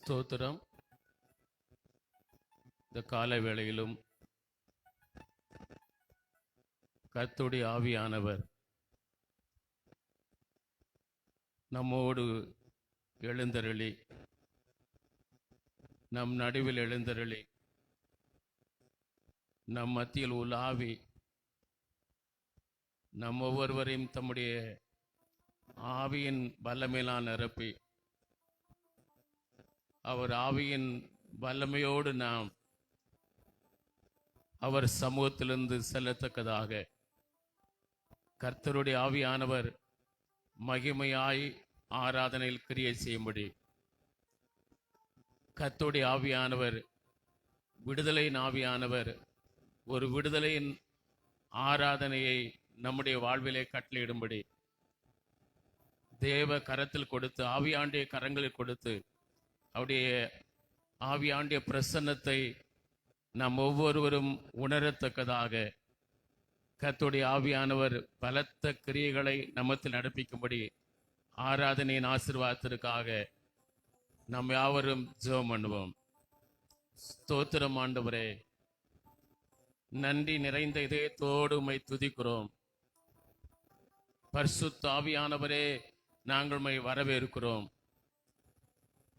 ஸ்தோத்திரம். இந்த காலை வேளையிலும் கர்த்தருடைய ஆவியானவர் நம்மோடு எழுந்தருளி, நம் நடுவில் எழுந்தருளி, நம் மத்தியில் உலாவி, நம் ஒவ்வொருவரையும் தம்முடைய ஆவியின் வல்லமையினால் நிரப்பி, அவர் ஆவியின் வல்லமையோடு நாம் அவர் சமூகத்திலிருந்து செல்லத்தக்கதாக கர்த்தருடைய ஆவியானவர் மகிமையாய் ஆராதனையில் கிரியை செய்யும்படி, கர்த்தருடைய ஆவியானவர் விடுதலையின் ஆவியானவர் ஒரு விடுதலையின் ஆராதனையை நம்முடைய வாழ்விலே கட்டளையிடும்படி தேவ கரத்தில் கொடுத்து, ஆவியாண்டிய கரங்களில் கொடுத்து, அவருடைய ஆவியாண்டிய பிரசன்னத்தை நாம் ஒவ்வொருவரும் உணரத்தக்கதாக கர்த்தருடைய ஆவியானவர் பலத்த கிரியைகளை நம்மத்தில் நடப்பிக்கும்படி ஆராதனையின் ஆசீர்வாதத்திற்காக நாம் யாவரும் ஜெபம் பண்ணுவோம். ஸ்தோத்திரம் ஆண்டவரே, நன்றி நிறைந்த இதயத்தோடு உம்மை துதிக்கிறோம். பரிசுத்த ஆவியானவரே, நாங்கள் உம்மை வரவேற்கிறோம்.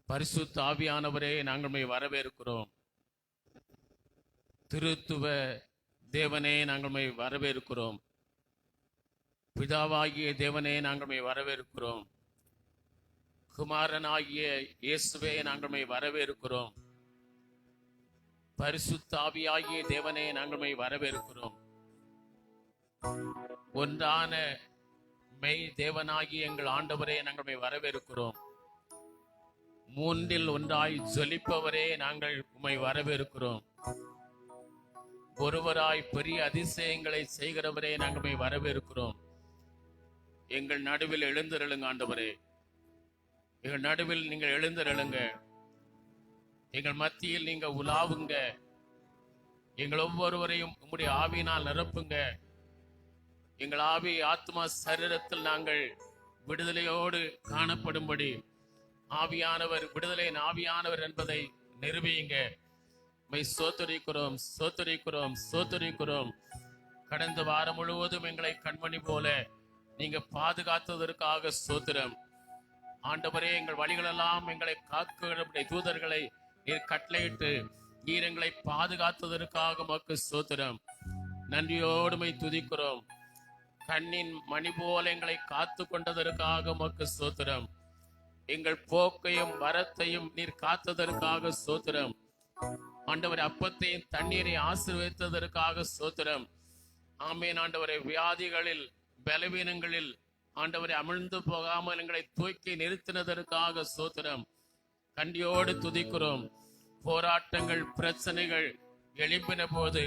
பரிசுத்த ஆவியானவரே, நாங்கள் உம்மை வரவேற்கிறோம். திருத்துவ தேவனே, நாங்கள் உம்மை வரவேற்கிறோம். பிதாவாகிய தேவனே, நாங்கள் உம்மை வரவேற்கிறோம். குமாரனாகிய இயேசுவே, நாங்கள் உம்மை வரவேற்கிறோம். பரிசுத்த ஆவியாகிய தேவனே, நாங்கள் உம்மை வரவேற்கிறோம். ஒன்றான மெய் தேவனாகிய எங்கள் ஆண்டவரே, நாங்கள் உம்மை வரவேற்கிறோம். மூன்றில் ஒன்றாய் ஜொலிப்பவரே, நாங்கள் உம்மை வரவேற்கிறோம். ஒருவராய் பெரிய அதிசயங்களை செய்கிறவரே, நாங்கள் உம்மை வரவேற்கிறோம். எங்கள் நடுவில் எழுந்தருளுங்க ஆண்டவரே, எங்கள் நடுவில் நீங்கள் எழுந்தருளுங்க. எங்கள் மத்தியில் நீங்க உலாவுங்க. எங்கள் ஒவ்வொருவரையும் உம்முடைய ஆவியினால் நிரப்புங்க. எங்கள் ஆவி ஆத்மா சரீரத்தில் நாங்கள் விடுதலையோடு காணப்படும்படி ஆவியானவர், விடுதலையின் ஆவியானவர் என்பதை நிரூபியுங்க. சோத்தரிக்கிறோம், சோத்தரிக்கிறோம், சோத்தரிக்கிறோம். கடந்த வாரம் முழுவதும் எங்களை கண்மணி போல நீங்க பாதுகாத்ததற்காக சோத்திரம் ஆண்டவரே. எங்கள் வழிகளெல்லாம் எங்களை காக்க தூதர்களை நீர் கட்டளையிட்டு நீர் எங்களை பாதுகாத்ததற்காக உமக்கு சோத்திரம். நன்றியோடுமை துதிக்கிறோம். கண்ணின் மணி போல எங்களை காத்து கொண்டதற்காக உமக்கு சோத்திரம். எங்கள் போக்கையும் வரத்தையும் நீர் காத்ததற்காக சோத்திரம் ஆண்டவரே. அப்பத்தையும் தண்ணீரை ஆசீர்வதித்ததற்காக சோத்திரம். ஆமேன் ஆண்டவரே. வியாதிகளில், பலவீனங்களில் ஆண்டவரை அமிழ்ந்து போகாமல் எங்களை தூக்கி நிறுத்தினதற்காக சோத்திரம். கண்டியோடு துதிக்கிறோம். போராட்டங்கள், பிரச்சனைகள் எழுப்பின போது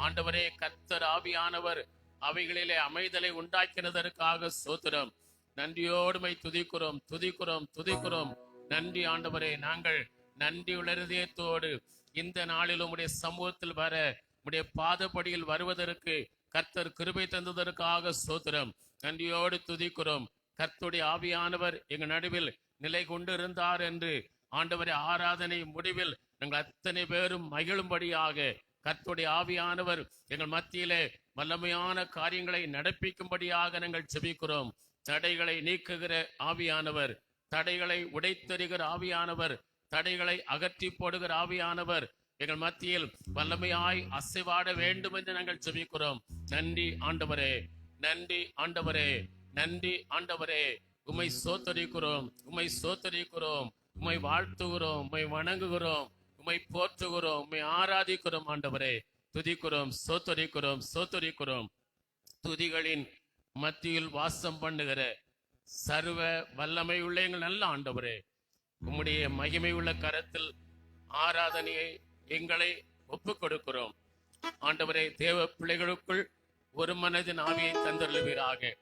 ஆண்டவரே கர்த்தர் ஆவியானவர் அவைகளிலே அமைதலை உண்டாக்கினதற்காக சோத்திரம். நன்றியோடுமை துதிக்கிறோம், துதிக்கிறோம், துதிக்கிறோம். நன்றி ஆண்டவரே. நாங்கள் நன்றி உணர்தயத்தோடு இந்த நாளில் உம்முடைய சமூகத்தில் வர, உம்முடைய பாதப்படியில் வருவதற்கு கர்த்தர் கிருபை தந்ததற்காக சோத்திரம். நன்றியோடு துதிக்கிறோம். கர்த்தருடைய ஆவியானவர் எங்கள் நடுவில் நிலை கொண்டிருந்தார் என்று ஆண்டவரை ஆராதனை முடிவில் நாங்கள் அத்தனை பேரும் மகிழும்படியாக கர்த்தருடைய ஆவியானவர் எங்கள் மத்தியிலே வல்லமையான காரியங்களை நடப்பிக்கும்படியாக நாங்கள் ஜெபிக்கிறோம். தடைகளை நீக்குகிற ஆவியானவர், தடைகளை உடைத்தெறிகிற ஆவியானவர், தடைகளை அகற்றி போடுகிற ஆவியானவர் எங்கள் மத்தியில் வல்லமையாய் அசைவாட வேண்டும் என்று நாங்கள் ஜெபிக்கிறோம். நன்றி ஆண்டவரே, நன்றி ஆண்டவரே, நன்றி ஆண்டவரே. உம்மை சோத்தரிக்கிறோம், உம்மை சோத்தரிக்கிறோம், உம்மை வாழ்த்துகிறோம், உம்மை வணங்குகிறோம், உம்மை போற்றுகிறோம், உம்மை ஆராதிக்கிறோம் ஆண்டவரே. துதிக்கிறோம், சோத்தரிக்கிறோம், சோத்தரிக்கிறோம். துதிகளின் மத்தியில் வாசம் பண்ணுகிற சர்வ வல்லமை உள்ள எங்கள் நல்ல ஆண்டவரே, உம்முடைய மகிமை உள்ள கரத்தில் ஆராதனையை எங்களை ஒப்புக் கொடுக்கிறோம் ஆண்டவரே. தேவ பிள்ளைகளுக்குள் ஒரு மனதின் ஆவியை தந்தருளுவீராக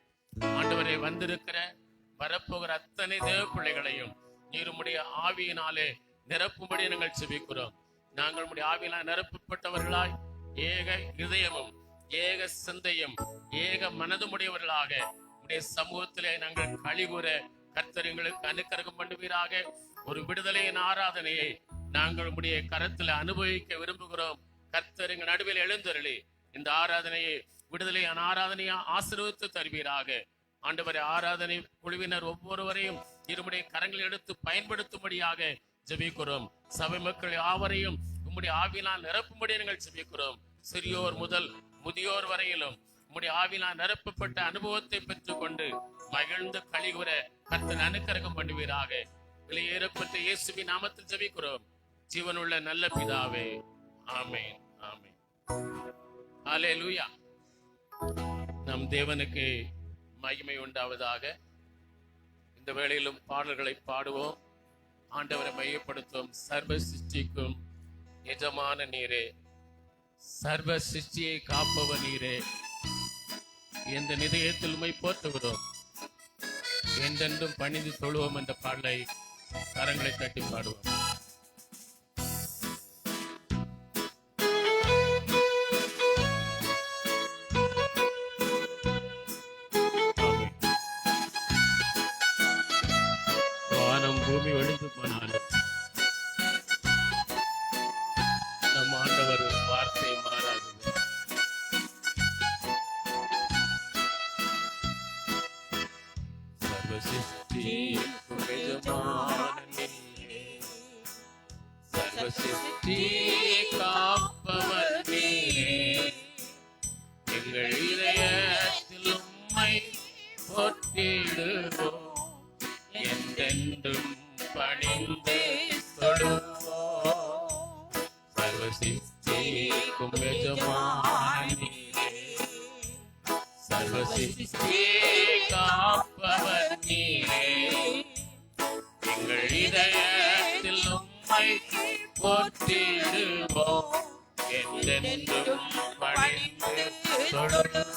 ஆண்டவரே. வந்திருக்கிற வரப்போகிற அத்தனை தேவ பிள்ளைகளையும் நீர் உம்முடைய ஆவியினாலே நிரப்பும்படி நாங்கள் செபிக்கிறோம். நாங்கள் உம்முடைய ஆவியினால் நிரப்பப்பட்டவர்களாய் ஏக இதயமும் ஏக சிந்தையும் ஏக மனதுமுடையவர்களாக உடைய சமூகத்திலே நாங்கள் கழிவுற கர்த்தர் எங்களுக்கு அனுக்கிரகம் பண்ணுவீராக. ஒரு விடுதலையின் ஆராதனையை நாங்கள் உம்முடைய கரத்தில் அனுபவிக்க விரும்புகிறோம். கர்த்தர் எங்கள் நடுவில் எழுந்தருளி இந்த ஆராதனையை விடுதலையான ஆராதனையா ஆசீர்வதித்து தருவீராக. ஆண்டவரே, ஆராதனை குழுவினர் ஒவ்வொருவரையும் இருமுடைய கரங்களை எடுத்து பயன்படுத்தும்படியாக ஜெபிக்கிறோம். சபை மக்கள் யாவரையும் உம்முடைய ஆவியினால் நிரப்பும்படி நாங்கள் ஜெபிக்கிறோம். சிறியோர் முதல் முதியோர் வரையிலும் உம்முடைய ஆவியினால் நிரப்பப்பட்ட அனுபவத்தை பெற்றுக் கொண்டு மகிழ்ந்து கழிவுற கர்த்தர் அனுக்கிரகம் பண்ணுவீராக. வெளியேறப்பட்ட இயேசுவின் நாமத்தில் ஜெபிக்கிறோம் ஜீவனுள்ள நல்ல பிதாவே, ஆமென், ஆமென். ஹல்லேலூயா. நம் தேவனுக்கு மகிமை உண்டாவதாக. இந்த வேளையிலும் பாடல்களை பாடுவோம், ஆண்டவரை மையப்படுத்தும். சர்வ சிருஷ்டிக்கும் எஜமான நீரே, சர்வ சிருஷ்டியை காப்பவ நீரே, எந்த நிதயத்தில் உம்மை போற்றுகிறோம், என்றென்றும் பணிந்து தொழுவோம் என்ற பாடலை கரங்களை தட்டி பாடுவோம். வானம் பூமி ஒழிந்து போனாலும் நம் ஆண்டவர் வார்த்தை மாறாது. சர்வ சிருஷ்டிக்கும் எஜமான நீரே, சர்வ சிருஷ்டியை காப்பவர் நீரே, எங்கள் இதயத்தில் உம்மை போற்றிடுவோம், என்றென்றும் பணிந்து தொழுவோம். சர்வ சிருஷ்டிக்கும் எஜமான நீரே, சர்வ சிருஷ்டியை காப்பவர் நீரே, எங்கள் இதயத்தில் உம்மை போற்றிடுவோம், என்றென்றும் பணிந்து தொழுவோம்.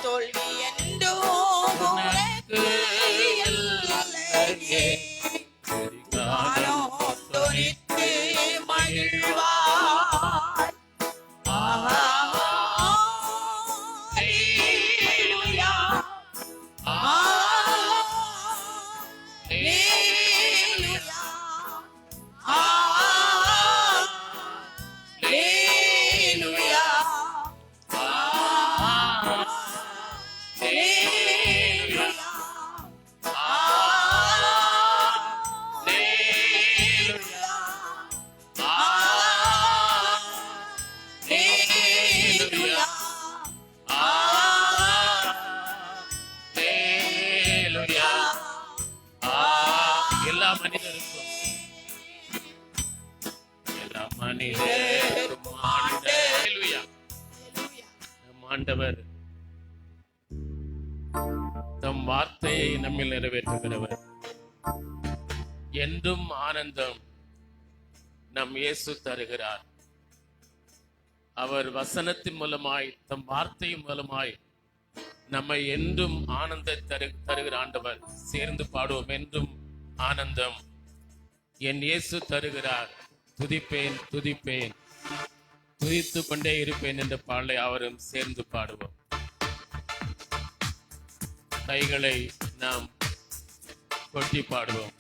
Tolviendo மனிதர் ஆண்டவர் தம் வார்த்தையை நம்மில் நிறைவேற்றுகிறவர். என்றும் ஆனந்தம் நம் இயேசு தருகிறார். அவர் வசனத்தின் மூலமாய் தம் வார்த்தையின் மூலமாய் நம்மை என்றும் ஆனந்த தருகிற ஆண்டவர். சேர்ந்து பாடுவோம். என்றும் ஆனந்தம் என் இயேசு தருகிறார். துதிப்பேன் துதிப்பேன் துதித்து கொண்டே இருப்பேன் என்ற பாடலை அவரும் சேர்ந்து பாடுவோம். கைகளை நாம் கொட்டி பாடுவோம்.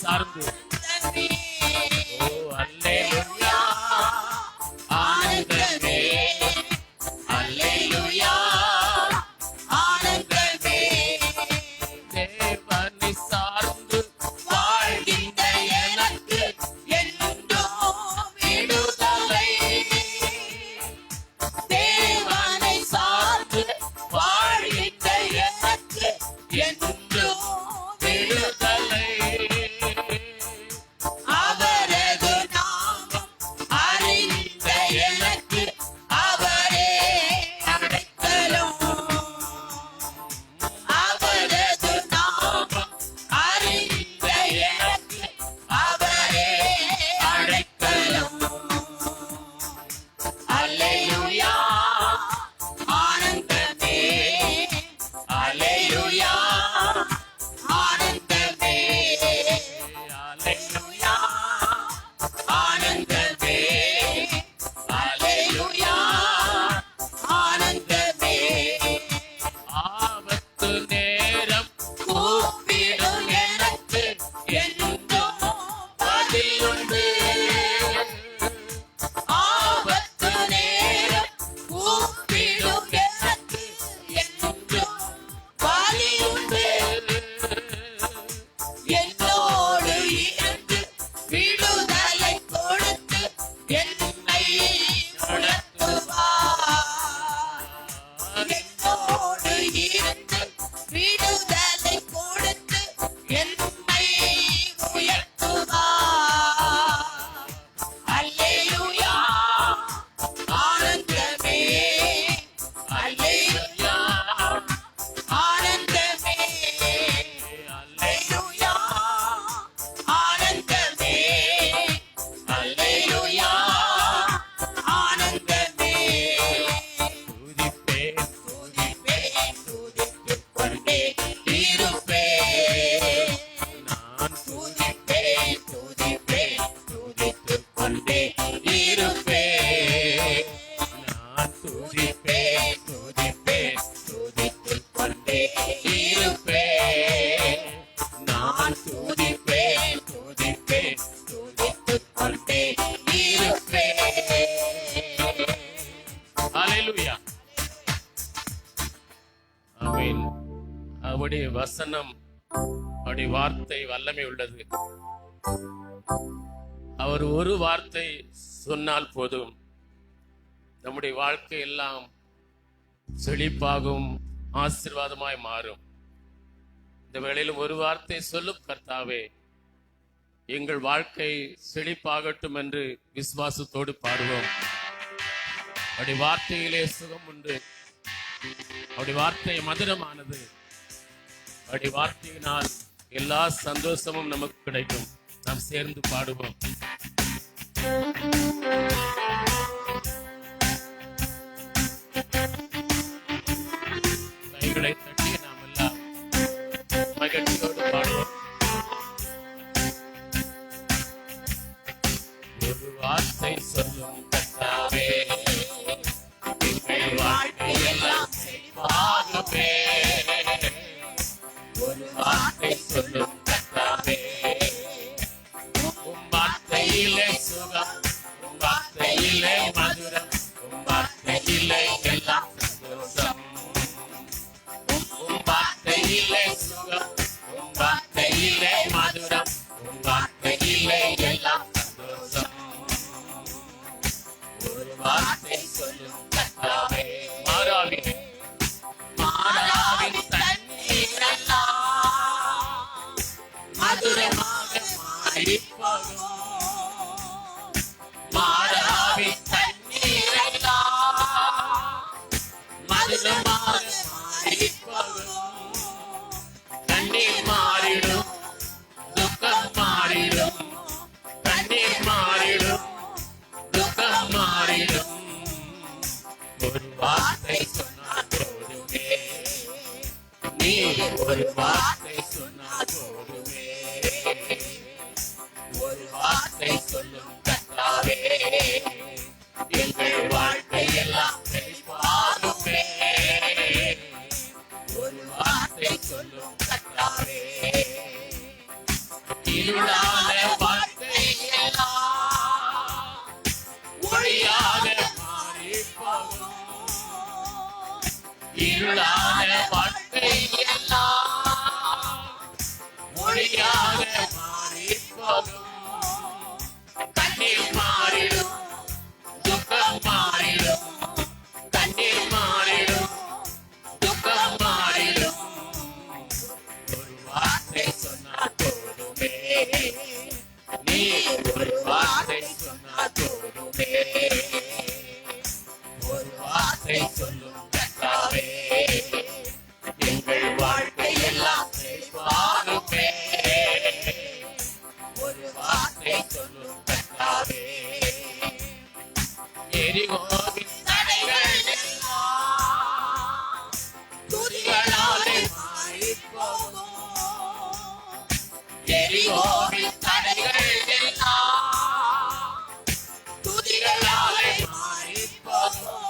சார்ந்து ஆபத்து நேரம் கூப்பிடும் எனக்கு என்றும் பதில் உண்டு. ஆபத்து நேரம் கூப்பிடும் எனக்கு என்றும் பதில் உண்டு. என்னோடு இருந்து விடுதலை கொடுத்து என்னை நடத்துவார். என்னோடு இருந்து விடுதலை கொடுத்து என்னை உயர்த்துவார். அல்லேலூயா, ஆனந்தமே, அல்லேலூயா, ஆனந்தமே, அல்லேலூயா, ஆனந்தமே, அல்லேலூயா, ஆனந்தமே. துதிப்பேன், துதிப்பேன், துதித்துக் கொண்டே இருப்பேன். நான் துதிப்பேன், துதிப்பேன், துதித்துக் கொண்டே இருப்பேன். நான் துதிப்பேன், துதிப்பேன், துதித்துக் கொண்டே இருப்பேன். நான் துதிப்பேன், துதிப்பேன், துதித்துக் கொண்டே இருப்பேன். ஹல்லேலூயா. ஆமென். அவருடைய வசனம், அவருடைய வார்த்தை வல்லமை உள்ளது. அவர் ஒரு வார்த்தை சொன்னால் போதும், நம்முடைய வாழ்க்கை எல்லாம் செழிப்பாகும், ஆசீர்வாதமாய் மாறும். இந்த வேளையிலும் ஒரு வார்த்தை சொல்லும் கர்த்தாவே, எங்கள் வாழ்க்கை செழிப்பாகட்டும் என்று விசுவாசத்தோடு பாடுவோம். அவருடைய வார்த்தையிலே சுகம் உண்டு. அவருடைய வார்த்தை மதுரமானது. அவருடைய வார்த்தையினால் எல்லா சந்தோஷமும் நமக்கு கிடைக்கும். நாம் சேர்ந்து பாடுவோம். கைகளை தட்டி நாம் எல்லாம் மகிழ்ச்சியோடு பாடுவோம். ஒரு வார்த்தை சொல்லும் கர்த்தாவே, எங்கள் வாழ்க்கை எல்லாம் செழிப்பாகவே. ஒரு வார்த்தை சொல்லும் கர்த்தாவே, உம் வார்த்தையிலே சுகம், உம் வார்த்தையிலே மதுரம், உம் வார்த்தையிலே எல்லாம் சந்தோஷம். உம் வார்த்தையிலே சுகம், உம் வார்த்தையிலே மதுரம், உம் வார்த்தையிலே எல்லாம் சந்தோஷம். ஒரு வார்த்தை சொல்லும் கர்த்தாவே. மாறாவின் தண்ணீரெல்லாம் மதுரமாக மாறிப்போகும். மாறாவின் தண்ணீரெல்லாம் மதுரமாக மாறிப்போகும். கண்ணீர் மாறிடும், துக்கம் மாறிடும். கண்ணீர் மாறிடும், துக்கம் மாறிடும். ஒரு வார்த்தை சொன்னால் போதுமே, நீ ஒரு வார்த்தை சொன்னால் போதுமே. ஒரு வார்த்தை சொல்லும் கர்த்தாவே, எங்கள் வாழ்க்கை எல்லாம் செழிப்பாகுமே. ஒரு வார்த்தை சொல்லும் கர்த்தாவே, இருளான வாழ்க்கை எல்லாம் ஒளியாக மாறிப்போகும். இருளான வாழ்க்கை எல்லாம் ஒளியாக மாறிப்போகும். கண்ணீர் மாறிடும், துக்கம் மாறிடும். கண்ணீர் மாறிடும், துக்கம் மாறிடும். ஒரு வார்த்தை சொன்னால் போதுமே, நீ ஒரு வார்த்தை சொன்னால் போதுமே. ஒரு வார்த்தை சொல்லும் கர்த்தாவே, எங்கள் வாழ்க்கை எல்லாம் செழிப்பாகுமே. ஒரு வார்த்தை சொல்லும் கர்த்தாவே, எரிகோவின் தடைகள் எல்லாம் துதிகளாலே மாறிப்போகும். எரிகோவின் தடைகள் எல்லாம் துதிகளாலே மாறிப்போகும்.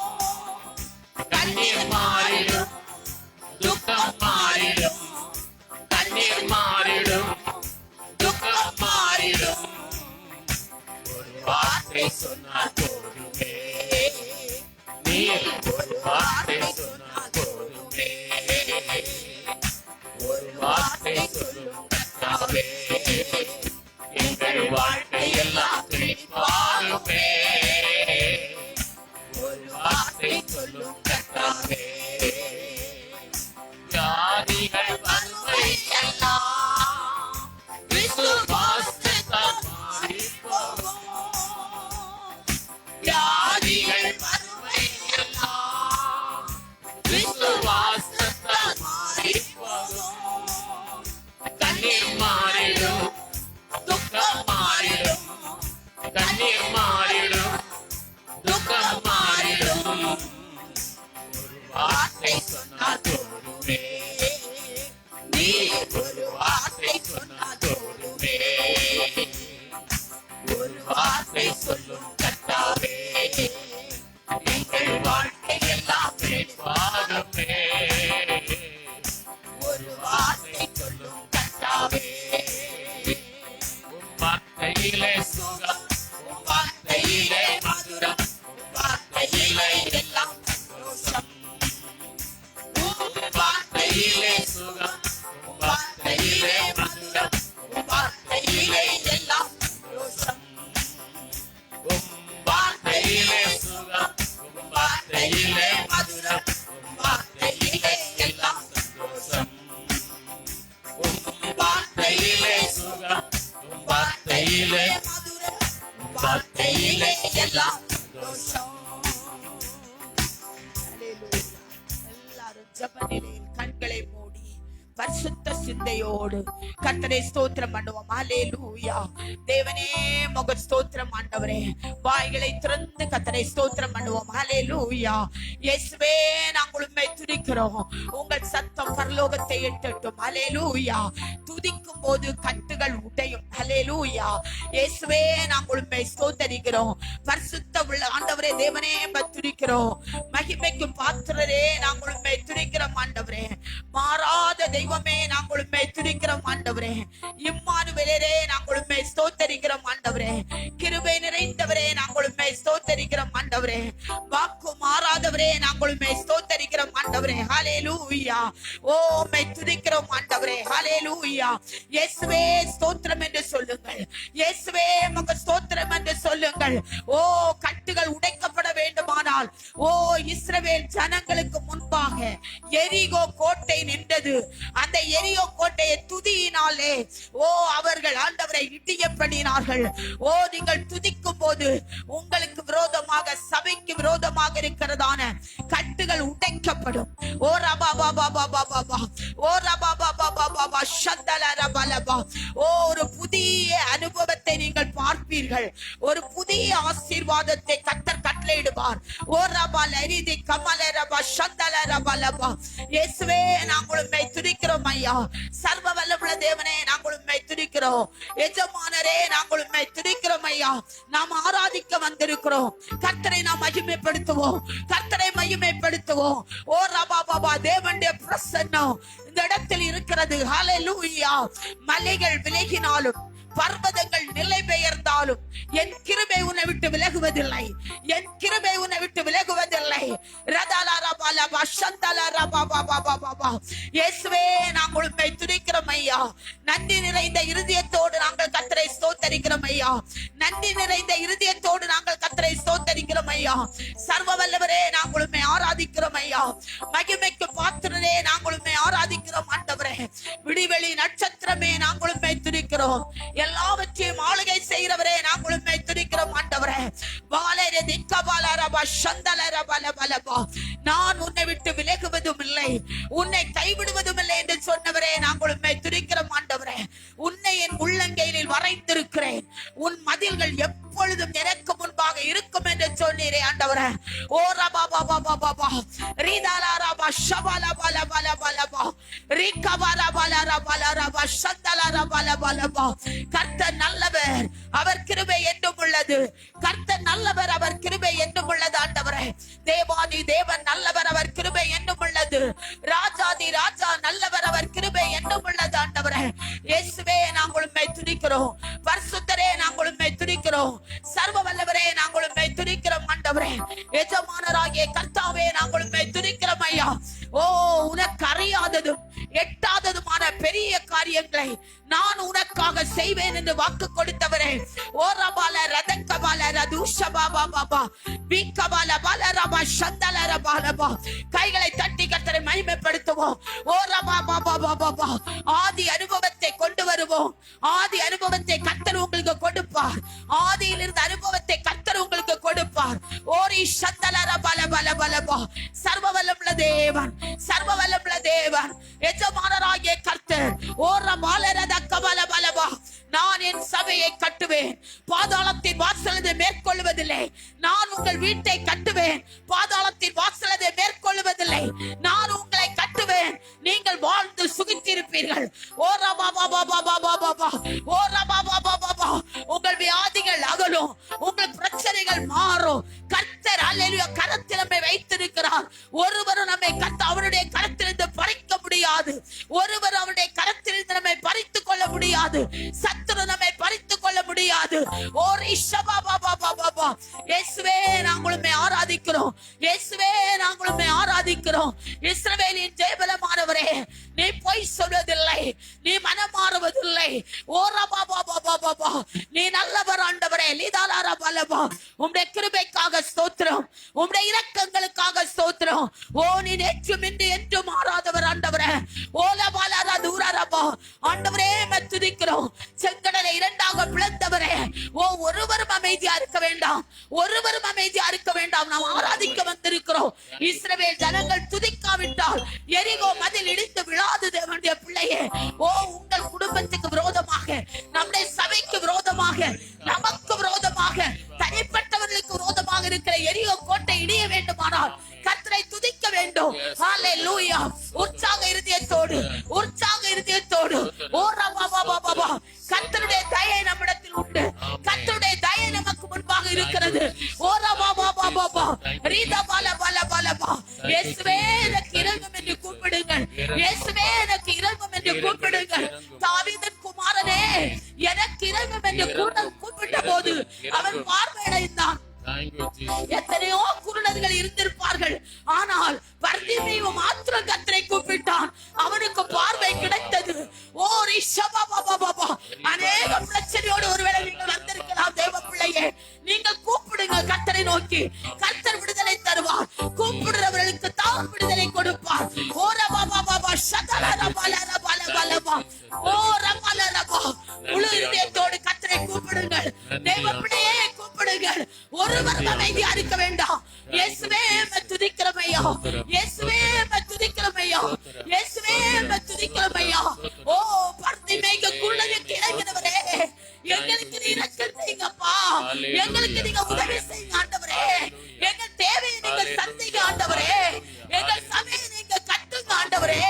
கண்ணீர் மாறிடும், துக்கம் மாறிடும். வியாதிகள் வறுமை எல்லாம் விசுவாசத்தால் மாறிப் போகும். வியாதிகள் வறுமை எல்லாம் விசுவாசத்தால் மாறிப் போகும். கண்ணீர் மாறிடும், துக்கம் மாறிடும். கண்ணீர் மாறிடும், துக்கம் மாறிடும். ஒரு வார்த்தை சொன்னால் போதுமே, நீ ஒரு வார்த்தை சொன்னால் போதுமே. ஒரு வார்த்தை சொல்லும் கர்த்தாவே, எங்கள் வாழ்க்கை எல்லாம் பெரிதாகுமே. ஒரு வார்த்தை சொல்லும் கர்த்தாவே, உம் வார்த்தையிலே சுகம், உம் வார்த்தையிலே மதுரம், உம் வார்த்தையிலே எல்லாம் சந்தோஷம். உம் வார்த்தையிலே சுகம், உம் வார்த்தையிலே மதுரம், உம் வார்த்தையிலே எல்லாம் சந்தோஷம். உம் வார்த்தையிலே சுகம், உம் வார்த்தையிலே மதுரம், உம் வார்த்தையிலே எல்லாம் சந்தோஷம். உம் வார்த்தையிலே சுகம், உம் வார்த்தையிலே மதுரம், உம் வார்த்தையிலே எல்லாம் சந்தோஷம். எல்லாரும் ஜெப நிலையில் கண்களை மூடி பரிசுத்த சிந்தையோடு கர்த்தரை ஸ்தோத்திரம் பண்ணுவோம். ஹல்லேலூயா. தேவனே உமக்கு ஸ்தோத்திரம் ஆண்டவரே. வாய்களை திறந்து கர்த்தரை ஸ்தோத்திரம் பண்ணுவோம். ஹல்லேலூயா. இயேசுவே நாங்கள் உம்மை துதிக்கிறோம். உங்கள் சத்தம் பரலோகத்தை எட்டட்டும். ஹல்லேலூயா. துதிக்கும் போது கட்டுகள் உடையும். ஹல்லேலூயா. இயேசுவே நாங்கள் உம்மை ஸ்தோத்தரிக்கிறோம். பரிசுத்த உள்ள ஆண்டவரே தேவனே உம்மை துதிக்கிறோம். மகிமைக்கு பாத்திரரே நாங்கள் உம்மை துதிக்கிறோம் ஆண்டவரே. மாறாத தெய்வமே நாங்கள் உம்மை துதிக்கிறோம் ஆண்டவரே. இம்மானுவேலரே நாங்கள் உம்மை ஸ்தோத்தரிக்கிறோம் ஆண்டவரே. கிருபை நிறைந்தவரே நாங்கள் உம்மை ஸ்தோத்தரிக்கிறோம் ஆண்டவரே. வாக்கு மாறாதவரே நாங்கள் உம்மை ஸ்தோத்தரிக்கிறோம் ஆண்டவரே. ஹல்லேலூயா. ஓ உம்மை துதிக்கிறோம் ஆண்டவரே. ஹல்லேலூயா. இயேசுவே ஸ்தோத்திரம் என்று சொல்லுங்கள். இயேசுவே உமக்கு ஸ்தோத்திரம் என்று சொல்லுங்கள். ஓ கட்டுகள் உடைக்கப்பட வேண்டுமானால், ஓ இஸ்ரவேல் ஜனங்களுக்கு முன்பாக எரிகோ கோட்டை நின்றது. அந்த எரிகோ கோட்டையை துதியினாலே ஓ அவர்கள் ஆண்டவரை இடியப்படினார்கள். ஓ நீங்கள் துதிக்கும் போது உங்களுக்கு விரோதமாக, சபைக்கு விரோதமாக இருக்கிறதான கட்டுகள் உடைக்கப்படும். ஓ ரபா பாபா பாபா பாபா, ஓ ரபா பாபா பாபா ஷந்தல ரபலபா. ஓ ஒரு புதிய அனுபவத்தை நீங்கள் பார்ப்பீர்கள். ஒரு புதிய ஆசீர்வாதத்தை கர்த்தர் கட்டளையிடுவார். ஓ ரபா லரிதி கமல ரபா ஷந்தல ரபலபா. இயேசுவே நாங்கள் உம்மை துதிக்கிறோம் ஐயா. சர்வ வல்லமுள்ள தேவனே நாங்கள் உம்மை துதிக்கிறோம். எஜமானரே நாங்கள் உம்மை துதிக்கிறோம் ஐயா. நாம் ஆராதிக்க வந்திருக்கிறோம். கர்த்தரை நாம் மகிமைப்படுத்துவோம். கர்த்தரை மகிமைப்படுத்துவோம். ஓ ரபா பாபா தேவனுடைய பிரசன்னம் இந்த இடத்தில் இருக்கிறது. ஹல்லேலூயா. மலைகள் விலகினாலும், பர்வதங்கள் நிலை பெயர்ந்தாலும் என் கிருபை உன்னை விட்டு விலகுவதில்லை. என் கிருபை உன்னை விட்டு விலகுவதில்லை. இயேசுவே நாங்கள் உம்மை துதிக்கிறோம் ஐயா. நன்றி நிறைந்த இருதயத்தோடு நாங்கள் கர்த்தரை ஸ்தோத்தரிக்கிறோம் ஐயா. நன்றி நிறைந்த இருதயத்தோடு நாங்கள் கர்த்தரை ஸ்தோத்தரிக்கிறோம் ஐயா. சர்வ வல்லவரே நாங்கள் உம்மை ஆராதிக்கிறோம் ஐயா. மகிமைக்கு பாத்திரரே நாங்கள் உம்மை ஆராதிக்கிறோம் ஆண்டவரே. விடிவெளி நட்சத்திரமே நாங்கள் உம்மை துதிக்கிறோம். எல்லாவற்றையும் ஆளுகை செய்கிறவரே நாங்கள் உம்மை துதிக்கிறோம் ஆண்டவரே. வாலேரே திக்கபாலரபா ஷந்தலரபலபலபா. நான் உன்னை விட்டு விலகுவதும் இல்லை, உன்னை கைவிடுவதும் இல்லை என்று சொன்னவரே நாங்கள் உம்மை துதிக்கிறோம் ஆண்டவரே. உன்னை என் உள்ளங்கையில் வரைந்திருக்கிறேன். உன் மதில்கள் எப்பொழுதும் எனக்கு முன்பாக இருக்கும் என்று சொன்னீரே ஆண்டவரே. ஓ ரபா பாபா பாபா ரீதாலரபா ஷபலபலபலபலபா ரீகபலபலபலபலபா ஷந்தலரபலபலபா. கர்த்தர் நல்லவர், அவர் கிருபை என்றும் உள்ளது. கர்த்தர் நல்லவர், அவர் கிருபை என்றும் உள்ளது ஆண்டவரே. தேவாதி தேவன் நல்லவர், அவர் கிருபை என்றும் உள்ளது. ராஜாதி ராஜா நல்லவர், அவர் கிருபை என்றும் உள்ளது ஆண்டவரே. இயேசுவே நாங்கள் உம்மை துதிக்கிறோம். பரிசுத்தரே நாங்கள் உம்மை துதிக்கிறோம். சர்வ வல்லவரே நாங்கள் உம்மை துதிக்கிறோம் ஆண்டவரே. எஜமானராகிய கர்த்தாவே நாங்கள் உம்மை துதிக்கிறோம் ஐயா. ஓ உனக்கு அறியாததும் எட்டாததுமான பெரிய பெரிய காரியங்களை நான் உனக்காக செய்வேன் என்று வாக்கு கொடுத்தவரே, ஓ ரபால ரதக்கபால ரதுஷபாபா பாபா பிகபால பால ரபா சந்தல ரபாலபா. கைகளை தட்டி கர்த்தரை மகிமைப்படுத்துவோம். ஓ ரபா பாபா பாபா, ஆதி அனுபவத்தை கொண்டு வருவோம். ஆதி அனுபவத்தை கர்த்தர் உங்களுக்கு கொடுப்பார். ஆதியில் இருந்த அனுபவத்தை கர்த்தர் உங்களுக்கு கொடுப்பார். ஓரி சந்தல ரபால பல பலபா. சர்வ வல்லமுள்ள தேவன், சர்வ வல்லமுள்ள தேவன், எஜமானராகிய கர்த்தர், ஓ ரபால ரதக்கபால பலபா. நான் என் சபையை கட்டுவேன், பாதாளத்தின் வாசலதை மேற்கொள்வதில்லை. நான் உங்கள் வீட்டை கட்டுவேன், பாதாளத்தின் வாசலதை மேற்கொள்வதில்லை. நான் உங்களை கட்டுவேன், நீங்கள் வாழ்ந்து சுகித்திருப்பீர்கள். ஓ ரபா பாபா பாபா பாபா, ஓ ரபா பாபா பாபா. உங்கள் வியாதிகள் அகலும், உங்கள் பிரச்சனைகள் மாறும். கர்த்தர் அல்லேலூயா கரத்தில் நம்மை வைத்திருக்கிறார். ஒருவரும் நம்மை அவருடைய கரத்திலிருந்து பறிக்க முடியாது. ஒருவர் அவருடைய கரத்திலிருந்து நம்மை பறித்துக் கொள்ள முடியாது. சத்துரு நம்மை பறித்துக் கொள்ள முடியாது. ஓ ரிஷபா பாபா பாபா. இயேசுவே நாங்கள் உம்மை ஆராதிக்கிறோம். இயேசுவே நாங்கள் உம்மை ஆராதிக்கிறோம். இஸ்ரவேலின் ஜெயபலமானவரே, நீ பொய் சொல்வதில்லை, நீ மனம் மாறுவதில்லை. ஓ ரபா பாபா பாபா, நீ நல்லவர் ஆண்டவரே. லீதாலாரா பலபா. உம்முடைய கிருபைக்காக ஸ்தோத்திரம், உம்முடைய இரக்கங்களுக்காக ஸ்தோத்திரம். ஓ நீ நேற்றும் இன்று என்றும் மாறாதவர் ஆண்டவரே. ஓலபாலாரா தூராரபா. ஆண்டவரே துதிக்கிறோம். செங்கடலை இரண்டாக பிளந்தவரே, ஓ ஒருவரும் அமைதியா இருக்க வேண்டாம், ஒருவரும் அமைதியா இருக்க வேண்டாம். நாம் ஆராதிக்க வந்திருக்கிறோம். இஸ்ரவேல் ஜனங்கள் துதிக்காவிட்டால் எரிகோ மதில் இடித்து விழாது. தேவனுடைய பிள்ளையே, ஓ உங்கள் குடும்பத்துக்கு விரோதமாக, நம்முடைய சபைக்கு விரோதமாக, நமக்கு விரோதமாக, தனிப்பட்டவர்களுக்கு விரோதமாக இருக்கிற எரிகோ கோட்டை இடிய வேண்டுமானால் கர்த்தரை துதிக்க வேண்டும். ஹalleluya. உற்சாக இருதயத்தோடு, உற்சாக இருதயத்தோடு. ஓ ரபா பாபா பாபா. கர்த்தருடைய தயை நம்மிடத்தில் உண்டு. கர்த்தருடைய தயை நமக்கு முன்பாக இருக்கிறது. ஓ ரபா பாபா பாபா. ரீதா பால பால பால பா. இயேசுவே எனக்கு இரங்கும் என்று கூப்பிடுங்கள். இயேசுவே எனக்கு இரங்கும் என்று கூப்பிடுங்கள். தாவீதின் குமாரனே எனக்கு இரங்கும் என்று கூப்பிட்ட போது அவன் பார்வையடைந்தான். எத்தனையோ குருடர்கள் இருந்திருப்பார்கள், ஆனால் பர்திமேயு மாத்திரம் கர்த்தரை கூப்பிட்டான், அவனுக்கு பார்வை கிடைத்தது. ஓ ரிஷபா பாபா பாபா. அநேக பிரச்சனையோடு ஒருவேளை நீங்கள் வந்திருக்கலாம் தேவ பிள்ளையே. நீங்கள் கூப்பிடுங்க கர்த்தரை நோக்கி, கர்த்தர் விடுதலை தருவார். கூப்பிடுறவர்களுக்கு தான் விடுதலை கொடுப்பார். ஓ ரபா பாபா சதல ரபால ரபால பலபா. ஓ ரபால ரபா. முழு இதயத்தோடு கர்த்தரை கூப்பிடுங்கள். தேவ பிள்ளையே கூப்பிடுங்கள். ஒருவர் அமைதியா இருக்க வேண்டாம். இயேசுவே துதிக்கிறமையா, இயேசுவே துதிக்கிறமையா, இயேசுவே துதிக்கிறமையா. ஓ பர்திமேயு குருடனுக்கு இறங்கினவரே, எங்களுக்கு இரக்கம் செய்யுங்கப்பா. எங்களுக்கு நீங்க உதவி செய்யுங்க ஆண்டவரே. எங்கள் தேவையை நீங்க சந்திங்க ஆண்டவரே. எங்கள் சபையை நீங்க கட்டுங்க ஆண்டவரே.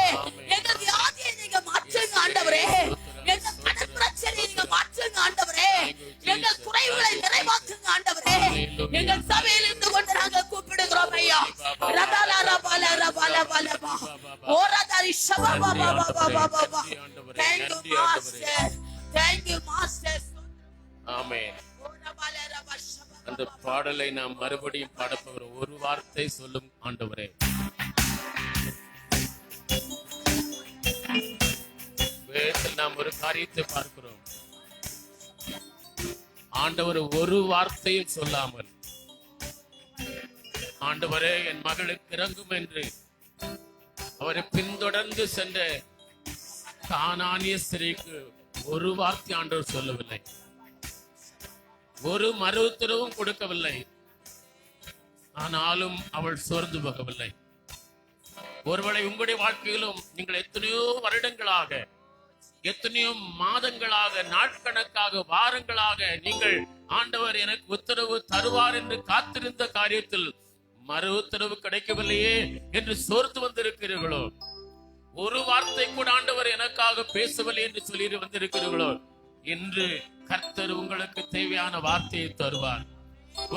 எங்கள் வியாதியை நீங்க மாற்றுங்க ஆண்டவரே. எங்கள் கடன் பிரச்சனையை நீங்க மாற்றுங்க ஆண்டவரே. எங்கள் குறைவுகளை நிறைவாக்குங்க ஆண்டவரே. எங்கள் சபையில் இருந்து கொண்டு நாங்கள் கூப்பிடுகிறோம் ஐயா. ரபால ரபால ரபால பலபா. ஓ ரதாரி ஷபா Baba Baba Baba. Thank you master, thank you master. ஆமென். ஓ ரபால ரபா ஷபா. அந்த பாடலை நாம் மறுபடியும் பாடப்போகிற ஒரு வார்த்தை சொல்லும் ஆண்டவரே. வேதத்தில் நாம் ஒரு காரியத்தை பார்க்கிறோம். ஆண்டவர் ஒரு வார்த்தையும் சொல்லாமல், ஆண்டவரே என் மகளுக்கு இறங்கும் என்று அவரை பின்தொடர்ந்து சென்ற கானானிய ஸ்திரீக்கு ஒரு வார்த்தை ஆண்டவர் சொல்லவில்லை, ஒரு மறு உத்தரவும் கொடுக்கவில்லை. ஆனாலும் அவள் சோர்ந்து போகவில்லை. ஒருவேளை உங்களுடைய வாழ்க்கையிலும் நீங்கள் எத்தனையோ வருடங்களாக, எத்தனையோ மாதங்களாக, நாட்கணக்காக, வாரங்களாக நீங்கள் ஆண்டவர் எனக்கு உத்தரவு தருவார் என்று காத்திருந்த காரியத்தில் மறு உத்தரவு கிடைக்கவில்லையே என்று சோர்ந்து வந்திருக்கிறீர்களோ, ஒரு வார்த்தை கூட ஆண்டவர் எனக்காக பேசவில்லை என்று சொல்லி வந்திருக்கிறீர்களோ, இன்று கர்த்தர் உங்களுக்கு தேவையான வார்த்தையை தருவார்.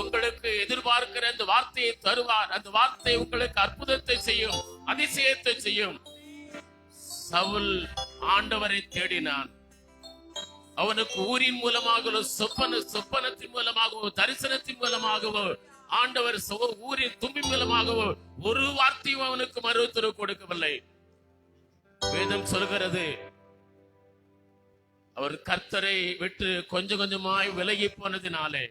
உங்களுக்கு எதிர்பார்க்கிற அந்த வார்த்தையை தருவார். அந்த வார்த்தை உங்களுக்கு அற்புதத்தை செய்யும், அதிசயத்தை செய்யும். சவுல் ஆண்டவரை தேடினான். அவனுக்கு ஊரின் மூலமாகவோ, சொப்பனத்தின் மூலமாகவோ, தரிசனத்தின் மூலமாகவோ, ஆண்டவர் ஊரின் தும்பி மூலமாகவோ ஒரு வார்த்தையும் அவனுக்கு மறு உத்தரவு கொடுக்கவில்லை. வேதம் சொல்கிறது, அவர் கர்த்தரை விட்டு கொஞ்சம் கொஞ்சமாய் விலகி போனதினாலே,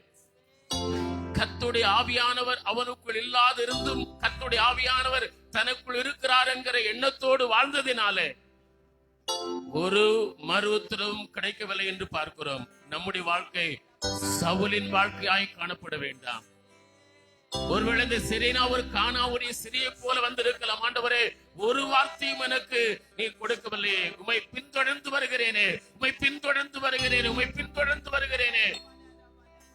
கர்த்தருடைய ஆவியானவர் அவனுக்குள் இல்லாதிருந்தும் கர்த்தருடைய ஆவியானவர் தனக்குள் இருக்கிறார் என்கிற எண்ணத்தோடு வாழ்ந்ததினாலே ஒரு மறு உத்தரவும் கிடைக்கவில்லை என்று பார்க்கிறோம். நம்முடைய வாழ்க்கை சவுலின் வாழ்க்கையாய் காணப்பட வேண்டாம். ஒருவேளை இந்த சிறைனா ஒரு காணாவுடைய சிறியை போல வந்திருக்கலாம். ஆண்டவரே, ஒரு வார்த்தையும் எனக்கு நீ கொடுக்கவில்லையே, உம்மை பின்தொடர்ந்து வருகிறேனே, உம்மை பின்தொடர்ந்து வருகிறேனே, உம்மை பின்தொடர்ந்து வருகிறேனே,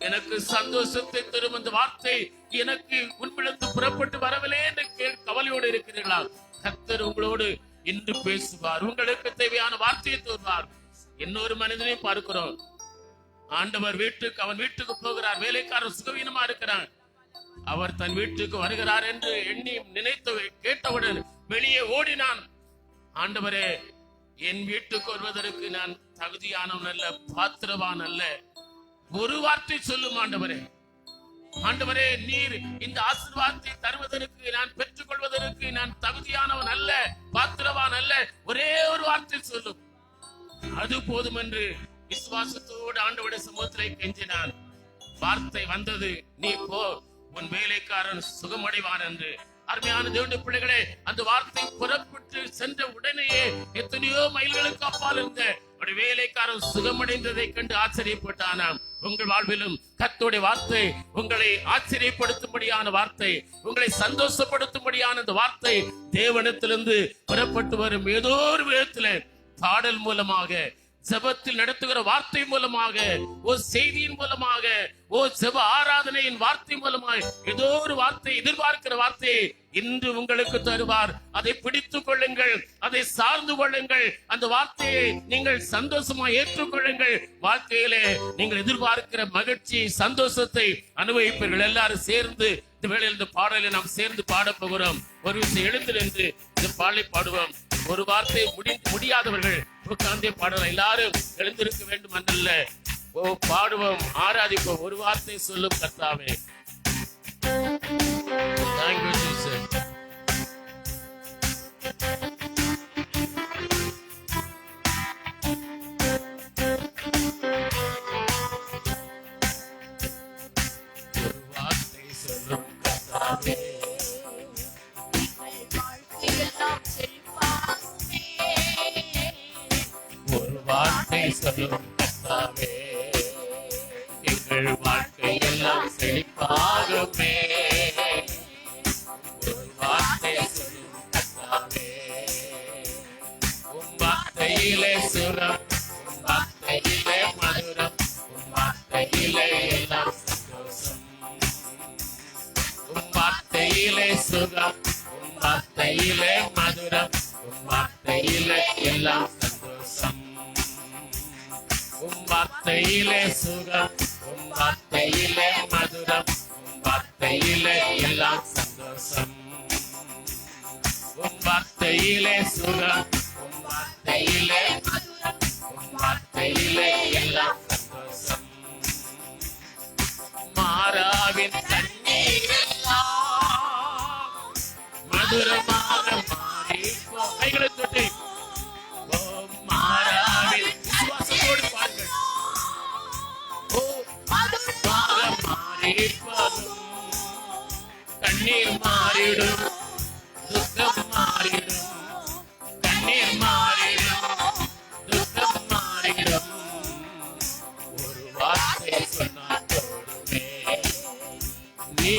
எனக்கு சந்தோஷத்தை தரும் அந்த வார்த்தை எனக்கு உன்னிடந்து புறப்பட்டு வரவில்லை என்று கவலையோடு இருக்கிறீர்களா? கர்த்தர் உங்களோடு இன்று பேசுவார். உங்களுக்கு தேவையான வார்த்தையை தருவார். இன்னொரு மனிதனையும் பார்க்கிறோம். ஆண்டவர் அவன் வீட்டுக்கு போகிறார். வேலைக்காரர் சுகவீனமா இருக்கிறான். அவர் தன் வீட்டுக்கு வருகிறார் என்று எண்ணி நினைத்து கேட்டவுடன் வெளியே ஓடினான். ஆண்டவரே, என் வீட்டுக்கு வருவதற்கு நான் தகுதியானவன் அல்ல, பாத்திரவான் அல்ல. ஒரு வார்த்தை சொல்லும் ஆண்டவரே. ஆண்டவரே, நீர் இந்த ஆசீர்வாதத்தை தருவதற்கு, நான் பெற்றுக் கொள்வதற்கு நான் தகுதியானவன் அல்ல, பாத்திரவான் அல்ல. ஒரே ஒரு வார்த்தை சொல்லும், அது போதும் என்று விசுவாசத்தோடு ஆண்டவருடைய சமூகத்திலே கெஞ்சினான். வார்த்தை வந்தது, நீ போ, உன் வேலைக்காரன் சுகமடைவான் என்று. அருமையான தேவனுடைய பிள்ளைகளே, அந்த வார்த்தை புறப்பட்டு சென்ற உடனேயே எத்தனையோ மைல்களுக்கு அப்பால் இருந்த வேலைக்காரன் சுகமடைந்ததை கண்டு ஆச்சரியப்பட்டானாம். உங்கள் வாழ்விலும் கர்த்தருடைய வார்த்தை உங்களை ஆச்சரியப்படுத்தும்படியான வார்த்தை, உங்களை சந்தோஷப்படுத்தும்படியான அந்த வார்த்தை தேவனிடத்திலிருந்து புறப்பட்டு வரும். ஏதோ ஒரு விதத்துல பாடல் மூலமாக, ஜெபத்தில் நடத்துகிற வார்த்தை மூலமாக, ஒரு செய்தியின் மூலமாக, ஒரு ஜெப ஆராதனையின் வார்த்தை மூலமாக ஏதோ ஒரு வார்த்தை, எதிர்பார்க்கிற வார்த்தையை இன்று உங்களுக்கு தருவார். அதை பிடித்துக் கொள்ளுங்கள், அதை சார்ந்து கொள்ளுங்கள். அந்த வார்த்தையை நீங்கள் சந்தோஷமா ஏற்றுக்கொள்ளுங்கள். வாழ்க்கையிலே நீங்கள் எதிர்பார்க்கிற மகிழ்ச்சி, சந்தோஷத்தை அனுபவிப்பீர்கள். எல்லாரும் சேர்ந்து இந்த வேளையில் இந்த பாடலை நாம் சேர்ந்து பாட போகிறோம். ஒரு விஷயம் எழுந்து நின்று இந்த பாடலை பாடுவோம். ஒரு வார்த்தை முடியாதவர்கள் உட்கார்ந்தே பாடலாம். எல்லாரும் எழுந்திருக்க வேண்டும் அல்ல, பாடுவோம், ஆராதிப்போம். ஒரு வார்த்தை சொல்லும் கர்த்தாவே. Thank you, Jesus. ஒரு வார்த்தை சொல்லும் கர்த்தாவே. ஒரு வார்த்தை சொல்லும் கர்த்தாவே, எங்கள் வாழ்க்கை எல்லாம் செழிப்பாகுமே. ஒரு வார்த்தை சொல்லும் கர்த்தாவே, உம் வார்த்தையிலே சுரம், உம் வார்த்தையிலே மதுரம், உம் வார்த்தையிலே எல்லாம் சந்தோஷம். உம் வார்த்தையிலே சுகம், உம் வார்த்தையிலே மதுரம், உம் வார்த்தையிலே எல்லாம் சந்தோஷம். உம் வார்த்தையிலே சுகம், உம் வார்த்தையிலே மதுரம், உம் வார்த்தையிலே எல்லாம் சந்தோஷம். உம் வார்த்தையிலே சுகம், உம் வார்த்தையிலே மதுரம், உம் வார்த்தையிலே எல்லாம் சந்தோஷம். மாறாவின் தண்ணீர் மதுரமாக மாறி கைகளை தொட்டி மாறாவில் விசுவாசத்தோடு பாருங்கள். கண்ணீர் மாறிடும், துக்கம் மாறிடும், கண்ணீர் மாறிடும், துக்கம் மாறிடும். ஒரு வார்த்தை சொன்னால் போதுமே, நீ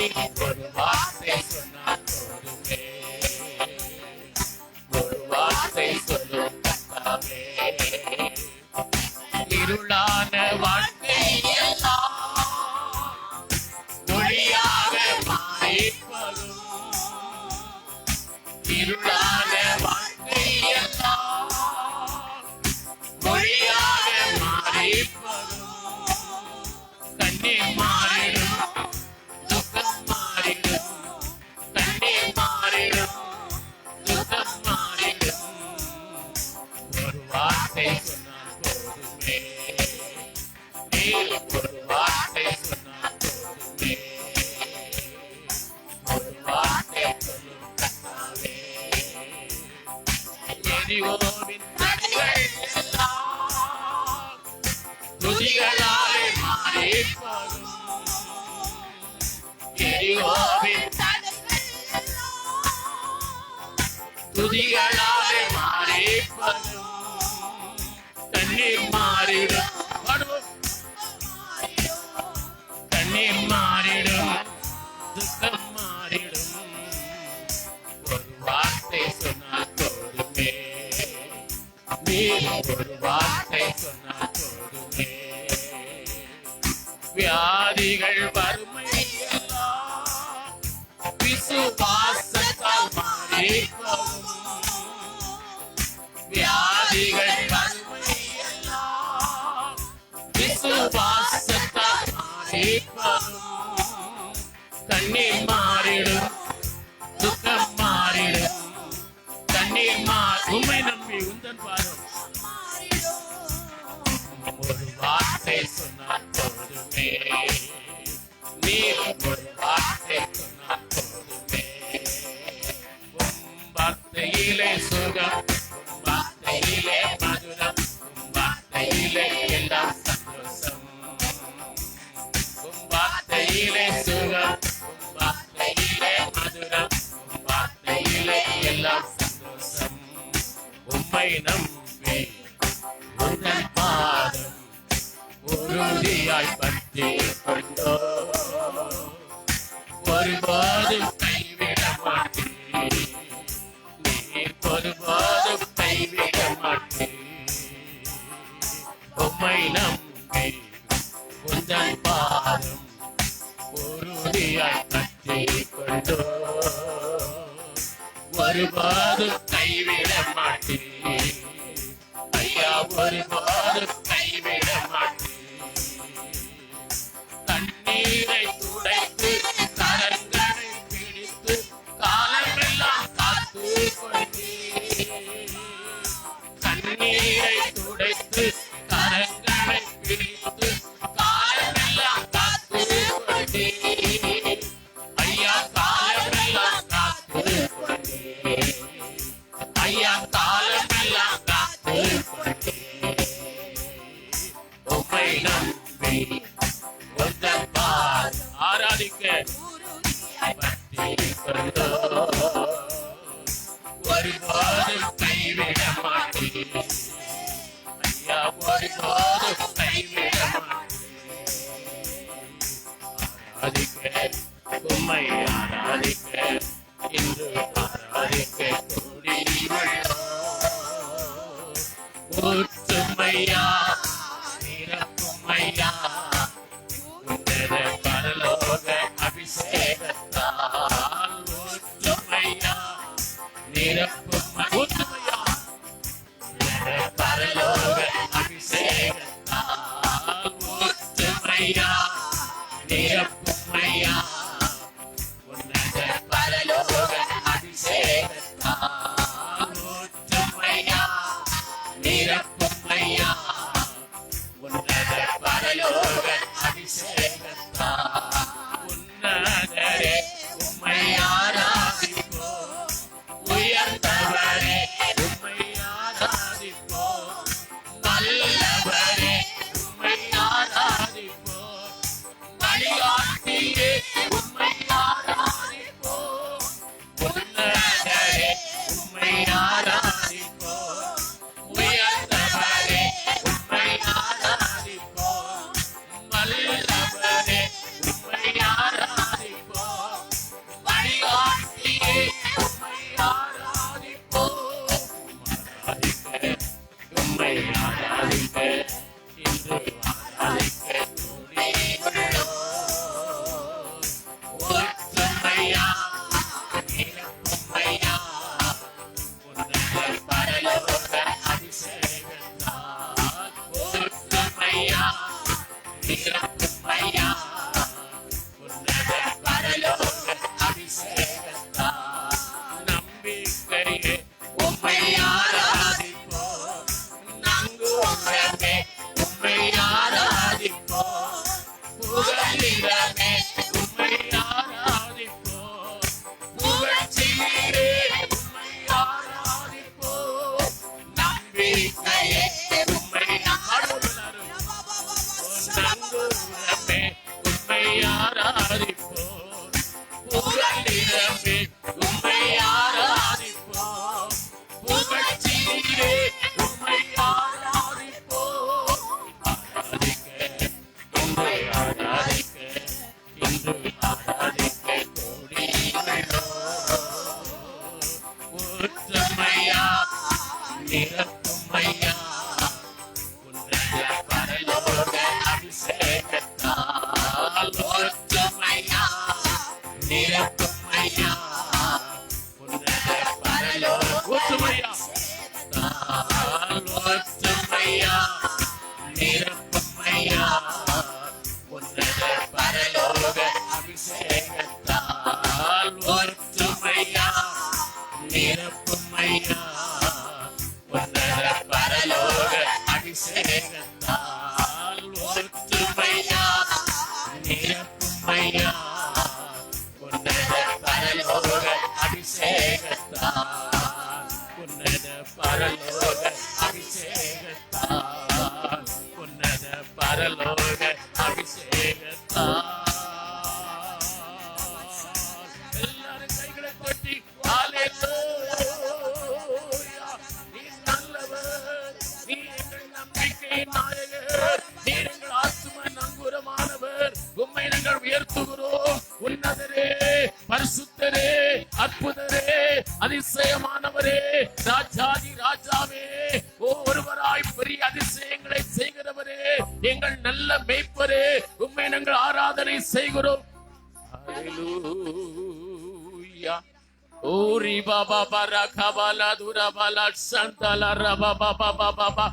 ஒரு வார்த்தை சொன்னால் போதுமே. ஒரு வார்த்தை சொல்லும் கர்த்தாவே, இருளான வாழ்க்கை எல்லாம் ஒளியாக மாறிப்பதும், இருளான வாழ்க்கை எல்லாம் ஒளியாக மாறிப்பதும். கண்ணீர் மாறிடும், துக்கம் மாறிடும், கண்ணீர் மாறிடும், துக்கம் மாறிடும். ஒரு வார்த்தை சொன்னால் போதுமே, நீ ஒரு வார்த்தை சொன்னால் போதுமே. ஒரு வார்த்தை சொல்லும் கர்த்தாவே, எரிகோவின் தடைகள் எல்லாம் யெகோவாவின் துதிகளாலே மாறிப்படும். கண்ணீர் மாறிடும், பாடுவோம். கண்ணீர் மாறிடும், துக்கம் மாறிடும். ஒரு வார்த்தை சொன்னால் போதுமே, நீர் ஒரு வார்த்தை சொன்னால் போதுமே. வியாதிகள் வறுமை எல்லாம் விசுவாசத்தால் மாறிப்படும். வியாதிகள் வறுமை எல்லாம் விசுவாசத்தால் மாறிப்படும். கண்ணீர் மாறிடும், துக்கம் மாறிடும். கண்ணீர் உம்மை நம்பி உந்தன் பாரும். ஒரு வார்த்தை சொன்னால் போதுமே, நீர் ஒரு வார்த்தை சொன்னால் போதுமே. வார்த்தையிலே சுகம், வார்த்தையிலே மதுரம், வார்த்தையிலே எல்லாம் சந்தோஷம். வார்த்தையிலே சுகம், வார்த்தையிலே மதுரம், வார்த்தையிலே எல்லாம் சந்தோஷம். உம்மை நம்பி உந்தன் பாதம் உறுதியாய் பற்றிக் கொண்டோ, ஒருபோதும் கைவிட மாட்டீர். நீர் ஒருபோதும் கைவிட மாட்டீர். உம்மை நம்பி உந்தன் பாதம் உறுதியாய் பற்றிக் கொண்டோ, ஒருபோதும் கைவிட மாட்டீர். ஐயா, ஒருபோதும் கைவிட மாட்டீர். கண்ணீரை துடைத்து கரங்களை பிடித்து காலமெல்லாம் காத்து கொண்டீர். கண்ணீரை துடைத்து கரங்களை பிடித்து காலமெல்லாம் காத்து கொண்டீர். ஐயா, காலமெல்லாம் காத்து கொண்டீர். ஐயா, காலமெல்லாம் காத்து கொண்டீர். உம்மை நம்பி உந்தன் பாதம் ஆராதிக்க பற்றிக் கொண்டோ, ஒருபோதும் கைவிட மாட்டீர். ஐயா, ஒருபோதும் கைவிட மாட்டீர். ஆராதிக்க உம்மை ஆராதிக்க இன்று ஆராதிக்க கூடியுள்ளோம். ஊற்றுமையா, நிரப்புமையா, உன்னத பரலோக அபிஷேகத்தால். ஊற்றுமையா, நிரப்புமையா, ஊற்றுமையா, உன்னத பரலோக அபிஷேகத்தால். ஊற்றுமையா, நிரப்புமையா, உன்னத பரலோக அபிஷேகத்தால். ஊற்றுமையா, நிரப்புமையா, உன்னத பரலோக அபிஷேகத்தால். உன்னதரே உம்மை ஆராதிப்போம், உயர்ந்தவரே உம்மை ஆராதிப்போம், நல்லவரே உம்மை ஆராதிப்போம், வழிகாட்டியே உம்மை ஆராதிப்போம். உன்னதரே உம்மை ஆராதிப்போம், உயர்ந்தவரே உம்மை ஆராதிப்போம், வல்லவரே உம்மை ஆராதிப்போம், வழிகாட்டியே உம்மை ஆராதிப்போம். உம்மை ஆராதிக்க இன்று ஆராதிக்க கூடியுள்ளோம். ஒற்றுமையா, நிரப்புமையா, உன்னத பரலோக அபிஷேகத்தால். ஒற்றுமையா, நிரப்புமையா, உன்னத பரலோக அபிஷேகத்தால். நம்பிக்கையே உம்மை ஆராதிப்போம், நங்குரமே உம்மை ஆராதிப்போம், புகலிடமே உம்மை ஆராதிப்போம், புகழ்ச்சியே உம்மை ஆராதிப்போம். நம்பிக்கையே உம்மை ஆராதிப்போம், நங்குரமே உம்மை ஆராதிப்போம், நிரப்பும் ஐயா உன்னத பரலோக அபிஷேகத்தால் ஊற்றும் ஐயா நிரப்பும் ஐயா உன்னத பரலோக ஊற்றும் ஐயா ஊற்றும் ஐயா நிரப்பும் ஐயா உன்னத பரலோக அபிஷேகத்தால் ஊற்றும் ஐயா நிரப்பும் ஐயா உன்னத பரலோக அபிஷேகத்தால் ஊற்றும் ஐயா நிரப்பும் ஐயா உன்னத பரலோக அபிஷேகத்தால் உன்னத பரலோக அபிஷேகத்தால் உன்னத பரலோக அபிஷேகத்தால் எல்லாரும் கைகளை தட்டி ஹல்லேலூயா நீ நல்லவர் நீ எங்கள் நம்பிக்கை நாயகர் நீர் எங்கள் ஆத்தும நங்கூரமானவர் உம்மை நாங்கள் உயர்த்துகிறோம் உன்னதரே பரிசுத்தரே அற்புதரே அதிசயமானவரே ராஜாதி ராஜாவே ஒருவராய் பெரிய அதிசயங்களை செய்கிறவரே எங்கள் நல்ல மேய்ப்பரே உம்மை நாங்கள் ஆராதனை செய்கிறோம் ஹல்லேலூயா ஓரி பாபா பரகபாலா துரபாலா சந்தலா ரபாபா பாபா பாபா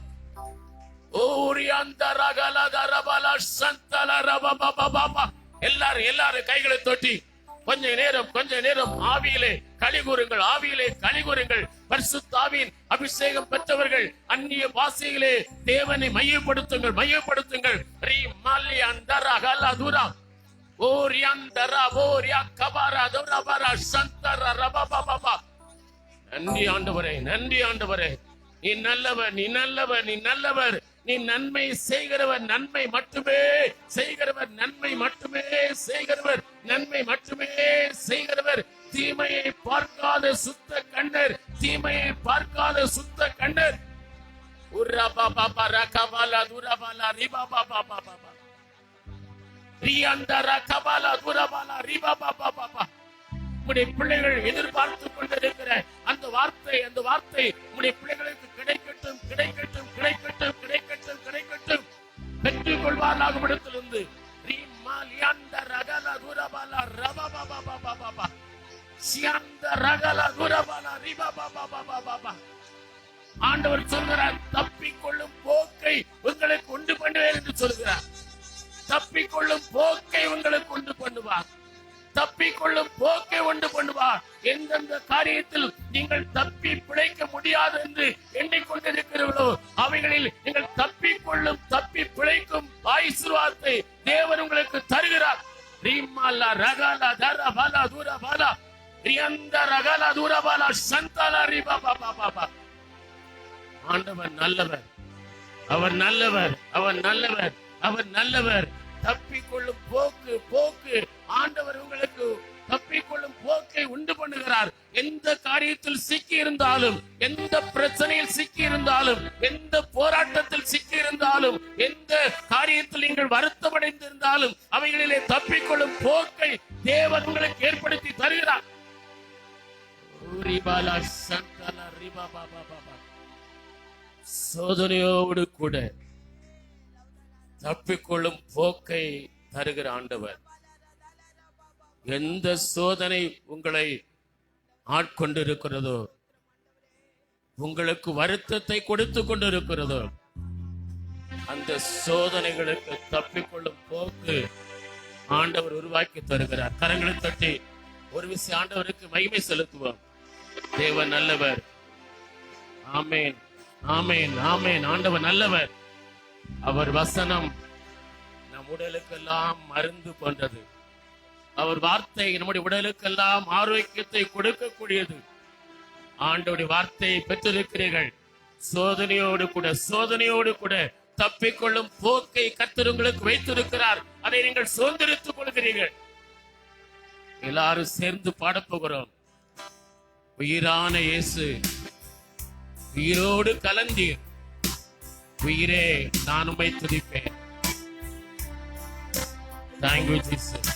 ஓரி அந்தரகலா தரபாலா சந்தலா ரபாபா பாபா எல்லாரும் கைகளை தொட்டி கொஞ்ச நேரம் ஆவியிலே களிகூருங்கள் பரிசுத்த ஆவியின் அபிஷேகம் பெற்றவர்கள் அந்நிய பாஷைகளே தேவனை மையப்படுத்துங்கள் ரீ மாலி அந்தரகலா துரா ஓரியந்தரா ஓரியா கபாரா துரபாரா சந்தரா ரபாபா பாபா நன்றி ஆண்டவரே நீ நல்லவர் நீ நன்மை செய்கிறவர் நன்மை மட்டுமே செய்கிறவர் தீமையை பார்க்காத சுத்த கண்ணர் உரபா பாபா ரகபாலா துரபாலா ரிபா பாபா பாபா ரியந்தரா கபாலா துரபாலா ரிபா பாபா பாபா உம்முடைய பிள்ளைகள் எதிர்பார்த்து கொண்டிருக்கிற அந்த வார்த்தை உம்முடைய பிள்ளைகளுக்கு கிடைக்கட்டும் பெற்றுக் கொள்வாராக இடத்திலிருந்து ஆண்டவர் சொல்கிறார் தப்பிக்கொள்ளும் போக்கை உங்களுக்கு உண்டு பண்ணுவேன் என்று சொல்கிறார் தப்பிக்கொள்ளும் போக்கை உங்களுக்கு உண்டு பண்ணுவார் எந்தெந்த காரியத்தில் நீங்கள் தப்பி பிழைக்க முடியாது என்று எண்ணிக்கொண்டிருக்கிறீர்களோ அவைகளில் நீங்கள் தப்பி பிழைக்கும் ஆசீர்வாதத்தை தேவன் உங்களுக்கு தருகிறார் ரீமாலா ரகாலா தரபாலா தூரபாலா ரியந்த ரகாலா தூரபாலா சந்தாலா ரிபா பாபா பாபா ஆண்டவர் நல்லவர் தப்பிக்கொள்ளும் போக்கு ஆண்டவர் உங்களுக்கு தப்பிக்கொள்ளும் போக்கை உண்டு பண்ணுகிறார். எந்த காரியத்தில் சிக்கி இருந்தாலும், எந்த பிரச்சனையில் சிக்கி இருந்தாலும், எந்த போராட்டத்தில் சிக்கி இருந்தாலும், எந்த காரியத்தில் நீங்கள் வருத்தமடைந்திருந்தாலும் அவைகளிலே தப்பிக்கொள்ளும் போக்கை தேவன் உங்களுக்கு ஏற்படுத்தி தருகிறார். சோதனையோடு கூட தப்பிக்கொள்ளும் போக்கை தருகிற ஆண்டவர். எந்த சோதனை உங்களை ஆட்கொண்டிருக்கிறதோ, உங்களுக்கு வருத்தத்தை கொடுத்து கொண்டிருக்கிறதோ, அந்த சோதனைகளுக்கு தப்பிக்கொள்ளும் போக்கு ஆண்டவர் உருவாக்கி தருகிறார். கரங்களை தட்டி ஒரு விஷயம் ஆண்டவருக்கு மகிமை செலுத்துவோம். தேவன் நல்லவர். ஆமேன், ஆமேன், ஆமேன். ஆண்டவர் நல்லவர். அவர் வசனம் நம் உடலுக்கெல்லாம் மருந்து போன்றது. அவர் வார்த்தை நம்முடைய உடலுக்கெல்லாம் ஆரோக்கியத்தை கொடுக்கக்கூடியது. ஆண்டவருடைய வார்த்தையை பெற்றிருக்கிறீர்கள். சோதனையோடு கூட தப்பிக்கொள்ளும் போக்கை கர்த்தர் உங்களுக்கு வைத்திருக்கிறார். அதை நீங்கள் சுதந்திரித்துக் கொள்கிறீர்கள். எல்லாரும் சேர்ந்து பாடப்போகிறோம். உயிரான இயேசு, உயிரோடு கலந்தீர். உயிரே, நான் உம்மை துதிப்பேன். Thank you, Jesus.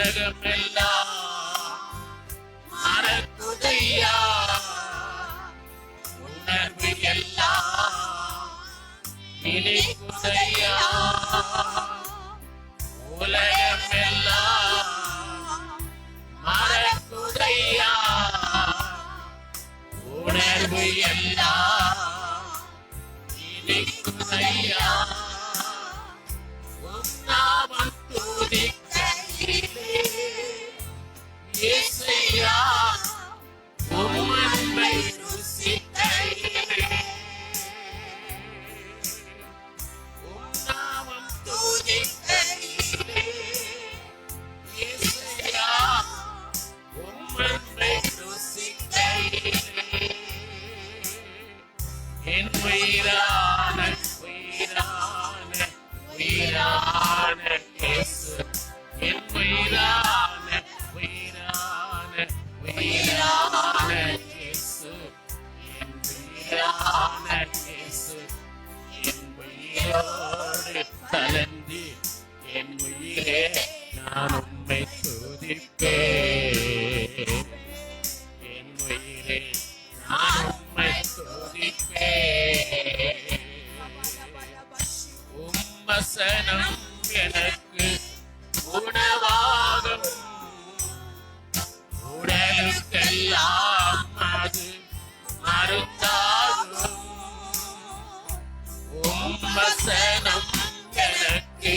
உலகமெல்லாம் மறக்குதையா, உணர்வு எல்லாம் நினைக்குதையா, உலகமெல்லாம் மறக்குதையா, உணர்வு எல்லாம் நினைக்குதையா, உம் நாமம் துதிக்கையிலே இயேசுயா, உம் அன்பை ருசிக்கையிலே, உம் நாமம் துதிக்கையிலே இயேசுயா, உம் அன்பை ருசிக்கையிலே, என் உயிரான உயிரான உயிரான இயேசு, என் உயிரான உயிரான உயிரான இயேசு, என் உயிரான இயேசு, என் உயிரோடு கலந்து என் உயிரே நான் உம்மை துதிப்பேன், என் உயிரே நான் உம்மை துதிப்பேன், உம் வசனம் எனக்கு உணவாகும், உடலுக்கெல்லாம் அது மருந்தாகும், உம் வசனம் எனக்கு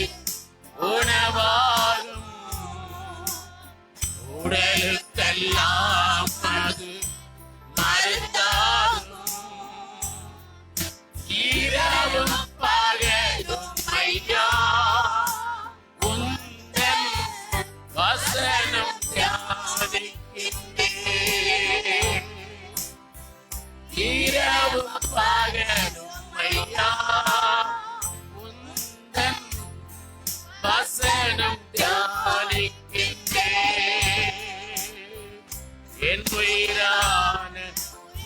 உணவாகும், உடலுக்கெல்லாம் அது மருந்தாகும், இரவும் பகலும் ஐயா உந்தன் வசனம் தியானிக்கின்றேன், இரவும் பகலும் ஐயா உந்தன் வசனம் தியானிக்கின்றேன், என் உயிரான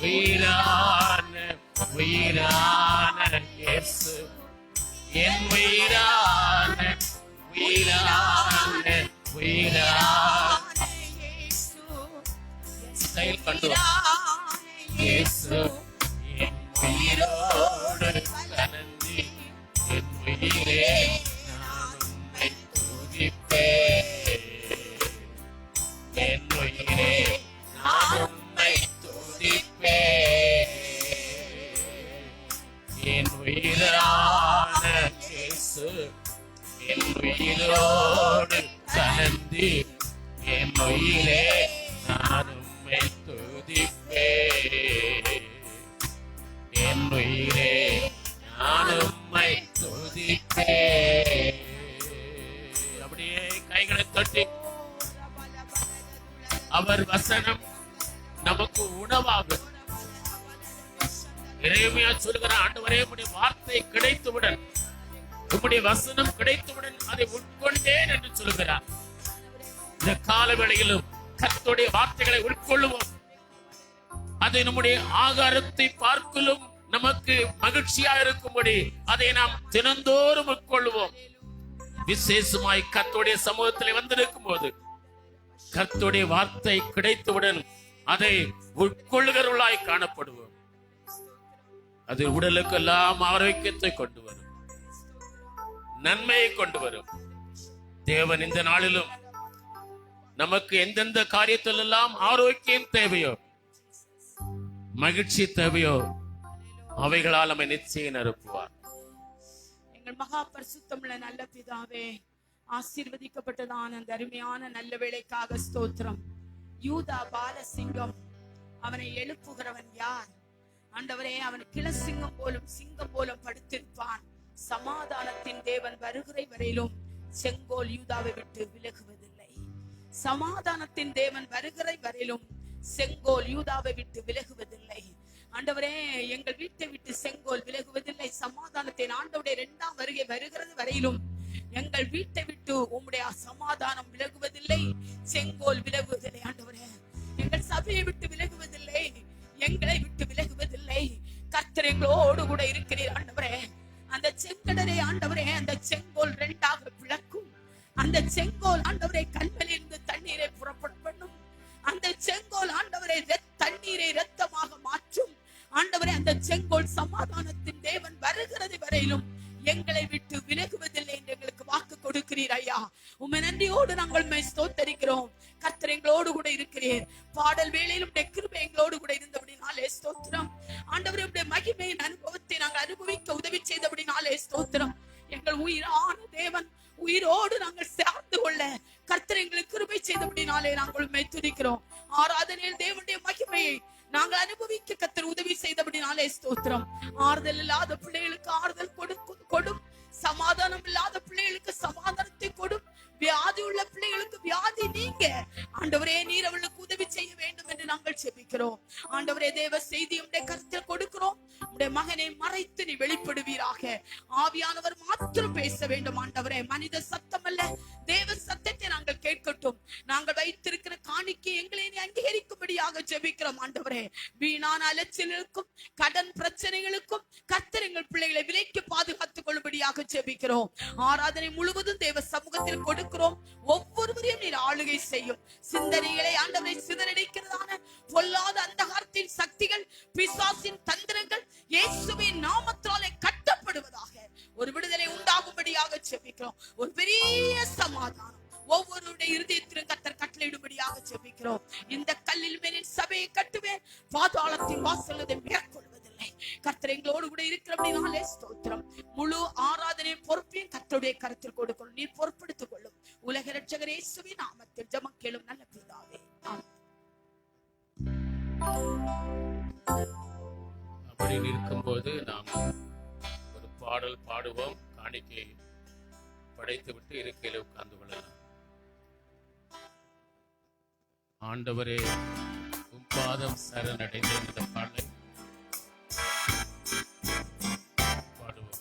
உயிரான உயிரான இயேசு, என் உயிரான உயிரான உயிரான ஸ்டைல் கண்டு இயேசு, என் உயிரோடு கலந்து என் உயிரே நான் உம்மை துதிப்பேன், என் உயிரே நான் உம்மை துதிப்பேன், என் உயிரான இயேசு, என் உயிரோடு கலந்து என் உயிரே நான் உம்மை துதிப்பேன், என் உயிரே நான் உம்மை துதிப்பேன். அப்படியே கைகளை தட்டி அவர் வசனம் நமக்கு உணவாகும். எரேமியா சொல்கிற ஆண்டவரே உம்முடைய வார்த்தை கிடைத்தவுடன், உம்முடைய வசனம் கிடைத்தவுடன் அதை உட்கொண்டேன் என்று சொல்கிறார். இந்த கால வேளையிலும் கர்த்தருடைய வார்த்தைகளை உட்கொள்ளுவோம். அதை நம்முடைய ஆகாரத்தை பார்க்கலும் நமக்கு மகிழ்ச்சியா இருக்கும்படி அதை நாம் தினந்தோறும் உட்கொள்வோம். விசேஷமாய் கர்த்தருடைய சமூகத்தில் வந்திருக்கும் போது கர்த்தருடைய வார்த்தை கிடைத்தவுடன் அதை உட்கொள்ளுகிறவர்களாய் காணப்படுவோம். அது உடலுக்கெல்லாம் ஆரோக்கியத்தை கொண்டு வரும், நன்மையை கொண்டு வரும். தேவன் இந்த நாளிலும் நமக்கு எந்தெந்த காரியத்தில் எல்லாம் ஆரோக்கியம் தேவையோ, மகிழ்ச்சி தேவையோ, அவைகளால் நம்மை நிச்சயம் நிரப்புவார். எங்கள் மகா பரிசுத்தமுள்ள நல்ல பிதாவே, ஆசீர்வதிக்கப்பட்டதான அந்த அருமையான நல்ல வேளைக்காக ஸ்தோத்திரம். யூதா பாலசிங்கம், அவனை எழுப்புகிறவன் யார்? ஆண்டவரே, அவன் கிளசிங்கம் போலும் சிங்கம் போலும் படுத்திருப்பான். சமாதானத்தின் தேவன் வருகிற வரையிலும் செங்கோல் யூதாவை விட்டு விலகுவதில்லை. சமாதானத்தின் தேவன் வருகிற வரையிலும் செங்கோல் யூதாவை விட்டு விலகுவதில்லை. ஆண்டவரே, எங்கள் வீட்டை விட்டு செங்கோல் விலகுவதில்லை. சமாதானத்தின் ஆண்டவருடைய 2ஆம் வருகை வருகிறது வரையிலும் எங்கள் வீட்டை விட்டு உம்முடைய சமாதானம் விலகுவதில்லை, செங்கோல் விலகுவதில்லை. ஆண்டவரே, எங்கள் சபையை விட்டு விலகுவதில்லை, எங்களை விட்டு விலகுவதில்லை. கர்த்தர் எங்களோடு கூட இருக்கிறீர். ஆண்டவரே, அந்த செங்கடரை ஆண்டவரே, அந்த செங்கோல் 2ஆக பிளக்கும். அந்த செங்கோல் ஆண்டவரே கண்களிலிருந்து கர்த்தர் எங்களோடு கூட இருக்கிறீர். பாடல் வேளையிலும் உடைய கிருபை எங்களோடு கூட இருந்தபடினாலே ஸ்தோத்திரம். ஆண்டவரே, உடைய மகிமையின் அனுபவத்தை நாங்கள் அனுபவிக்க உதவி செய்தபடினாலே ஸ்தோத்திரம். எங்கள் உயிரான தேவன் உயிரோடு நாங்கள் சேர்ந்து கொள்ள கர்த்தர் எங்களுக்கு கிருபை செய்தபடினாலே நாங்கள் உம்மை துதிக்கிறோம். ஆராதனையில் தேவனுடைய மகிமையை நாங்கள் அனுபவிக்க கர்த்தர் உதவி செய்தபடினாலே ஸ்தோத்திரம். ஆறுதல் இல்லாத பிள்ளைகளுக்கு ஆறுதல் கொடும், சமாதானம் இல்லாத பிள்ளைகளுக்கு சமாதானத்தை கொடும், வியாதி உள்ள பிள்ளைகளுக்கு வியாதி நீங்க ஆண்டவரே நீர் அவளுக்கு உதவி செய்ய வேண்டும் என்று நாங்கள் செபிக்கிறோம். ஆண்டவரே, தேவ செய்தி உடைய கருத்தில் கொடுக்கிறோம். உடைய மகனை மறைத்து நீ வெளிப்படுவீராக. ஆவியானவர் மாத்திரம் பேச வேண்டும் ஆண்டவரே. மனித சத்தம் அல்ல, தேவ சத்தத்தை நாங்கள் கேட்கட்டும். நாங்கள் வைத்திருக்கிற காணிக்கை எங்களை நீ அங்கீகரிக்கும்படியாக ஜெபிக்கிறோம் ஆண்டவரே. வீணான அலைச்சலுக்கும் கடன் பிரச்சனைகளுக்கும் கர்த்தர் எங்கள் பிள்ளைகளை விலைக்கு பாதுகாத்துக் கொள்ளும்படியாக ஜெபிக்கிறோம். ஆராதனை முழுவதும் தேவ சமூகத்தில் கொடுக்கிறோம். ஒவ்வொருவரையும் நீர் ஆளுகை செய்யும். சிந்தனைகளை ஆண்டவரை சிதறடிக்கிறதான பொல்லாத அந்தகாரத்தின் சக்திகள், பிசாசின் தந்திரங்கள் இயேசுவின் நாமத்தாலே கட்டப்படுவதாக. ஒரு விடுதலை உண்டாகும்படியாக ஜெபிக்கிறோம். ஒரு பெரிய சமாதானம் ஒவ்வொருடைய இருதயத்திலும் கர்த்தர் கட்டளையிடும்படியாக ஜெபிக்கிறோம். இந்த கல்லில் மேலின் சபையை கட்டுவேன், பாதாளத்தின் வாசல் அதை மேற்கொள்வதில்லை. கர்த்தர் எங்களோடு கூட இருக்கிறபடினாலே ஸ்தோத்திரம். முழு ஆராதனை பொறுப்பையும் கர்த்தருடைய கருத்தில் கொடுக்கணும். நீர் பொறுப்படுத்திக் கொள்ளும். உலக இரட்சகர் இயேசுவின் நாமத்தில் ஜெபம் கேளும் நல்ல பிதாவே, ஆமென். அப்படி இருக்கும்போது நாம் ஒரு பாடல் பாடுவோம். காணிக்கை படைத்து விட்டு இருக்கையில உட்கார்ந்து கொள்ளலாம். ஆண்டவரே, உம் பாதம் சரணடைந்தேன் என்ற பாடலை பாடுவோம்.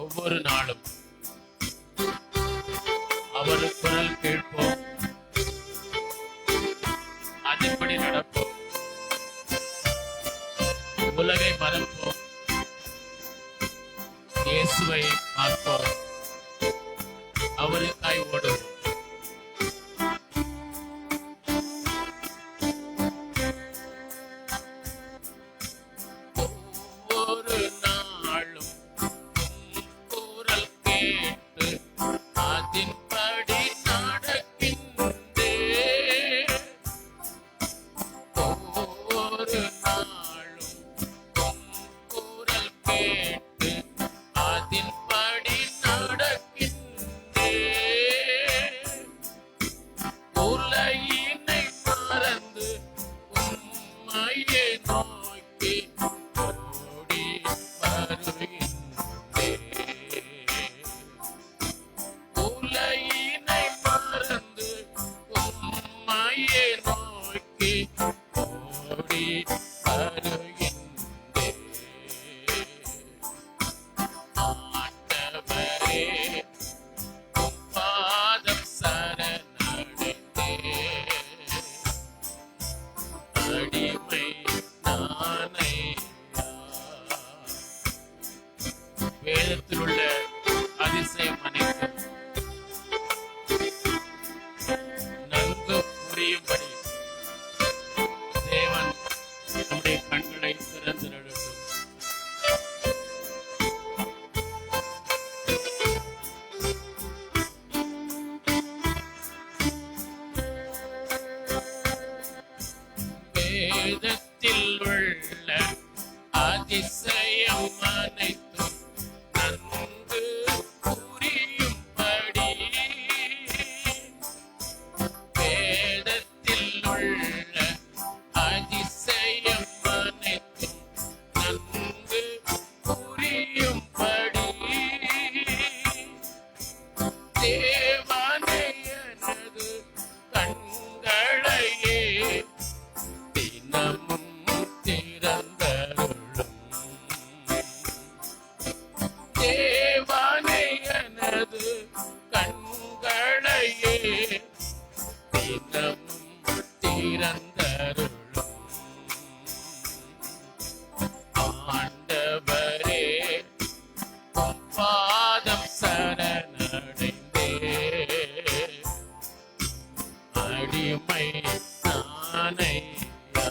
ஒவ்வொரு நாளும் அவர் குரல் கேட்போம், அதன்படி நடப்போம். உலகை மறப்போம், இயேசுவை பார்ப்போம், அவருக்காய் ஓடுவோம். வேதத்தில் உள்ள அதிசயம் அனைத்தும் நன்கு புரியும்படி தேவன் நம்முடைய கண்களை திறந்து நடட்டும். அனைத்தும் நன்கு புரியும்படி வேதத்தில் உள்ள அதிசயம் அனைத்தும் நன்கு புரியும்படி தேவனே எனது கண்களையே தினமும் திறந்தருளும். தேவனே எனது கண்களையே தினமும் திறந்தருளும். ஆண்டவரே உம் பாதம் சரணடைந்தே அடிமை நானையா,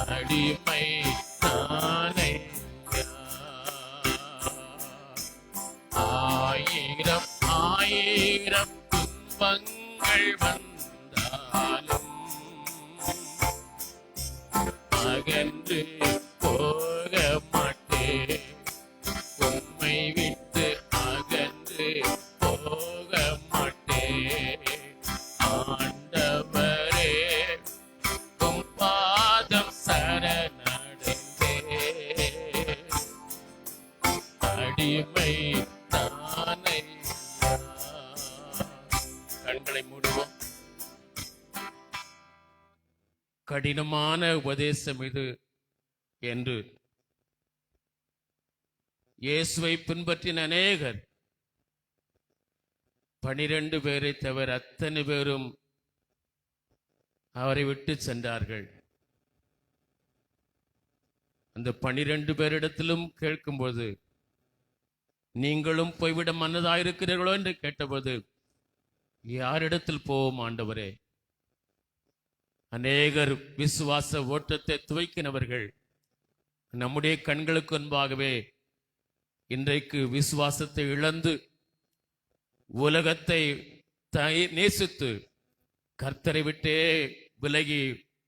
அடிமை நானையா. ஆயிரம் ஆயிரம் துன்பங்கள் வந்தாலும் அகன்று போக மாட்டேன், உம்மை விட்டு அகன்று போக மாட்டேன். ஆண்டவரே உம் பாதம் சரணடைந்தே அடிமை தானையா. கண்களை மூடுவோம். கடினமான உபதேசம் இது என்று இயேசுவை பின்பற்றின அநேகர் 12 பேரை தவிர அத்தனை பேரும் அவரை விட்டு சென்றார்கள். அந்த 12 பேரிடத்திலும் கேட்கும்போது, நீங்களும் போய்விட மனதாயிருக்கிறீர்களோ என்று கேட்டபோது, யாரிடத்தில் போவோம் ஆண்டவரே? அநேகர் விசுவாச ஓட்டத்தை துவைக்கினவர்கள் நம்முடைய கண்களுக்கு முன்பாகவே இன்றைக்கு விசுவாசத்தை இழந்து உலகத்தை நேசித்து கர்த்தரை விட்டே விலகி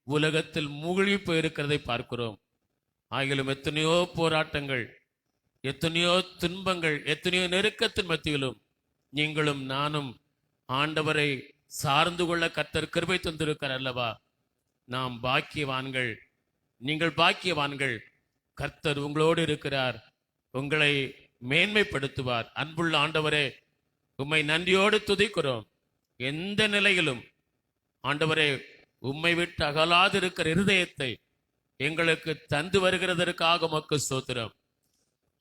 உலகத்தில் மூழ்கி போயிருக்கிறதை பார்க்கிறோம். ஆகிலும் எத்தனையோ போராட்டங்கள், எத்தனையோ துன்பங்கள், எத்தனையோ நெருக்கத்தின் மத்தியிலும் நீங்களும் நானும் ஆண்டவரை சார்ந்து கொள்ள கர்த்தர் கிருபை தந்திருக்கிறார் அல்லவா? நாம் பாக்கியவான்கள், நீங்கள் பாக்கியவான்கள். கர்த்தர் உங்களோடு இருக்கிறார், உங்களை மேன்மைப்படுத்துவார். அன்புள்ள ஆண்டவரே, உம்மை நன்றியோடு துதிக்கிறோம். எந்த நிலையிலும் ஆண்டவரே, உம்மை விட்டு அகலாதிருக்கிற இருதயத்தை எங்களுக்கு தந்து வருகிறதற்காக உமக்கு ஸ்தோத்திரம்.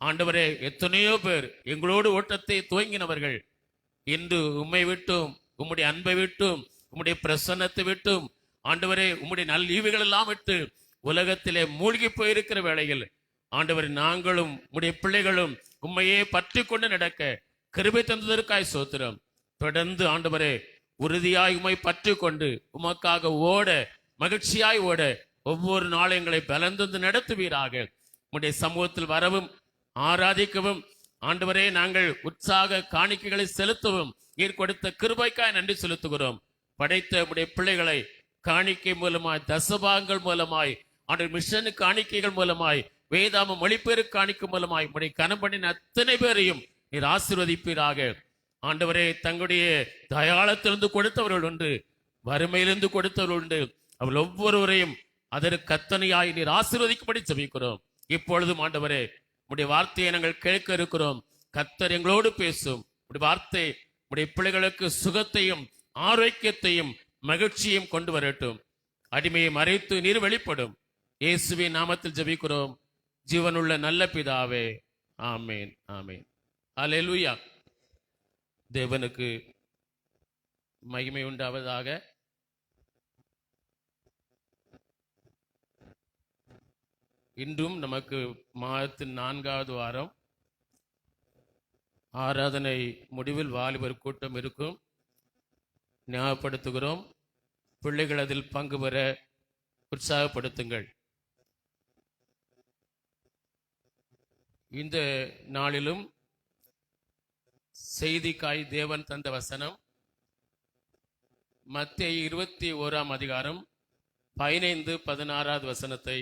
ஆண்டவரே, எத்தனையோ பேர் எங்களோடு ஓட்டத்தை துவங்கினவர்கள் இன்று உம்மை விட்டும், உம்முடைய அன்பை விட்டும், உம்முடைய பிரசன்னத்தை விட்டும், ஆண்டவரே உம்முடைய நல்லீவுகள் எல்லாம் விட்டு உலகத்திலே மூழ்கி போயிருக்கிற வேளையில் ஆண்டவரே, நாங்களும் உம்முடைய பிள்ளைகளும் உம்மையே பற்றி கொண்டு நடக்க கிருபை தந்ததற்காய் ஸ்தோத்திரம். தொடர்ந்து ஆண்டவரே உறுதியாய் உம்மை பற்றி கொண்டு உமக்காக ஓட, மகிழ்ச்சியாய் ஓட ஒவ்வொரு நாளும் எங்களை பலந்தந்து நடத்துவீராக. உம்முடைய சமூகத்தில் வரவும் ஆராதிக்கவும் ஆண்டவரே நாங்கள் உற்சாக காணிக்கைகளை செலுத்தவும் நீர் கொடுத்த கிருபைக்காய் நன்றி செலுத்துகிறோம். படைத்த உடைய பிள்ளைகளை காணிக்கை மூலமாய், தசபாகங்கள் மூலமாய், ஆண்டவர் மிஷனு காணிக்கைகள் மூலமாய், வேதாம மொழிபெயர்ப்பு காணிக்கை மூலமாய் உடைய கனம்பண்ணின் அத்தனை பேரையும் நீர் ஆசீர்வதிப்பீராக. ஆண்டவரே, தங்களுடைய தயாளத்திலிருந்து கொடுத்தவர்கள் உண்டு, வறுமையிலிருந்து கொடுத்தவர்கள் உண்டு. அவள் ஒவ்வொருவரையும் அதற்கு கத்தனையாய் நீர் ஆசீர்வதிக்கும்படி ஜெபிக்கிறோம். இப்பொழுதும் ஆண்டவரே உடைய வார்த்தையை நாங்கள் கேட்க இருக்கிறோம். கர்த்தர் எங்களோடு பேசும். உடைய வார்த்தை உடைய பிள்ளைகளுக்கு சுகத்தையும் ஆரோக்கியத்தையும் மகிழ்ச்சியும் கொண்டு வரட்டும். அடிமையை மறைத்து நீர் வெளிப்படும். இயேசுவின் நாமத்தில் ஜெபிக்கிறோம் ஜீவனுள்ள நல்ல பிதாவே, ஆமேன், ஆமேன். அல்லேலூயா. தேவனுக்கு மகிமை உண்டாவதாக. இன்றும் நமக்கு மாதத்தின் 4வது வாரம் ஆராதனை முடிவில் வாலிபர் கூட்டம் இருக்கும். ஞாபகப்படுத்துகிறோம். பிள்ளைகள் அதில் பங்கு பெற உற்சாகப்படுத்துங்கள். இந்த நாளிலும் செய்திக்காய் தேவன் தந்த வசனம் மத்தேயு 21 அதிகாரம் 15, 16 வசனத்தை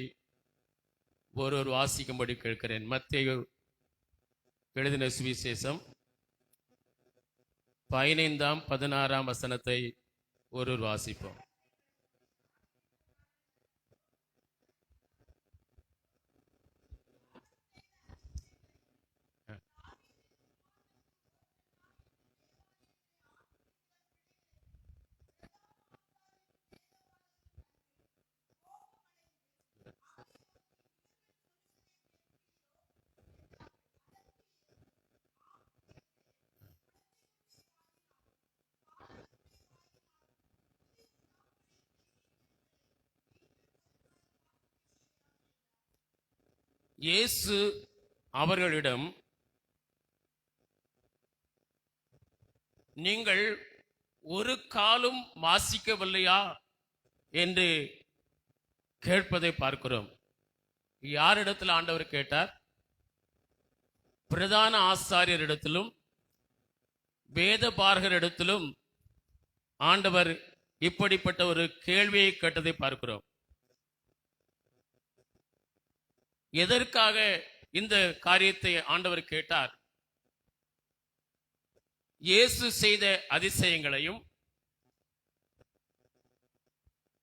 ஒரு வாசிக்கும்படி கேட்கிறேன். மத்தேயு எழுதின சுவிசேஷம் 15ஆம் 16ஆம் வசனத்தை ஒரு வாசிப்போம். இயேசு அவர்களிடம், நீங்கள் ஒரு காலும் வாசிக்கவில்லையா என்று கேட்பதை பார்க்கிறோம். யாரிடத்தில் ஆண்டவர் கேட்டார்? பிரதான ஆசாரியரிடத்திலும் வேதபாரகரிடத்திலும் ஆண்டவர் இப்படிப்பட்ட ஒரு கேள்வியை கேட்டதை பார்க்கிறோம். எதற்காக இந்த காரியத்தை ஆண்டவர் கேட்டார்? இயேசு செய்த அதிசயங்களையும்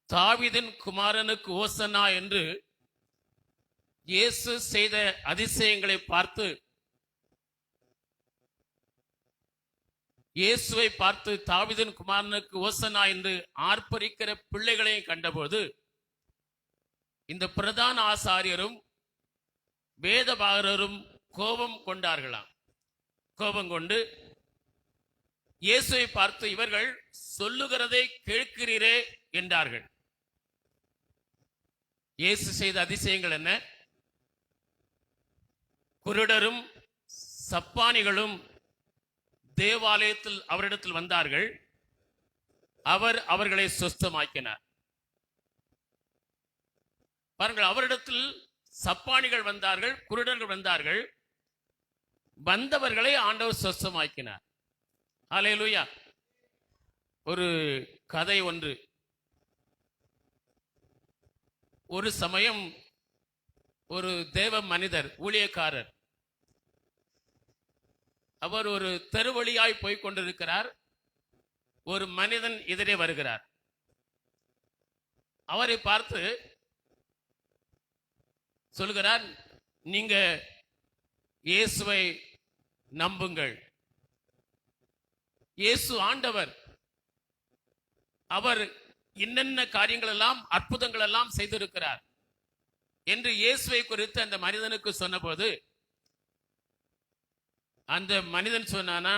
தாவீதின் குமாரனுக்கு ஓசன்னா என்று இயேசு செய்த அதிசயங்களை பார்த்து, இயேசுவை பார்த்து தாவீதின் குமாரனுக்கு ஓசன்னா என்று ஆர்ப்பரிக்கிற பிள்ளைகளையும் கண்டபோது இந்த பிரதான ஆசாரியரும் வேதபாரகரும் கோபம் கொண்டார்களாம். கோபம் கொண்டு இயேசுவை பார்த்து, இவர்கள் சொல்லுகிறதை கேட்கிறீரே என்றார்கள். இயேசு செய்த அதிசயங்கள் என்ன? குருடரும் சப்பானிகளும் தேவாலயத்தில் அவரிடத்தில் வந்தார்கள். அவர் அவர்களை சுஸ்தமாக்கினார். பாருங்கள், அவரிடத்தில் சப்பானிகள் வந்தார்கள், குருடர்கள் வந்தார்கள். வந்தவர்களை ஆண்டவர் சுஸ்தமாக்கினார். ஹல்லேலூயா. ஒரு கதை ஒன்று. ஒரு சமயம் ஒரு தேவ மனிதர், ஊழியக்காரர், அவர் ஒரு தெருவழியாய் போய் கொண்டிருக்கிறார். ஒரு மனிதன் எதிரே வருகிறார். அவரை பார்த்து சொல்கிறார், நீங்க இயேசுவை நம்புங்கள், இயேசு ஆண்டவர், அவர் இன்னென்ன காரியங்கள் எல்லாம் அற்புதங்கள் எல்லாம் செய்திருக்கிறார் என்று இயேசுவை குறித்து அந்த மனிதனுக்கு சொன்னபோது அந்த மனிதன் சொன்னானா,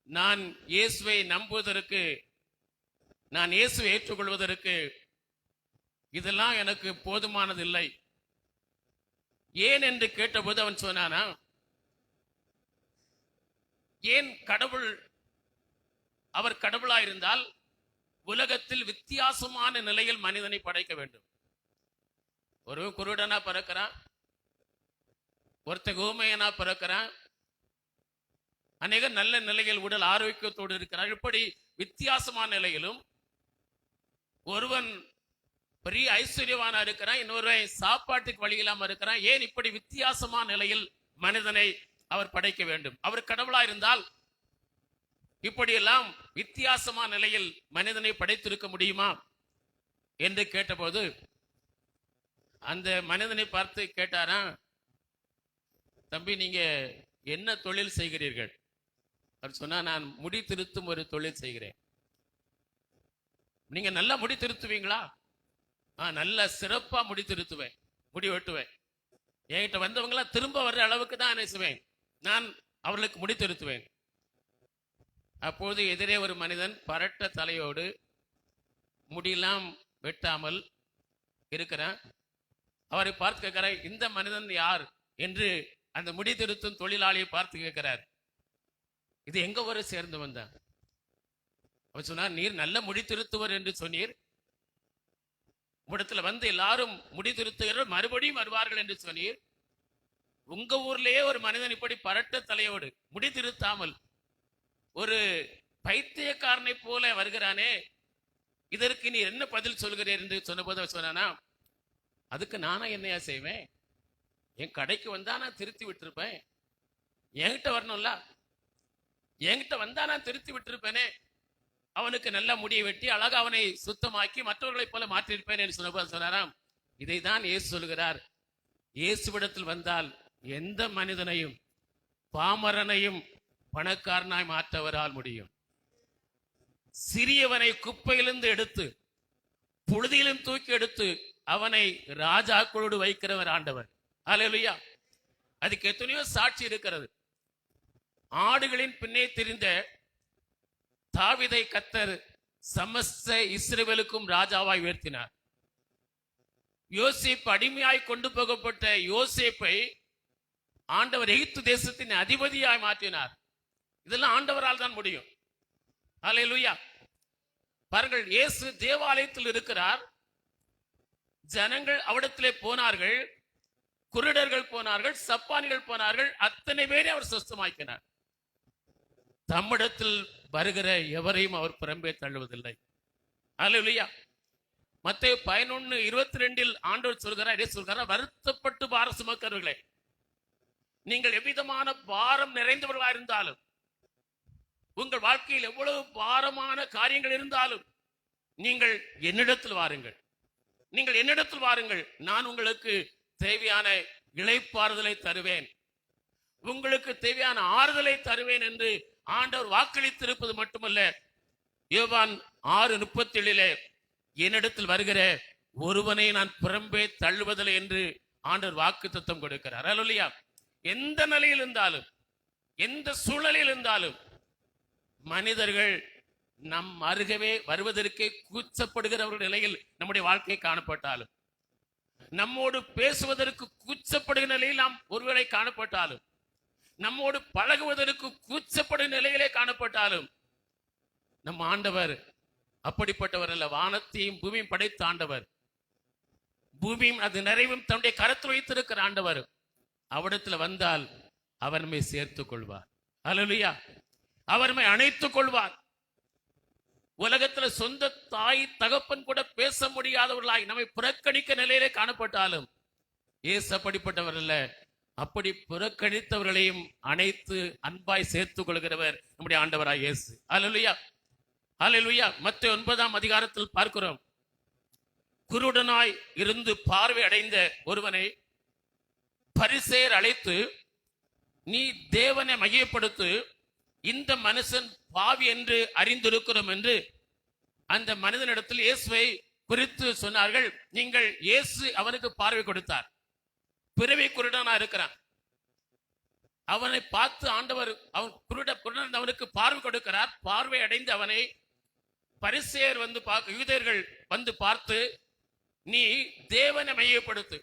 நான் இயேசுவை நம்புவதற்கு, நான் இயேசுவை ஏற்றுக்கொள்வதற்கு இதெல்லாம் எனக்கு போதுமானதில்லை. ஏன் என்று கேட்டபோது அவன் சொன்னானா, ஏன் கடவுள், அவர் கடவுளாயிருந்தால் உலகத்தில் வித்தியாசமான நிலையில் மனிதனை படைக்க வேண்டும். ஒரு குருடனா பிறக்கிறான், ஒருத்த ஊமையனா பிறக்கிறான், அநேக நல்ல நிலையில் உடல் ஆரோக்கியத்தோடு இருக்கிறார். இப்படி வித்தியாசமான நிலையிலும் ஒருவன் பெரிய ஐஸ்வர்யவானா இருக்கிறான், இன்னொருவன் சாப்பாட்டுக்கு வழி இல்லாம இருக்கிறான். ஏன் இப்படி வித்தியாசமான நிலையில் மனிதனை அவர் படைக்க வேண்டும்? அவர் கடவுளா இருந்தால் இப்படியெல்லாம் வித்தியாசமான நிலையில் மனிதனை படைத்திருக்க முடியுமா என்று கேட்டபோது அந்த மனிதனை பார்த்து கேட்டாரா, தம்பி, நீங்க என்ன தொழில் செய்கிறீர்கள்? அவர் சொன்னா, நான் முடி திருத்தும் ஒரு தொழில் செய்கிறேன். நீங்க நல்லா முடி திருத்துவீங்களா? நல்ல சிறப்பா முடி திருத்துவேன், முடி வெட்டுவேன். என்கிட்ட வந்தவங்களாம் திரும்ப வர்ற அளவுக்கு தான் நினைச்சுவேன், நான் அவர்களுக்கு முடி திருத்துவேன். அப்போது எதிரே ஒரு மனிதன் பரட்ட தலையோடு முடியெல்லாம் வெட்டாமல் இருக்கிறான். அவரை பார்த்து கேட்கிறார், இந்த மனிதன் யார் என்று அந்த முடி திருத்தும் தொழிலாளியை பார்த்து கேட்கிறார், இது எங்க ஊரை சேர்ந்து வந்தான்? அவர் சொன்னார், நீர் நல்ல முடி திருத்துவர் என்று சொன்னீர், உடத்துல வந்து எல்லாரும் முடி திருத்துகிறவர் மறுபடியும் வருவார்கள் என்று சொன்னீர். உங்க ஊர்லயே ஒரு மனிதன் இப்படி பரட்ட தலையோடு முடி திருத்தாமல் ஒரு பைத்தியக்காரனை போல வருகிறானே, இதற்கு நீ என்ன பதில் சொல்கிறீர் என்று சொன்னபோது சொன்னானா, அதுக்கு நானா என்னையா செய்வேன்? என் கடைக்கு வந்தா நான் திருத்தி விட்டுருப்பேன். என்கிட்ட வரணும்ல, என்கிட்ட வந்தா நான் திருத்தி விட்டிருப்பேனே. அவனுக்கு நல்ல முடியை வெட்டி அழகா அவனை சுத்தமாக்கி மற்றவர்களைப் போல மாற்றிருப்பேன் என்று சொன்னபோது சொன்னாராம், இதைதான் இயேசு சொல்கிறார். இயேசுவிடத்தில் வந்தால் எந்த மனிதனையும் பாமரனையும் பணக்காரனாய் மாற்றவரால் முடியும். சிறியவனை குப்பையிலிருந்து எடுத்து புழுதியிலும் தூக்கி எடுத்து அவனை ராஜாக்களோடு வைக்கிறவர் ஆண்டவர். அல்லேலூயா. அதுக்கு எத்தனையோ சாட்சி இருக்கிறது. ஆடுகளின் பின்னே திரிந்த தாவீதை கர்த்தர் சமஸ்த இஸ்ரவேலுக்கும் ராஜாவாய் உயர்த்தினார். யோசேப்பு அடிமையாய் கொண்டு போகப்பட்ட யோசேப்பை ஆண்டவர் எகிப்து தேசத்தின் அதிபதியாய் மாற்றினார். இதெல்லாம் ஆண்டவரால் தான் முடியும். அல்லேலூயா. பாருங்கள், இயேசு தேவாலயத்தில் இருக்கிறார். ஜனங்கள் அவிடத்திலே போனார்கள், குருடர்கள் போனார்கள், சப்பானிகள் போனார்கள், அத்தனை பேரை அவர் சுத்தமாக்கினார். தம்மிடத்தில் வருகிற எவரையும் அவர் புறம்பே தள்ளுவதில்லை. அல்லேலூயா. மத்தேயு 11:22 ஆண்டவர் சொல்கிறார், வருத்தப்பட்டு பாரம் சுமக்கிறவர்களே, நீங்கள் எவ்விதமான பாரம் நிறைந்தவர்களா இருந்தாலும், உங்கள் வாழ்க்கையில் எவ்வளவு பாரமான காரியங்கள் இருந்தாலும் நீங்கள் என்னிடத்தில் வாருங்கள், நீங்கள் என்னிடத்தில் வாருங்கள், நான் உங்களுக்கு தேவையான இளைப்பாறுதலை தருவேன், உங்களுக்கு தேவையான ஆறுதலை தருவேன் என்று ஆண்டவர் வாக்களித்திருப்பது மட்டுமல்ல, யோவான் 6:37 என்னிடத்தில் வருகிற ஒருவனை நான் புறம்பே தள்ளுவதில்லை என்று ஆண்டவர் வாக்குத்தத்தம் கொடுக்கிறார். அல்லேலூயா. எந்த நிலையில் இருந்தாலும், எந்த சூழலில் இருந்தாலும் மனிதர்கள் நம் அருகவே வருவதற்கே கூச்சப்படுகிறவர்கள் நிலையில் நம்முடைய வாழ்க்கை காணப்பட்டாலும், நம்மோடு பேசுவதற்கு கூச்சப்படுகிற நிலையில் நாம் ஒருவேளை காணப்பட்டாலும், நம்மோடு பழகுவதற்கு கூச்சப்படுகிற நிலையிலே காணப்பட்டாலும், நம் ஆண்டவர் அப்படிப்பட்டவர் அல்ல. வானத்தையும் பூமியும் படைத்த ஆண்டவர், பூமியும் அது நிறைவும் தன்னுடைய கரத்தில் வைத்திருக்கிற ஆண்டவர். அவரிடத்தில் வந்தால் அவர் நம்மை சேர்த்துக் கொள்வார். அல்லேலூயா. அவர் நம்மை அணைத்துக் கொள்வார். உலகத்துல சொந்த தாய் தகப்பன் கூட பேச முடியாதவர்களாய் நம்மை புறக்கணிக்க நிலையிலே காணப்பட்டாலும் இயேசு அப்படிப்பட்டவர் அல்ல. அப்படி புறக்கணித்தவர்களையும் அனைத்து அன்பாய் சேர்த்துக் கொள்கிறவர் நம்முடைய ஆண்டவராய் இயேசு. அல்லேலூயா. அல்லேலூயா. மத்தேயு 9ஆம் அதிகாரத்தில் பார்க்கிறோம், குருடனாய் இருந்து பார்வை அடைந்த ஒருவனை பரிசேயர் அழைத்து, நீ தேவனை மையப்படுத்து, இந்த மனுஷன் பாவி என்று அறிந்திருக்கிறோம் என்று அந்த மனிதனிடத்தில் இயேசுவை குறித்து சொன்னார்கள். நீங்கள் இயேசு அவனுக்கு பார்வை கொடுத்தார். பிறவி குருடனா இருக்கிறான். அவனை பார்த்து ஆண்டவர் அவன் குருடன் அவனுக்கு பார்வை கொடுக்கிறார். பார்வை அடைந்து அவனை பரிசேயர் வந்து யூதர்கள் வந்து பார்த்து, நீ தேவனை மையப்படுத்து,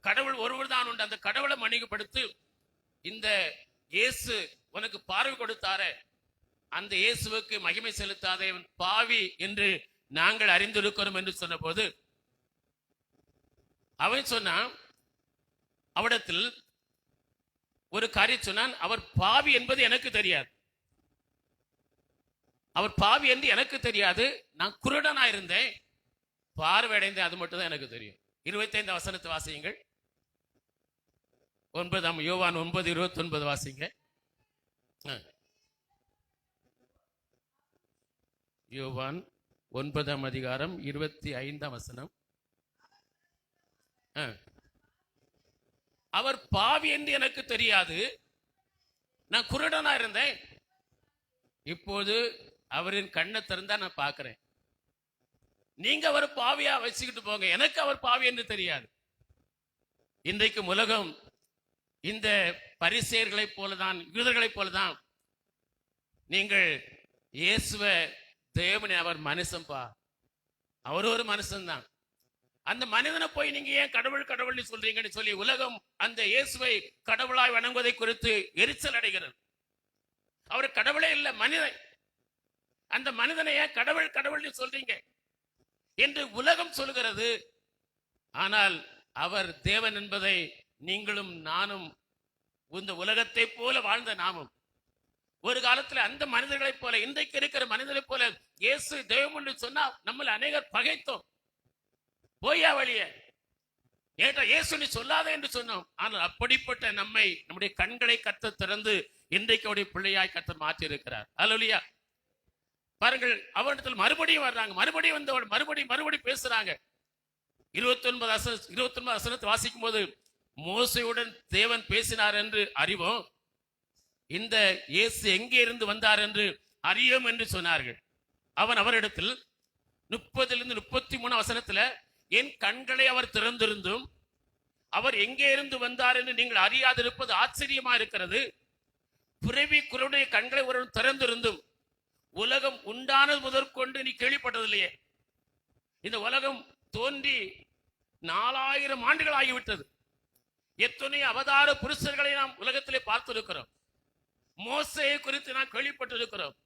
கடவுள் ஒருவர் தான் உண்டு, அந்த கடவுளை மணிகப்படுத்து, இந்த இயேசு உனக்கு பார்வை கொடுத்தாரே அந்த இயேசுவுக்கு மகிமை செலுத்தாதே, பாவி என்று நாங்கள் அறிந்திருக்கிறோம் என்று சொன்ன போது அவன் சொன்னான், அவரிடத்தில் ஒரு காரியம் சொன்னான், அவர் பாவி என்பது எனக்கு தெரியாது, அவர் பாவி என்று எனக்கு தெரியாது, நான் குருடனா இருந்தேன், பார்வை அடைந்தேன், அது மட்டும் தான் எனக்கு தெரியும். 25 வசனத்தை வாசியுங்கள். யோவான் 9:29 வாசிங்க. யோவான் 9ஆம் அதிகாரம் 25ஆம் வசனம். அவர் பாவி என்று எனக்கு தெரியாது, நான் குருடனா இருந்தேன், இப்போது அவரின் கண்ணை திறந்தா நான் பார்க்கிறேன். நீங்க அவர் பாவியா வச்சுக்கிட்டு போங்க, எனக்கு அவர் பாவி என்று தெரியாது. இன்றைக்கு உலகம் இந்த பரிசேயர்களைப் போலதான், யூதர்களைப் போலதான், நீங்கள் இயேசுவ தேவனே அவர் மனுஷன்பா, அவர் ஒரு மனுஷன் தான், அந்த மனிதனை போய் நீங்க ஏன் கடவுள் கடவுள்னு சொல்றீங்கன்னு சொல்லி உலகம் அந்த இயேசுவை கடவுளாய் வணங்குவதை குறித்து எரிச்சல் அடைகிறது. அவர் கடவுளே இல்லை, மனிதன், அந்த மனிதனை ஏன் கடவுள் கடவுள்னு சொல்றீங்க என்று உலகம் சொல்கிறது. ஆனால் அவர் தேவன் என்பதை நீங்களும் நானும், இந்த உலகத்தை போல வாழ்ந்த நாமும் ஒரு காலத்துல அந்த மனிதர்களைப் போல, இன்றைக்கு இருக்கிற மனிதர்களைப் போல இயேசு தெய்வம் என்று சொன்னா நம்மள அநேகர் பகைத்தோம். போயா வழிய ஏட்டா இயேசு நீ சொல்லாதே என்று சொன்னோம். ஆனால் அப்படிப்பட்ட நம்மை, நம்முடைய கண்களை கர்த்தர் திறந்து இன்றைக்கு அவருடைய பிள்ளையாய் கர்த்தர் மாற்றி இருக்கிறார். அல்லேலூயா. பாருங்கள், அவரிடத்தில் மறுபடியும் வர்றாங்க, மறுபடியும் வந்தவர் மறுபடியும் பேசுறாங்க. 29 வசனத்தை வாசிக்கும் போது, மோசையுடன் தேவன் பேசினார் என்று அறிவோம், இந்த இயேசு எங்கே இருந்து வந்தார் என்று அறியோம் என்று சொன்னார்கள். அவன் அவரிடத்தில் 30 33 வசனத்துல, என் கண்களை அவர் திறந்திருந்தும் அவர் எங்கே இருந்து வந்தார் என்று நீங்கள் அறியாதிருப்பது ஆச்சரியமா இருக்கிறது. பிறவி குருடைய கண்களை ஒரு திறந்திருந்தும் உலகம் உண்டானது முதற்கொண்டு நீ கேள்விப்பட்டதில்லையே. இந்த உலகம் தோன்றி 4000 ஆண்டுகள் ஆகிவிட்டது. எத்தனை அவதார புருஷர்களை நாம் உலகத்திலே பார்த்திருக்கிறோம். மோசையை குறித்து நாம் கேள்விப்பட்டிருக்கிறோம்,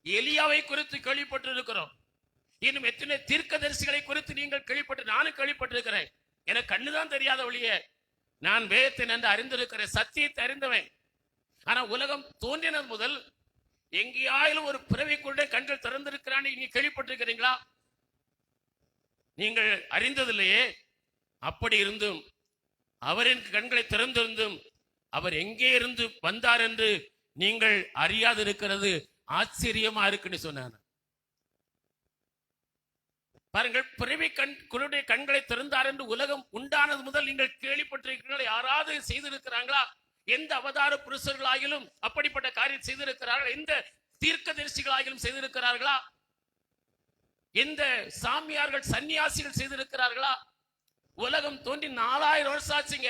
எலியாவை குறித்து கேள்விப்பட்டிருக்கிறோம், இன்னும் எத்தனை தீர்க்கதரிசிகளை குறித்து நீங்கள் கேள்விப்பட்டு, நானும் கேள்விப்பட்டிருக்கிறேன். எனக்கு கண்ணுதான் தெரியாத ஒழிய நான் வேதத்தை நன்கு அறிந்திருக்கிறேன், சத்தியத்தை அறிந்தவன். ஆனா உலகம் தோன்றினது முதல் எங்கேயாயிலும் ஒரு பிறவிக்குள்ள கண்கள் திறந்திருக்கிறான்னு நீங்க கேள்விப்பட்டிருக்கிறீங்களா? நீங்கள் அறிந்ததில்லையே. அப்படி இருந்தும் அவரின் கண்களை திறந்திருந்தும் அவர் எங்கே இருந்து வந்தார் என்று நீங்கள் அறியாது இருக்கிறது ஆச்சரியமா இருக்குன்னு சொன்னார். பாருங்கள், பிறவி குருடைய கண்களை திறந்தார் என்று உலகம் உண்டானது முதல் நீங்கள் கேள்விப்பட்டிருக்கிறீர்கள். யாராவது செய்திருக்கிறாங்களா? எந்த அவதார புருஷர்களாகிலும் அப்படிப்பட்ட காரியம் செய்திருக்கிறார்கள்? எந்த தீர்க்கதரிசிகளாகிலும் செய்திருக்கிறார்களா? எந்த சாமியார்கள் சன்னியாசிகள் செய்திருக்கிறார்களா? உலகம் தோன்றி 4000 வருஷம் ஆச்சுங்க.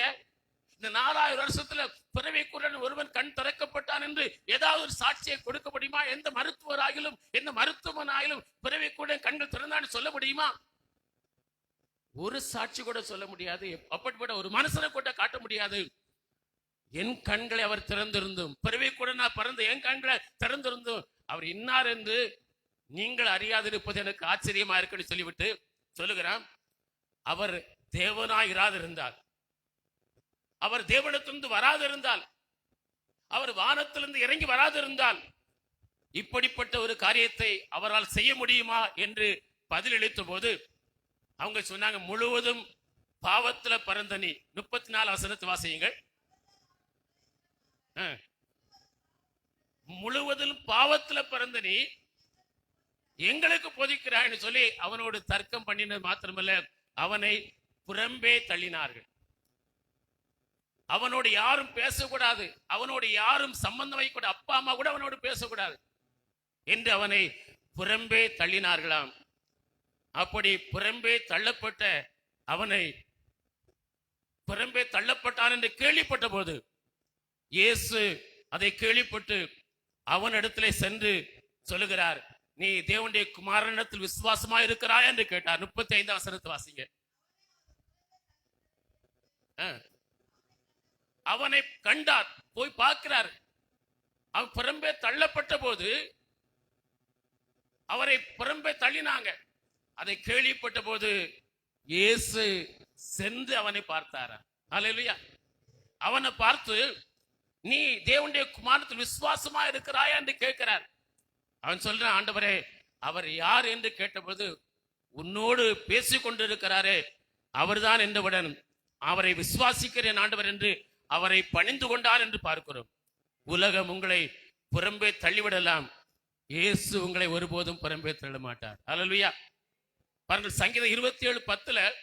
இந்த 4000 வருஷத்துல பிறவிக்குடன் ஒருவன் கண் திறக்கப்பட்டான் என்று ஏதாவது ஒரு சாட்சியை கொடுக்க முடியுமா? எந்த மருத்துவராகிலும் எந்த மருத்துவனாகிலும் பிறவிக்குடன் கண்கள் திறந்தான்னு சொல்ல முடியுமா? ஒரு சாட்சி கூட சொல்ல முடியாது. அப்படிப்பட்ட ஒரு மனுஷனை கூட காட்ட முடியாது. என் கண்களை அவர் திறந்திருந்தும், பிறவிக்குடன் நான் பிறந்த என் கண்களை திறந்திருந்தும் அவர் இன்னார் என்று நீங்கள் அறியாதிருப்பது எனக்கு ஆச்சரியமா இருக்குன்னு சொல்லிவிட்டு சொல்லுகிறான், அவர் தேவனாய் இராதிருந்தால், அவர் தேவனிடத்திலிருந்து வராதிருந்தால், அவர் வானத்திலிருந்து இறங்கி வராதிருந்தால் இப்படிப்பட்ட ஒரு காரியத்தை அவரால் செய்ய முடியுமா என்று பதிலளித்த போது அவங்க சொன்னாங்க, முழுவதும் பாவத்துல பிறந்த நீ. 34 வசனத்தை வாசியுங்கள். முழுவதும் பாவத்துல பிறந்த நீ எங்களுக்கு போதிக்கிறான்னு சொல்லி அவனோடு தர்க்கம் பண்ணினது மாத்திரமல்ல, அவனை புறம்பே தள்ளினார்கள். அவனோடு யாரும் பேசக்கூடாது, அவனோடு யாரும் சம்பந்தம் வைக்கூட, அப்பா அம்மா கூட அவனோடு பேசக்கூடாது என்று அவனை புறம்பே தள்ளினார்களாம். அப்படி புறம்பே தள்ளப்பட்ட அவனை, புறம்பே தள்ளப்பட்டான் என்று கேள்விப்பட்ட போது இயேசு அதை கேள்விப்பட்டு அவனிடத்திலே சென்று சொல்லுகிறார், நீ தேவனுடைய குமாரனிடத்தில் விசுவாசமா இருக்கிறாய் என்று கேட்டார். 35 வசனத்தை வாசிங்க. அவனை கண்டார், போய் பார்க்கிறார். அவன் புறம்பே தள்ளப்பட்ட போது அவரை புறம்பே தள்ளினாங்க. அதை கேள்விப்பட்ட போது இயேசு சென்று அவனை பார்த்தாரா. அல்லேலூயா. அவனை பார்த்து, நீ தேவனுடைய குமாரத்தில் விசுவாசமா இருக்கிறாயா என்று கேட்கிறார். அவன் சொல்றான், ஆண்டவரே அவர் யார் என்று கேட்டபோது, உன்னோடு பேசிக் கொண்டிருக்கிறாரே அவர்தான் என்றவுடன் அவரை விசுவாசிக்கிறேன் ஆண்டவர் என்று அவரை பணிந்து கொண்டார் என்று பார்க்கிறோம். உலகம் உங்களை புறம்பே தள்ளிவிடலாம், இயேசு உங்களை ஒருபோதும் புறம்பே தள்ள மாட்டார். அல்லேலூயா. பாருங்கள், சங்கீதம் 27:10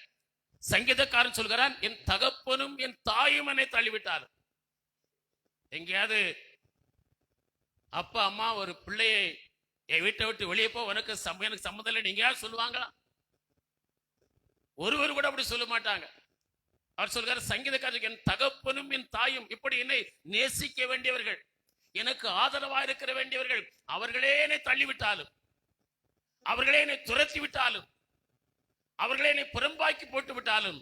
சங்கீதக்காரன் சொல்கிறான், என் தகப்பனும் என் தாயும் என்னை தள்ளிவிட்டார். எங்கேயாவது அப்பா அம்மா ஒரு பிள்ளையை என் வீட்டை விட்டு வெளியே போ, எனக்கு சம்மதம் இல்லை எங்கேயாவது சொல்லுவாங்களா? ஒருவர் கூட அப்படி சொல்ல மாட்டாங்க. அவர் சொல்கிறார், சங்கீதக்காரன், என் தகப்பனும் என் தாயும், இப்படி என்னை நேசிக்க வேண்டியவர்கள், எனக்கு ஆதரவா இருக்கிற வேண்டியவர்கள், அவர்களே என்னை தள்ளிவிட்டாலும், அவர்களே என்னை துரத்தி விட்டாலும், அவர்களே என்னை புறம்பாக்கி போட்டு விட்டாலும்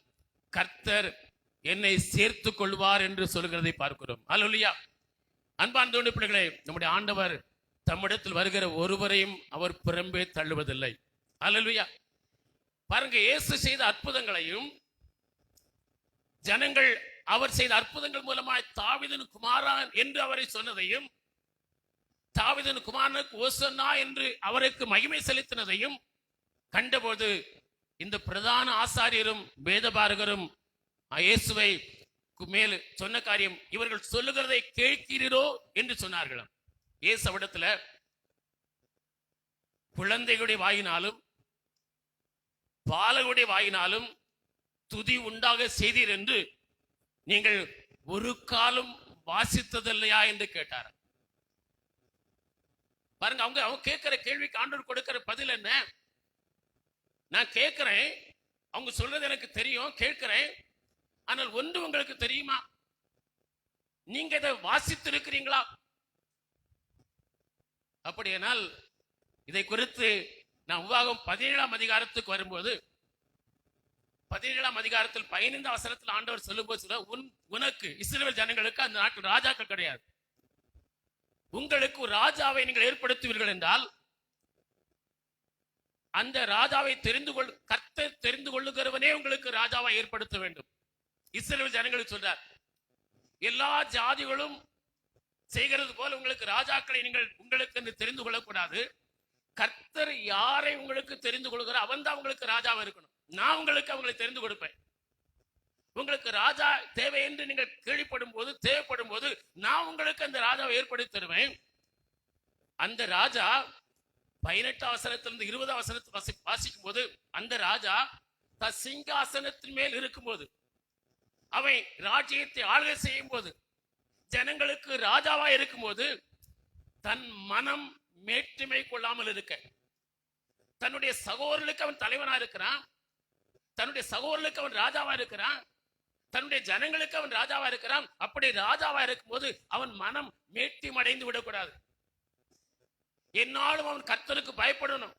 கர்த்தர் என்னை சேர்த்துக் கொள்வார் என்று சொல்கிறதை பார்க்கிறோம். அல்லேலூயா. அன்பார்ந்த பிள்ளைகளே, நம்முடைய ஆண்டவர் தம்மிடத்தில் வருகிற ஒருவரையும் அவர் புறம்பே தள்ளுவதில்லை. அல்லேலூயா. பாருங்க, இயேசு செய்த அற்புதங்களையும் ஜனங்கள் அவர் செய்த அற்புதங்கள் மூலமாய் தாவீதின் குமாரன் என்று அவரை சொன்னதையும், தாவீதின் குமாரனுக்கு ஓசன்னா என்று அவருக்கு மகிமை செலுத்தினதையும் கண்டபோது இந்த பிரதான ஆசாரியரும் வேதபாரகரும் இயேசுவை மேல் சொன்ன காரியம், இவர்கள் சொல்லுகிறதை கேட்கிறீரோ என்று சொன்னார்களாம். இயேசு அவிடத்துல குழந்தைகளுடைய வாயினாலும் பாலகுடைய வாயினாலும் துதி உண்டாக செய்தீர் என்று நீங்கள் ஒரு காலம் வாசித்ததில்லையா என்று கேட்டார். பாருங்க, அவங்க கேட்கிற கேள்விக்கு ஆண்டவர் கொடுக்கிற பதில் என்ன? நான் கேட்கிறேன், அவங்க சொல்றது எனக்கு தெரியும், கேட்கிறேன். ஆனால் ஒன்று உங்களுக்கு தெரியுமா? நீங்க இதை வாசித்து இருக்கிறீங்களா? அப்படியானால் இதை குறித்து நான் உபாகம் 17ஆம் அதிகாரத்துக்கு வரும்போது 17ஆம் அதிகாரத்தில் 15 வசனத்தில் ஆண்டவர் சொல்லும்போது, உனக்கு இஸ்ரவேல் ஜனங்களுக்கு அந்த நாட்டில் ராஜாக்கள் கிடையாது, உங்களுக்கு ஒரு ராஜாவை நீங்கள் ஏற்படுத்துவீர்கள் என்றால் அந்த ராஜாவை கர்த்தர் தெரிந்து கொள்ளுகிறவனே உங்களுக்கு ராஜாவை ஏற்படுத்த வேண்டும். இஸ்ரவேல் ஜனங்களுக்கு சொல்றார், எல்லா ஜாதிகளும் செய்கிறது போல உங்களுக்கு ராஜாக்களை நீங்கள் உங்களுக்கு தெரிந்து கொள்ளக்கூடாது. கர்த்தர் யாரை உங்களுக்கு தெரிந்து கொள்கிறார் அவன் தான் உங்களுக்கு ராஜாவா இருக்கணும். நான் உங்களுக்கு அவங்களை தெரிந்து கொடுப்பேன். உங்களுக்கு ராஜா தேவை என்று நீங்கள் கேள்விப்படும் போது, தேவைப்படும் போது நான் உங்களுக்கு அந்த ராஜாவை ஏற்படுத்தி தருவேன். அந்த ராஜா 18ஆம் வசனத்திலிருந்து 20ஆம் வசனத்தை வாசிக்கும் போது, அந்த ராஜா தன் சிங்காசனத்தின் மேல் இருக்கும்போது, அவன் ராஜ்யத்தை ஆளுகை செய்யும் போது, ஜனங்களுக்கு ராஜாவா இருக்கும்போது, தன் மனம் மேற்றுமை கொள்ளாமல் இருக்க, தன்னுடைய சகோதரர்களுக்கு அவன் தலைவனா இருக்கிறான், தன்னுடைய சகோதரர்களுக்கு அவன் ராஜாவா இருக்கிறான், தன்னுடைய ஜனங்களுக்கு அவன் ராஜாவா இருக்கிறான். அப்படி ராஜாவா இருக்கும்போது அவன் மனம் மேட்டியம் அடைந்து விடக்கூடாது. என்னாலும் அவன் கர்த்தருக்கு பயப்படணும்.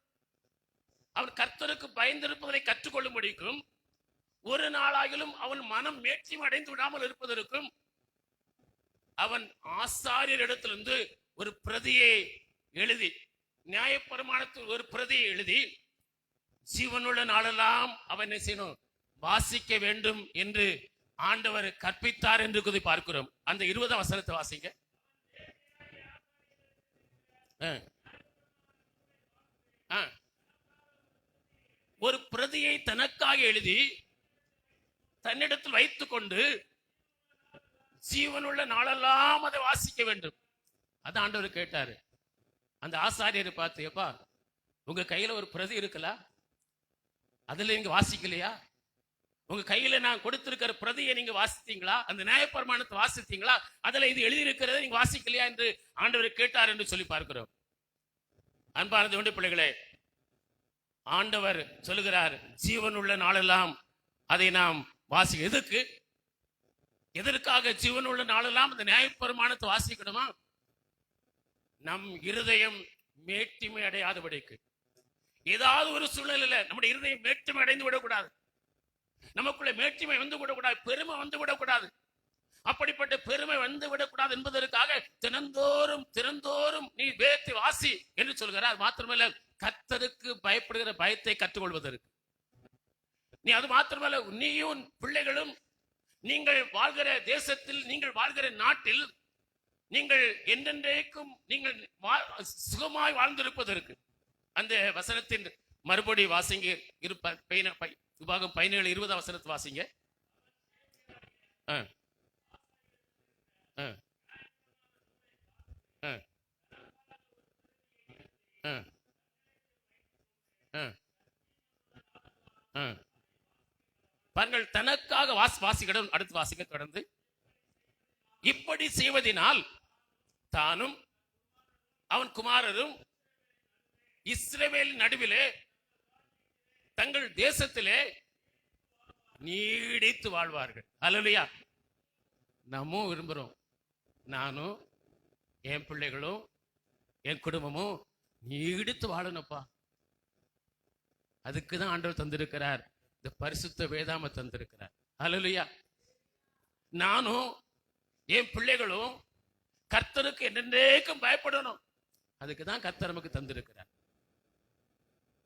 அவன் கர்த்தருக்கு பயந்திருப்பதை கற்றுக்கொள்ள முடியும். ஒரு நாளாகிலும் அவன் மனம் மேட்டியம் அடைந்து விடாமல் இருப்பதற்கும் அவன் ஆசாரியர் இடத்திலிருந்து ஒரு பிரதியை எழுதி, நியாயப்பிரமாணத்தில் ஒரு பிரதியை எழுதி, ஜீவனுள்ள நாளெல்லாம் அவன் என்ன செய்யணும், வாசிக்க வேண்டும் என்று ஆண்டவர் கற்பித்தார் என்று பார்க்கிறோம். அந்த 20ஆம் வசனத்தை வாசிங்க. ஒரு பிரதியை தனக்காக எழுதி தன்னிடத்தில் வைத்துக் கொண்டு ஜீவனுள்ள நாளெல்லாம் அதை வாசிக்க வேண்டும். அது ஆண்டவர் கேட்டாரு. அந்த ஆசாரியரை பார்த்து, எப்பா உங்க கையில ஒரு பிரதி இருக்கல, அதுல நீங்க வாசிக்கலையா? உங்க கையில நான் கொடுத்திருக்கிற பிரதியை நீங்க வாசித்தீங்களா? அந்த நியாயப்பிரமாணத்தை வாசித்தீங்களா? அதுல இது எழுதி இருக்கிறத நீங்க வாசிக்கலையா என்று ஆண்டவர் கேட்டார் என்று சொல்லி பார்க்கிறோம். அன்பான தேவனுடைய பிள்ளைகளே, ஆண்டவர் சொல்லுகிறார், ஜீவனுள்ள நாளெல்லாம் அதை நாம் வாசி. எதற்காக ஜீவனுள்ள நாளெல்லாம் அந்த நியாயப்பிரமாணத்தை வாசிக்கணுமா? நம் இருதயம் மேட்டிமை அடையாதபடிக்கு. ஏதாவது ஒரு சூழ்நிலையில நம்முடைய இருதயம் மேட்டிமை அடைந்து விடக்கூடாது. நமக்குள்ள மேட்டிமை வந்து விடக்கூடாது, பெருமை வந்து விடக்கூடாது. அப்படிப்பட்ட பெருமை வந்து விடக்கூடாது என்பதற்காக தினந்தோறும் நீ வேதத்தை வாசி என்று சொல்கிறார். மாத்திரமல்ல, கர்த்தருக்கு பயப்படுகிற பயத்தை கற்றுக்கொள்வதற்கு. நீ அது மாத்திரமல்ல, நீயும் பிள்ளைகளும் நீங்கள் வாழ்கிற தேசத்தில், நீங்கள் வாழ்கிற நாட்டில் நீங்கள் என்றென்றைக்கும் நீங்கள் சுகமாய் வாழ்ந்திருப்பதற்கு. அந்த வசனத்தின் மறுபடி வாசிங்க. விபாகம் 17 20ஆம் வசனத்தை வாசிங்க. பாருங்கள், தனக்காக வாசிக்கணும். அடுத்து வாசிக்க தொடர்ந்து. இப்படி செய்வதனால் தானும் அவன் குமாரரும் இஸ்ரவேல் நடுவிலே தங்கள் தேசத்திலே நீடித்து வாழ்வார்கள். அல்லேலூயா. நாமும் விரும்புறோம், நானும் என் பிள்ளைகளும் என் குடும்பமும் நீடித்து வாழணும்ப்பா. அதுக்குதான் ஆண்டவர் தந்திருக்கிறார், இந்த பரிசுத்த வேதாம தந்திருக்கிறார். அல்லேலூயா. நானும் என் பிள்ளைகளும் கர்த்தருக்கு என்னென்றைக்கும் பயப்படணும். அதுக்குதான் கர்த்தர் நமக்கு தந்திருக்கிறார்.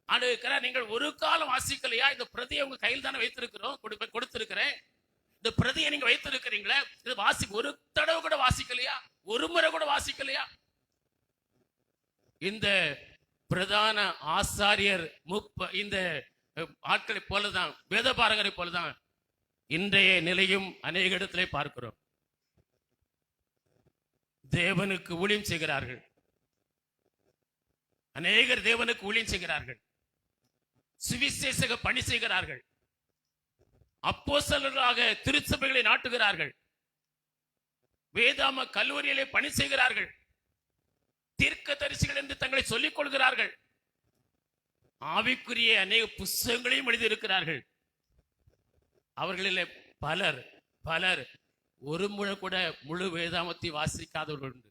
ஆண்டவர், நீங்கள் ஒரு காலம் வாசிக்கலையா? இந்த பிரதியை உங்க கையில் தானே வைத்திருக்கிறோம், கொடுத்திருக்கிறேன். இந்த பிரதியை நீங்க வைத்திருக்கிறீங்களே, இது ஒரு தடவை கூட வாசிக்கலையா? ஒரு முறை கூட வாசிக்கலையா? இந்த பிரதான ஆசாரியர் இந்த ஆட்களை போலதான், வேதபாரகரை போலதான் இன்றைய நிலையும் அநேக இடத்திலே பார்க்கிறோம். தேவனுக்கு ஊழியம் செய்கிறார்கள். அநேகர் தேவனுக்கு ஊழியம் செய்கிறார்கள். சுவிசேஷக பணி செய்கிறார்கள். அப்போஸ்தலர்களாக திருச்சபைகளை நாட்டுகிறார்கள். வேதாம கல்லூரியிலே பணி செய்கிறார்கள். தீர்க்கதரிசிகள் என்று தங்களை சொல்லிக் கொள்கிறார்கள். ஆவிக்குரிய அநேக புஸ்தகங்களையும் எழுதியிருக்கிறார்கள். அவர்களிலே பலர் ஒரு முறை கூட முழு வேதாமத்தை வாசிக்காதவர்கள் உண்டு.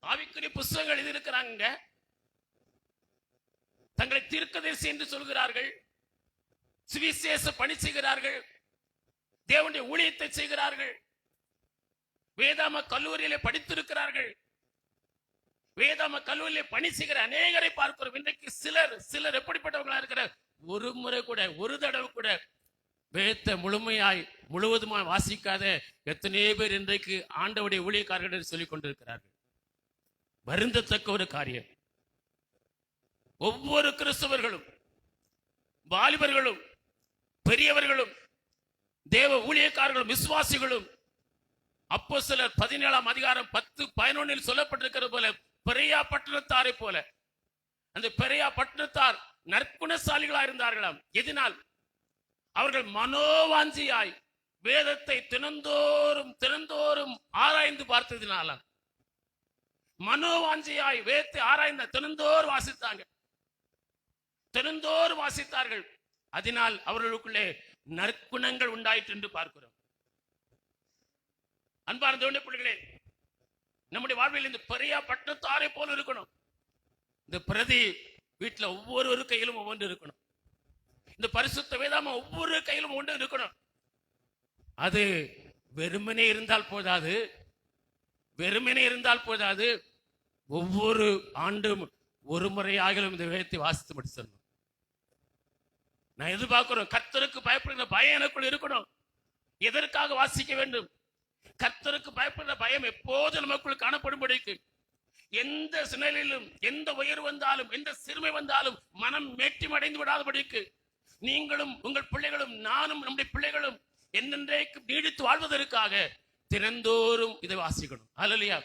ஆவிக்குரிய புஸ்தகங்கள் எழுதியிருக்கிறாங்க. தங்களை தீர்க்கதரிசி என்று சொல்கிறார்கள். சுவிசேஷ பணி செய்கிறார்கள். தேவனுடைய ஊழியத்தை செய்கிறார்கள். வேதாம கல்லூரியிலே படித்திருக்கிறார்கள். வேதாம கல்லூரியிலே பணி செய்கிற அநேகரை பார்க்கிறோம். இன்றைக்கு சிலர் எப்படிப்பட்டவர்களா இருக்கிறார்? ஒரு முறை கூட, ஒரு தடவை கூட வேதத்தை முழுவதுமாய் வாசிக்காத எத்தனையோ பேர் இன்றைக்கு ஆண்டவருடைய ஊழியக்காரர்கள் சொல்லிக் கொண்டிருக்கிறார்கள். வருந்தத்தக்க ஒரு காரியம். ஒவ்வொரு கிறிஸ்தவர்களும், வாலிபர்களும், பெரியவர்களும், தேவ ஊழியக்காரர்களும், விசுவாசிகளும் அப்போஸ்தலர் 17ஆம் அதிகாரம் 10-11 சொல்லப்பட்டிருக்கிறது போல பெரியா பட்டணத்தாரை போல அந்த பெரியா பட்டணத்தார் நற்குணசாலிகளா இருந்தார்களாம். எதனால்? அவர்கள் மனோவாஞ்சியாய் வேதத்தை தினந்தோறும் ஆராய்ந்து பார்த்ததினாலாம். மனோவாஞ்சியாய் வேதத்தை ஆராய்ந்த தினந்தோறும் வாசித்தார்கள். அதனால் அவர்களுக்குள்ளே நற்குணங்கள் உண்டாயிற்று என்று பார்க்கிறோம். அன்பார்ந்த தேவனுடைய பிள்ளைகளே, நம்முடைய வாழ்வில் இந்த பெரியா பட்டணத்தாரை போல இருக்கணும். இந்த பிரதி வீட்டுல ஒவ்வொரு கையிலும் ஒவ்வொன்று இருக்கணும். இந்த பரிசுத்த வேதாம ஒவ்வொரு கையிலும் ஒன்று இருக்கணும். அது வெறுமனே இருந்தால் போதாது. ஒவ்வொரு ஆண்டும் ஒரு முறையாகிலும் இந்த வேதத்தை வாசித்து முடிச்சிடணும். நான் எதிர்பார்க்கிறோம், கர்த்தருக்கு பயப்படுகிற பயம் எனக்குள் இருக்கணும். எதற்காக வாசிக்க வேண்டும்? கர்த்தருக்கு பயப்படுகிற பயம் எப்போது நமக்குள் காணப்படும்படிக்கு, எந்த சூழ்நிலையிலும், எந்த உயர்வு வந்தாலும், எந்த சிறுமை வந்தாலும் மனம் மேட்டிம் அடைந்து விடாதபடிக்கு நீங்களும் உங்கள் பிள்ளைகளும் நானும் நம்முடைய பிள்ளைகளும் என்னென்றைக்கு நீடித்து வாழ்வதற்காக தினந்தோறும் இதை வாசிக்கணும். அல்லையா?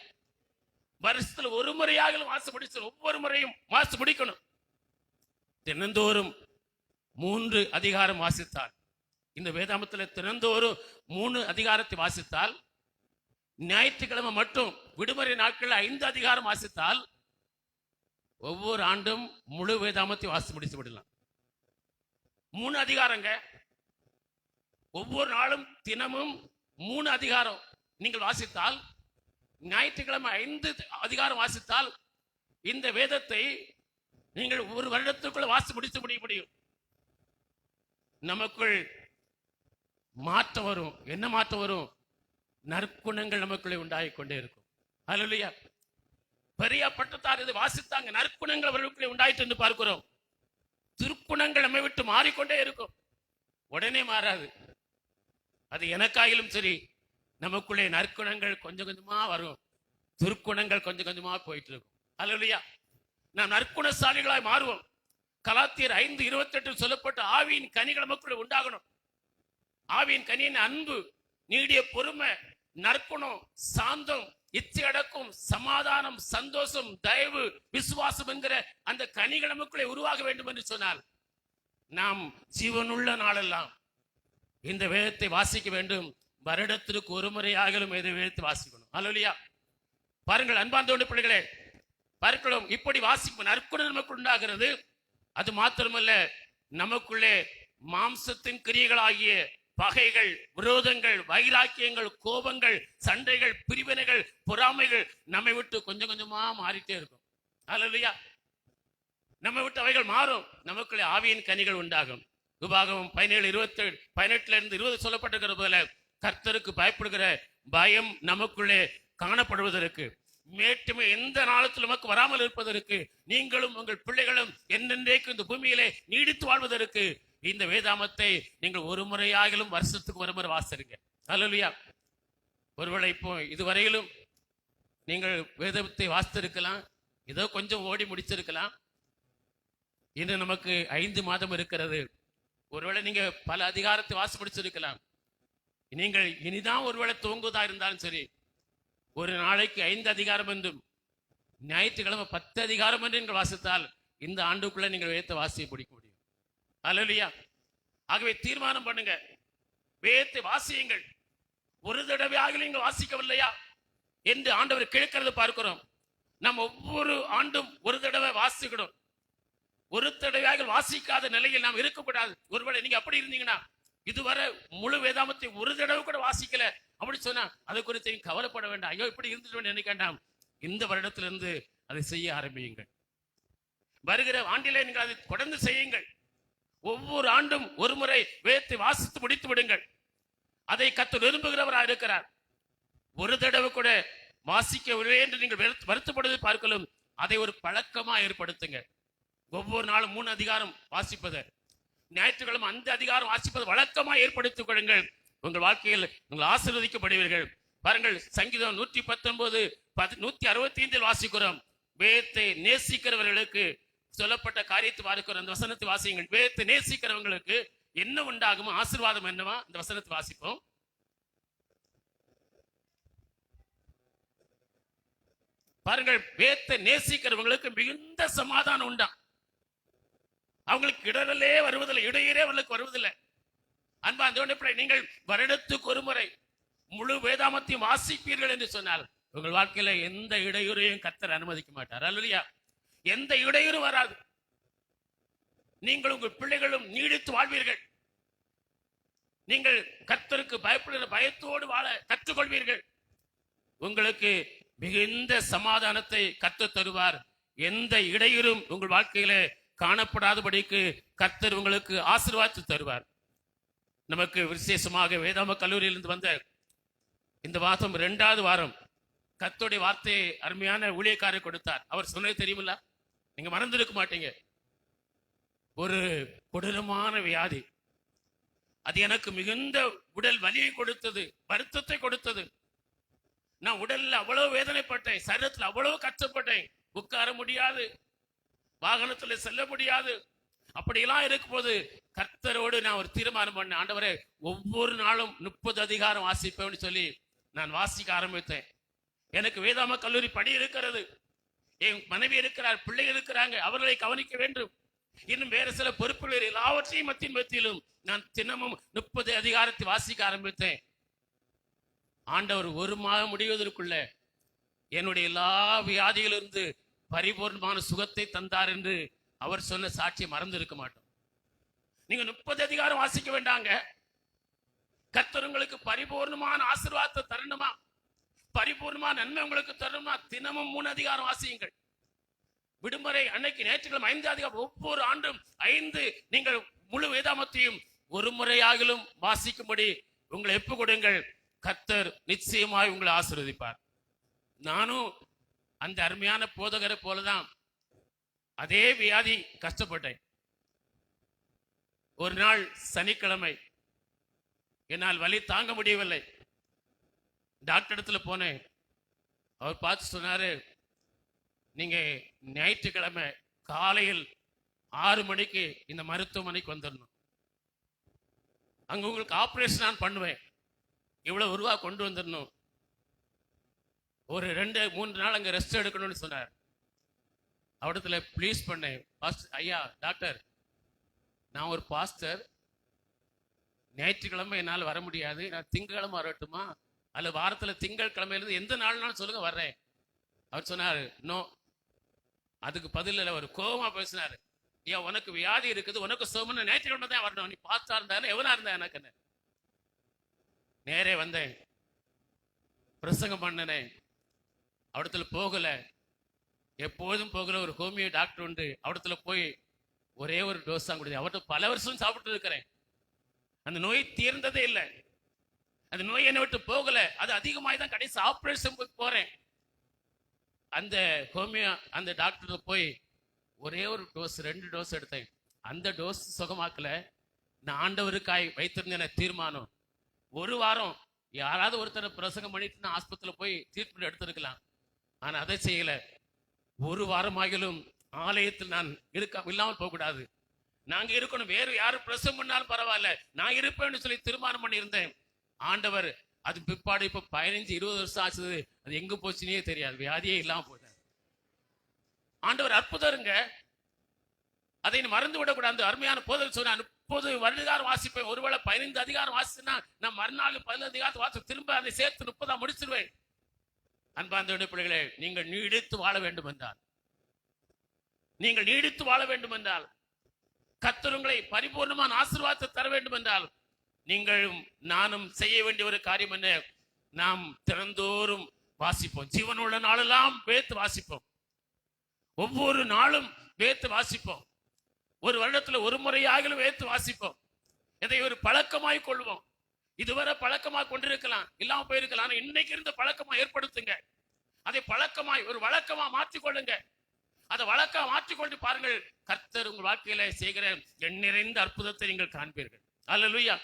வருஷத்துல ஒரு முறையாக வாசி முடிச்சு, ஒவ்வொரு முறையும் வாசி முடிக்கணும். தினந்தோறும் 3 அதிகாரம் வாசித்தால், இந்த வேதாமத்தில் தினந்தோறும் 3 அதிகாரத்தை வாசித்தால், ஞாயிற்றுக்கிழமை மட்டும் விடுமுறை நாட்கள் 5 அதிகாரம் வாசித்தால், ஒவ்வொரு ஆண்டும் முழு வேதாமத்தை வாசி முடித்து விடலாம். 3 அதிகாரங்க. ஒவ்வொரு நாளும் தினமும் 3 அதிகாரம் நீங்கள் வாசித்தால், ஞாயிற்றுக்கிழமை 5 அதிகாரம் வாசித்தால், இந்த வேதத்தை நீங்கள் ஒரு வருடத்துக்குள்ள வாசி முடித்து முடியும். நமக்குள் மாற்றம் வரும். என்ன மாற்றம் வரும்? நற்குணங்கள் நமக்குள்ளே உண்டாகிக் கொண்டே இருக்கும். அல்லேலூயா. பெரியா பட்டத்தார் இதை வாசித்தாங்க. நற்குணங்கள் அவர்களுக்குள்ளே உண்டாயிட்டு என்று பார்க்கிறோம். திருக்குணங்கள் நம்மை விட்டு மாறிக்கொண்டே இருக்கும். உடனே மாறாது. அது எனக்காகிலும் சரி, நமக்குள்ளே நற்குணங்கள் கொஞ்சம் கொஞ்சமா வரும். திருக்குணங்கள் கொஞ்சம் கொஞ்சமா போயிட்டு இருக்கும். அல்லேலூயா. நாம் நற்குணசாலிகளாய் மாறுவோம். கலாத்தியர் 5:28 சொல்லப்பட்ட ஆவியின் கனிகள் நமக்குள்ளே உண்டாகணும். ஆவியின் கனியின் அன்பு, நீடிய பொறுமை, நற்குணம், சாந்தம், இச்சை அடக்கம், சமாதானம், சந்தோஷம், தயவு, விசுவாசம் என்கிற அந்த கனிகள் நமக்குள்ளே உருவாக வேண்டும் என்று சொன்னால், நாம் ஜீவனுள்ள நாளெல்லாம் இந்த வேதத்தை வாசிக்க வேண்டும். வருடத்திற்கு ஒரு முறையாகலும் இந்த வேதத்தை வாசிக்கணும். அல்லேலூயா. பாருங்கள் அன்பார்ந்த பிள்ளைகளே, பார்க்கிறோம் இப்படி வாசிக்கும் நற்குணம் நமக்கு உண்டாகிறது. அது மாத்திரமல்ல, நமக்குள்ளே மாம்சத்தின் கிரியைகளாகிய பகைகள், விரோதங்கள், வைராக்கியங்கள், கோபங்கள், சண்டைகள், பிரிவினைகள், பொறாமைகள் நம்மை விட்டு கொஞ்சம் கொஞ்சமா மாறிட்டே இருக்கும். அல்லேலூயா. நம்மை விட்டு அவைகள் மாறும். நமக்குள்ளே ஆவியின் கனிகள் உண்டாகும். உபாகமம் 17:18 சொல்லப்பட்டிருக்கிற போல, கர்த்தருக்கு பயப்படுகிற பயம் நமக்குள்ளே காணப்படுவதற்கு, மேட்டுமை எந்த நாளத்தில் நமக்கு வராமல் இருப்பதற்கு, நீங்களும் உங்கள் பிள்ளைகளும் என்னென்றைக்கு இந்த பூமியிலே நீடித்து வாழ்வதற்கு இந்த வேதாமத்தை நீங்கள் ஒரு முறையாகிலும் வருஷத்துக்கு ஒரு முறை வாசிருங்க. அல்லேலூயா. ஒருவேளை இப்போ இதுவரையிலும் நீங்கள் வேதத்தை வாசித்திருக்கலாம், ஏதோ கொஞ்சம் ஓடி முடிச்சிருக்கலாம். இன்று நமக்கு 5 மாதம் இருக்கிறது. ஒருவேளை நீங்க பல அதிகாரத்தை வாசி முடிச்சிருக்கலாம். நீங்கள் இனிதான் ஒருவேளை தூங்குவதா இருந்தாலும் சரி, ஒரு நாளைக்கு 5 அதிகாரம் என்றும் ஞாயிற்றுக்கிழமை 10 அதிகாரம் என்று நீங்கள் வாசித்தால் இந்த ஆண்டுக்குள்ள நீங்கள் வேதத்தை வாசியை பிடிக்க முடியும். அல்லேலூயா. ஆகவே தீர்மானம் பண்ணுங்க, வேதத்தை வாசியுங்கள். ஒரு தடவையாக நீங்கள் வாசிக்கவில்லையா என்று ஆண்டவர் கேட்கிறது பார்க்கிறோம். நாம் ஒவ்வொரு ஆண்டும் ஒரு தடவை வாசிக்கணும். ஒரு தடவையாக வாசிக்காத நிலையில் நாம் இருக்கக்கூடாது. ஒருவேளை நீங்க அப்படி இருந்தீங்கன்னா, இதுவரை முழு வேதாமத்தை ஒரு தடவை கூட வாசிக்கல அப்படி சொன்னா அது குறித்து கவலைப்பட வேண்டாம். ஐயோ இப்படி இருந்துட்டு நினைக்க வேண்டாம். இந்த வருடத்திலிருந்து அதை செய்ய ஆரம்பியுங்கள். வருகிற ஆண்டிலே நீங்கள் அதை தொடர்ந்து செய்யுங்கள். ஒவ்வொரு ஆண்டும் ஒரு முறை வேதத்தை வாசித்து முடித்து விடுங்கள். அதை கர்த்தர் விரும்புகிறவராக இருக்கிறார். ஒரு தடவை கூட வாசிக்கவில்லை என்று நீங்கள் வருத்தப்படுவதை பார்க்கலும் அதை ஒரு பழக்கமா ஏற்படுத்துங்க. ஒவ்வொரு நாளும் 3 அதிகாரம் வாசிப்பது, ஞாயிற்றுக்கிழமை 5 அதிகாரம் வாசிப்பது வழக்கமா ஏற்படுத்திக் கொள்ளுங்கள். உங்கள் வாழ்க்கையில் நீங்கள் ஆசீர்வதிக்கப்படுவீர்கள். பாருங்கள், சங்கீதம் 119 165 வாசிக்கிறோம். வேதத்தை நேசிக்கிறவர்களுக்கு சொல்லப்பட்ட காரியத்தை பார்க்கிறோம். அந்த வசனத்தை வாசியுங்கள். வேதத்தை நேசிக்கிறவங்களுக்கு என்ன உண்டாகும், ஆசீர்வாதம் என்னவா? இந்த வசனத்தை வாசிப்போம். பாருங்கள், வேதத்தை நேசிக்கிறவங்களுக்கு மிகுந்த சமாதானம் உண்டா. அவங்களுக்கு இடரலே வருவதில்லை, இடையரே அவர்களுக்கு வருவதில்லை. அன்பா அந்த நீங்கள் வருடத்துக்கு ஒரு முறை முழு வேதாமத்தையும் வாசிப்பீர்கள் என்று சொன்னால் உங்கள் வாழ்க்கையில எந்த இடையூறையும் கர்த்தர் அனுமதிக்க மாட்டார். அல்லேலூயா. எந்த இடையூறும் வராது. நீங்கள் உங்கள் பிள்ளைகளும் நீடித்து வாழ்வீர்கள். நீங்கள் கர்த்தருக்கு பயப்படுகிற பயத்தோடு வாழ கற்றுக்கொள்வீர்கள். உங்களுக்கு மிகுந்த சமாதானத்தை கர்த்தர் தருவார். எந்த இடையூறும் உங்கள் வாழ்க்கையில காணப்படாதபடிக்கு கர்த்தர் உங்களுக்கு ஆசீர்வாதத்தை தருவார். நமக்கு விசேஷமாக வேதாம கல்லூரியிலிருந்து வந்த இந்த மாதம் 2வது வாரம் கர்த்தருடைய வார்த்தையை அருமையான ஊழியக்காரர் கொடுத்தார். அவர் சொன்னது தெரியுமில்ல, நீங்க மறந்திருக்க மாட்டீங்க. ஒரு கொடூரமான வியாதி, அது எனக்கு மிகுந்த உடல் வலியை கொடுத்தது, வருத்தத்தை கொடுத்தது. நான் உடல்ல அவ்வளவு வேதனைப்பட்டேன், சரீரத்தில் அவ்வளவு கஷ்டப்பட்டேன். உட்கார முடியாது, வாகனத்துல செல்ல முடியாது. அப்படியெல்லாம் இருக்கும்போது கர்த்தரோடு நான் ஒரு தீர்மானம் பண்ணேன். ஆண்டவரே, ஒவ்வொரு நாளும் 30 அதிகாரம் வாசிப்பேன்னு சொல்லி நான் வாசிக்க ஆரம்பித்தேன். எனக்கு வேதாம கல்லூரி படி இருக்கிறது, என் மனைவி இருக்கிறார், பிள்ளை இருக்கிறாங்க, அவர்களை கவனிக்க வேண்டும், இன்னும் வேற சில பொறுப்புகள் எல்லாவற்றையும் மத்தியிலும் நான் தினமும் 30 அதிகாரத்தை வாசிக்க ஆரம்பித்தேன். ஆண்டவர் ஒரு மாதம் முடிவதற்குள்ள என்னுடைய எல்லா வியாதிகளிலிருந்து பரிபூர்ணமான சுகத்தை தந்தார் என்று அவர் சொன்ன சாட்சியை மறந்து இருக்க மாட்டோம். நீங்க 30 அதிகாரம் வாசிக்க வேண்டாங்க. கர்த்தர் உங்களுக்கு பரிபூர்ணமான ஆசீர்வாதத்தை தரணுமா, பரிபூர்ணமான நன்மை உங்களுக்கு தரணுமா, தினமும் 3 அதிகாரம் வாசியுங்கள். விடுமுறை அன்னைக்கு ஞாயிற்றுக்கிழமை 5 அதிகாரம், ஒவ்வொரு ஆண்டும் 5 நீங்கள் முழு வேதாமத்தையும் ஒரு முறையாகிலும் வாசிக்கும்படி உங்களை ஒப்பு கொடுங்கள். கர்த்தர் நிச்சயமாய் உங்களை ஆசீர்வதிப்பார். நானும் அந்த அருமையான போதகரை போலதான் அதே வியாதி கஷ்டப்பட்டேன். ஒரு நாள் சனிக்கிழமை என்னால் வலி தாங்க முடியவில்லை. டாக்டர் இடத்துல போனேன். அவர் பார்த்து சொன்னாரு, நீங்க ஞாயிற்றுக்கிழமை காலையில் 6 மணிக்கு இந்த மருத்துவமனைக்கு வந்துடணும். அங்க உங்களுக்கு ஆபரேஷன் நான் பண்ணுவேன், இவ்வளவு ரூபா கொண்டு வந்துடணும், ஒரு 2-3 நாள் அங்க ரெஸ்ட் எடுக்கணும்னு சொன்னார். அவடத்துல ப்ளீஸ் பண்ணேன், ஐயா டாக்டர், நான் ஒரு பாஸ்டர், ஞாயிற்றுக்கிழமை என்னால் வர முடியாது, நான் திங்கட்கிழமை வரட்டுமா, அல்ல வாரத்துல திங்கட்கிழமையிலிருந்து எந்த நாள்னாலும் சொல்லுங்க வர்றேன். அவர் சொன்னார், நோ. அதுக்கு பதில் இல்லை, ஒரு கோபமா பேசினாரு. ஐயா, உனக்கு வியாதி இருக்குது, உனக்கு சோமன்னு ஞாயிற்றுக்கிழமை தான் வரணும், நீ பாஸ்டா இருந்தாலும் எவனா இருந்தா எனக்கு என்ன. நேரே வந்தேன், பிரசங்கம் பண்ணினேன். அவடத்துல போகல, எப்போதும் போகிற ஒரு ஹோமியோ டாக்டர் உண்டு, அவடத்துல போய் ஒரே ஒரு டோஸ் தான் கொடுத்தேன். அவர்கிட்ட பல வருஷம் சாப்பிட்டு இருக்கிறேன். அந்த நோய் தீர்ந்ததே இல்லை, அந்த நோய் என்னை விட்டு போகல, அது அதிகமாய் தான் கடைசி ஆபரேஷன் போறேன். அந்த ஹோமியோ அந்த டாக்டர் போய் ஒரே ஒரு டோஸ் 2 டோஸ் எடுத்தேன். அந்த டோஸ் சுகமாக்கல. நான் ஆண்டவருக்காய் வைத்திருந்த தீர்மானம், ஒரு வாரம் யாராவது ஒருத்தரை பிரசங்கம் பண்ணிட்டு நான் ஆஸ்பத்திரியில் போய் ட்ரீட்மெண்ட் எடுத்திருக்கலாம். ஆனா அதை செய்யல. ஒரு வாரமாகிலும் ஆலயத்தில் நான் இல்லாமல் போகக்கூடாது. நாங்க இருக்கணும், வேறு யாரும் பிரசவம் பண்ணாலும் பரவாயில்ல, நான் இருப்பேன்னு சொல்லி தீர்மானம் பண்ணி இருந்தேன். ஆண்டவர் அது பிற்பாடு இப்ப 15-20 வருஷம் ஆச்சு, அது எங்க போச்சுன்னே தெரியாது, வியாதியே இல்லாம போயிட்டார். ஆண்டவர் அற்புதருங்க, அதை மறந்து விடக்கூடாது. அருமையான போதல் சொன்ன 30 அதிகாரம் வாசிப்பேன், ஒருவேளை 15 அதிகாரம் வாசிச்சுன்னா நான் மறுநாள் 15 அதிகாரத்தை வாசி திரும்ப அதை சேர்த்து 30 முடிச்சிருவேன். அன்பார்ந்த பிள்ளைகளே, நீங்கள் நீடித்து வாழ வேண்டும் என்றால், நீங்கள் நீடித்து வாழ வேண்டும் என்றால், கர்த்தர் உங்களை பரிபூர்ணமான ஆசீர்வாதத்தை தர வேண்டும் என்றால், நீங்களும் நானும் செய்ய வேண்டிய ஒரு காரியம் என்ன? நாம் தினந்தோறும் வாசிப்போம். ஜீவனுள்ள நாளெல்லாம் வேத்து வாசிப்போம். ஒவ்வொரு நாளும் வேத்து வாசிப்போம். ஒரு வருடத்துல ஒரு முறையாகிலும் வேத்து வாசிப்போம். இதை ஒரு பழக்கமாய் கொள்வோம். இதுவரை பழக்கமா கொண்டிருக்கலாம், இல்லாம போயிருக்கலாம். ஆனா இன்னைக்கு இருந்த பழக்கமா ஏற்படுத்துங்க. அதை பழக்கமாய் ஒரு வழக்கமா மாற்றிக்கொள்ளுங்க. அதை வழக்கமா மாற்றிக்கொண்டு பாருங்கள், கர்த்தர் உங்கள் வாழ்க்கையில செய்கிற எண் நிறைந்த அற்புதத்தை நீங்கள் காண்பீர்கள். அல்லேலூயா,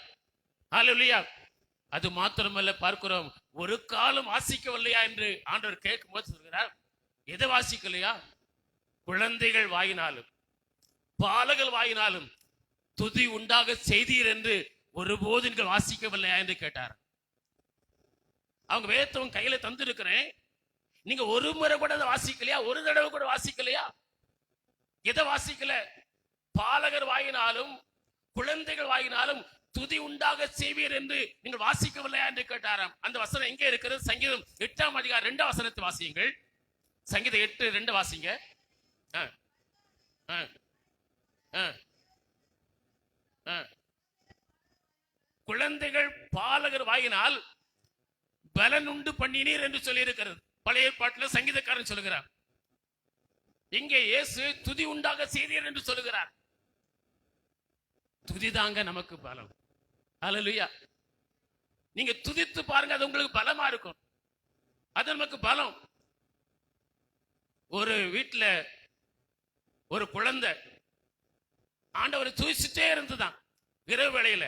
அல்லேலூயா. அது மாத்திரமல்ல, பார்க்கிறோம், ஒரு காலம் வாசிக்கவில்லையா என்று ஆண்டவர் கேட்கும் போது சொல்கிறார், எதை வாசிக்கலையா? குழந்தைகள் வாயினாலும் பாலகள் வாயினாலும் துதி உண்டாக செய்தீர் என்று ஒருபோது நீங்கள் வாசிக்கவில்லையா என்று கேட்டார். அவங்க வேதத்தவங்க கையில தந்திருக்கிறேன், நீங்க ஒரு முறை கூட அதை வாசிக்கலையா? ஒரு தடவை கூட வாசிக்கலையா? எதை வாசிக்கல? பாலகர் வாயினாலும் குழந்தைகள் வாயினாலும் துதி உண்டாக செய்வீர் என்று நீங்கள் வாசிக்கவில்லையா என்று கேட்டாராம். அந்த வசனம் எங்கே இருக்கிறது? சங்கீதம் 8ஆம் அதிகாரம் 2ஆம் வசனத்தை வாசியுங்கள். சங்கீதம் 8:2 வாசிங்க. குழந்தைகள் பாலகர் வாயினால் பலன் உண்டு பண்ணினீர் என்று சொல்லி இருக்கிறது. பழைய ஏற்பாட்டில் சங்கீதக்காரன் சொல்லுகிறார். இங்கே இயேசு துதி உண்டாக செய்தீர் என்று சொல்லுகிறார். துதிதாங்க நமக்கு பலம். அல்லேலூயா. நீங்க துதித்து பாருங்க, அது உங்களுக்கு பலமா இருக்கும். அது நமக்கு பலம். ஒரு வீட்டுல ஒரு குழந்தை ஆண்டவரை துதிச்சுட்டே இருந்துதான். இரவு வேளையில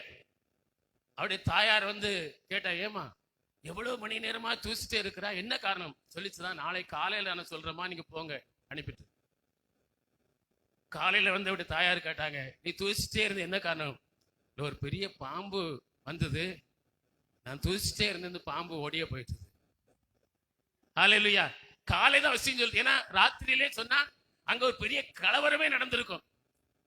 அவருடைய தாயார் வந்து கேட்டா, ஏமா எவ்வளவு மணி நேரமா துதிச்சுட்டே இருக்கிறா, என்ன காரணம்? சொல்லிச்சுதான், நாளை காலையில நான் சொல்றேமா, நீங்க போங்க அனுப்பிட்டு. காலையில வந்து அவருடைய தாயார் கேட்டாங்க, நீ துதிச்சுட்டே இருந்து என்ன காரணம்? ஒரு பெரிய பாம்பு வந்தது, நான் துதிச்சுட்டே இருந்து பாம்பு ஓடிய போயிட்டு. அல்லேலூயா. காலை தான் விஷயம் சொல்லுது. ஏன்னா ராத்திரியிலே சொன்னா அங்க ஒரு பெரிய கலவரமே நடந்திருக்கும்.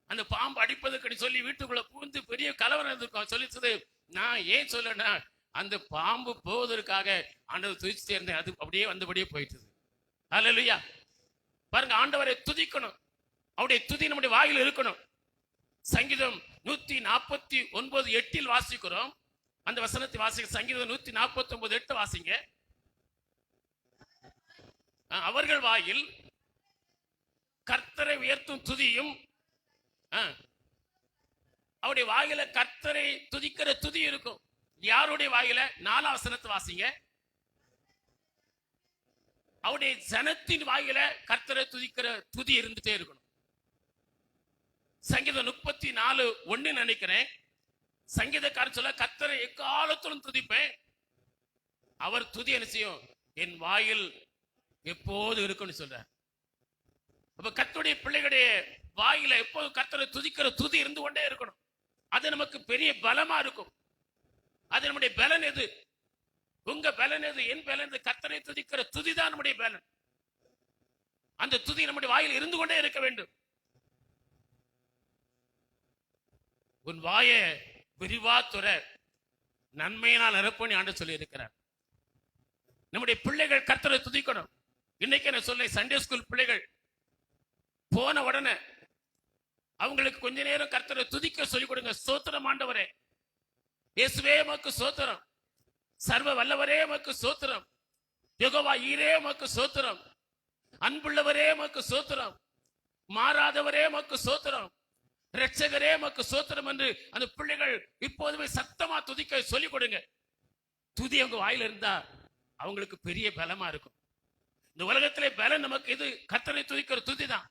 அந்த பாம்பு அடிப்பதுக்கு சொல்லி வீட்டுக்குள்ள பூந்து பெரிய கலவரம் இருந்திருக்கும். சொல்லிச்சது, நான் ஏன் சொல்லனா, அந்த பாம்பு போவதற்காக ஆண்டவர் துதிச்சுட்டே இருந்தேன், அது அப்படியே வந்தபடியே போயிட்டு. அல்லேலூயா. பாருங்க, ஆண்டவரை துதிக்கணும். அவருடைய துதி நம்முடைய வாயில் இருக்கணும். சங்கீதம் 149:8 வாசிக்கிறோம். அந்த வசனத்தை வாசிக்க. சங்கீதம் 149:8 வாசிங்க. அவர்கள் வாயில் கர்த்தரை உயர்த்தும் துதியும், அவருடைய வாயில கர்த்தரை துதிக்கிற துதி இருக்கும். யாருடைய வாயில? 4ஆம் வசனத்தை வாசிங்க. அவருடைய ஜனத்தின் வாயில கர்த்தரை துதிக்கிற துதி இருந்துட்டே இருக்கணும். சங்கீதம் 34:1 நினைக்கிறேன். சங்கீதக்காரன் சொல்ல, கர்த்தரை எக்காலத்திலும் துதிப்பேன், அவர் துதி என்ன செய்யும்? என் வாயில் எப்போது இருக்குன்னு சொல்ற. அப்ப கர்த்தருடைய பிள்ளைகளுடைய வாயில எப்போது கர்த்தரை துதிக்கிற துதி இருந்து கொண்டே இருக்கணும். அது நமக்கு பெரிய பலமா இருக்கும். அது நம்முடைய பலன். எது உங்க பலன்? எது என் பலன்? கர்த்தரை துதிக்கிற துதி தான் நம்முடைய பலன். அந்த துதி நம்முடைய வாயில் இருந்து கொண்டே இருக்க வேண்டும். உன் வாய விரிவா துற, நன்மையினால் நிரப்பணி ஆண்டு சொல்லி இருக்கிறார். நம்முடைய பிள்ளைகள் கர்த்தரை துதிக்கணும். இன்னைக்கு நான் சொல்ல, சண்டே ஸ்கூல் பிள்ளைகள் போன உடனே அவங்களுக்கு கொஞ்ச நேரம் கர்த்தரை துதிக்க சொல்லிக் கொடுங்க. ஸ்தோத்திரம் ஆண்டவரே, இயேசுவே உமக்கு ஸ்தோத்திரம், சர்வ வல்லவரே உமக்கு ஸ்தோத்திரம், யெகோவா ஈரே உமக்கு ஸ்தோத்திரம், அன்புள்ளவரே உமக்கு ஸ்தோத்திரம், மாறாதவரே உமக்கு ஸ்தோத்திரம், இரட்சகரே உமக்கு ஸ்தோத்திரம் என்று அந்த பிள்ளைகள் இப்போதுமே சத்தமா துதிக்க சொல்லிக் கொடுங்க. துதி அவங்க வாயில இருந்தா அவங்களுக்கு பெரிய பலமா இருக்கும். இந்த உலகத்திலே பலன் நமக்கு இது கர்த்தரை துதிக்கிற துதி தான்.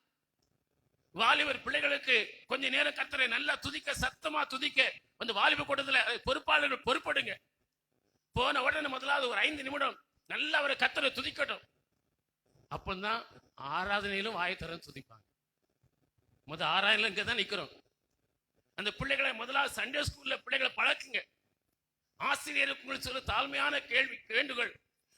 வாலிபர் பிள்ளைகளுக்கு கொஞ்ச நேரம் கர்த்தரை நல்லா துதிக்க, சத்தமா துதிக்க வந்து வாலிப கூட்டத்துல பொறுப்பாளர்கள் பொறுப்படுங்க. போன உடனே முதலாவது ஒரு 5 நிமிடம் நல்லா அவரை கர்த்தரை துதிக்கட்டும். அப்பந்தான் ஆராதனையிலும் வாயை திறந்து துதிப்பாங்க. ஆராதனையில இங்கதான் நிக்கிறோம். அந்த பிள்ளைகளை முதலாவது சண்டே ஸ்கூல்ல பிள்ளைகளை பழக்குங்க. ஆசிரியருக்கு உங்களுக்கு சொல்ல தாழ்மையான வேண்டுகோள்.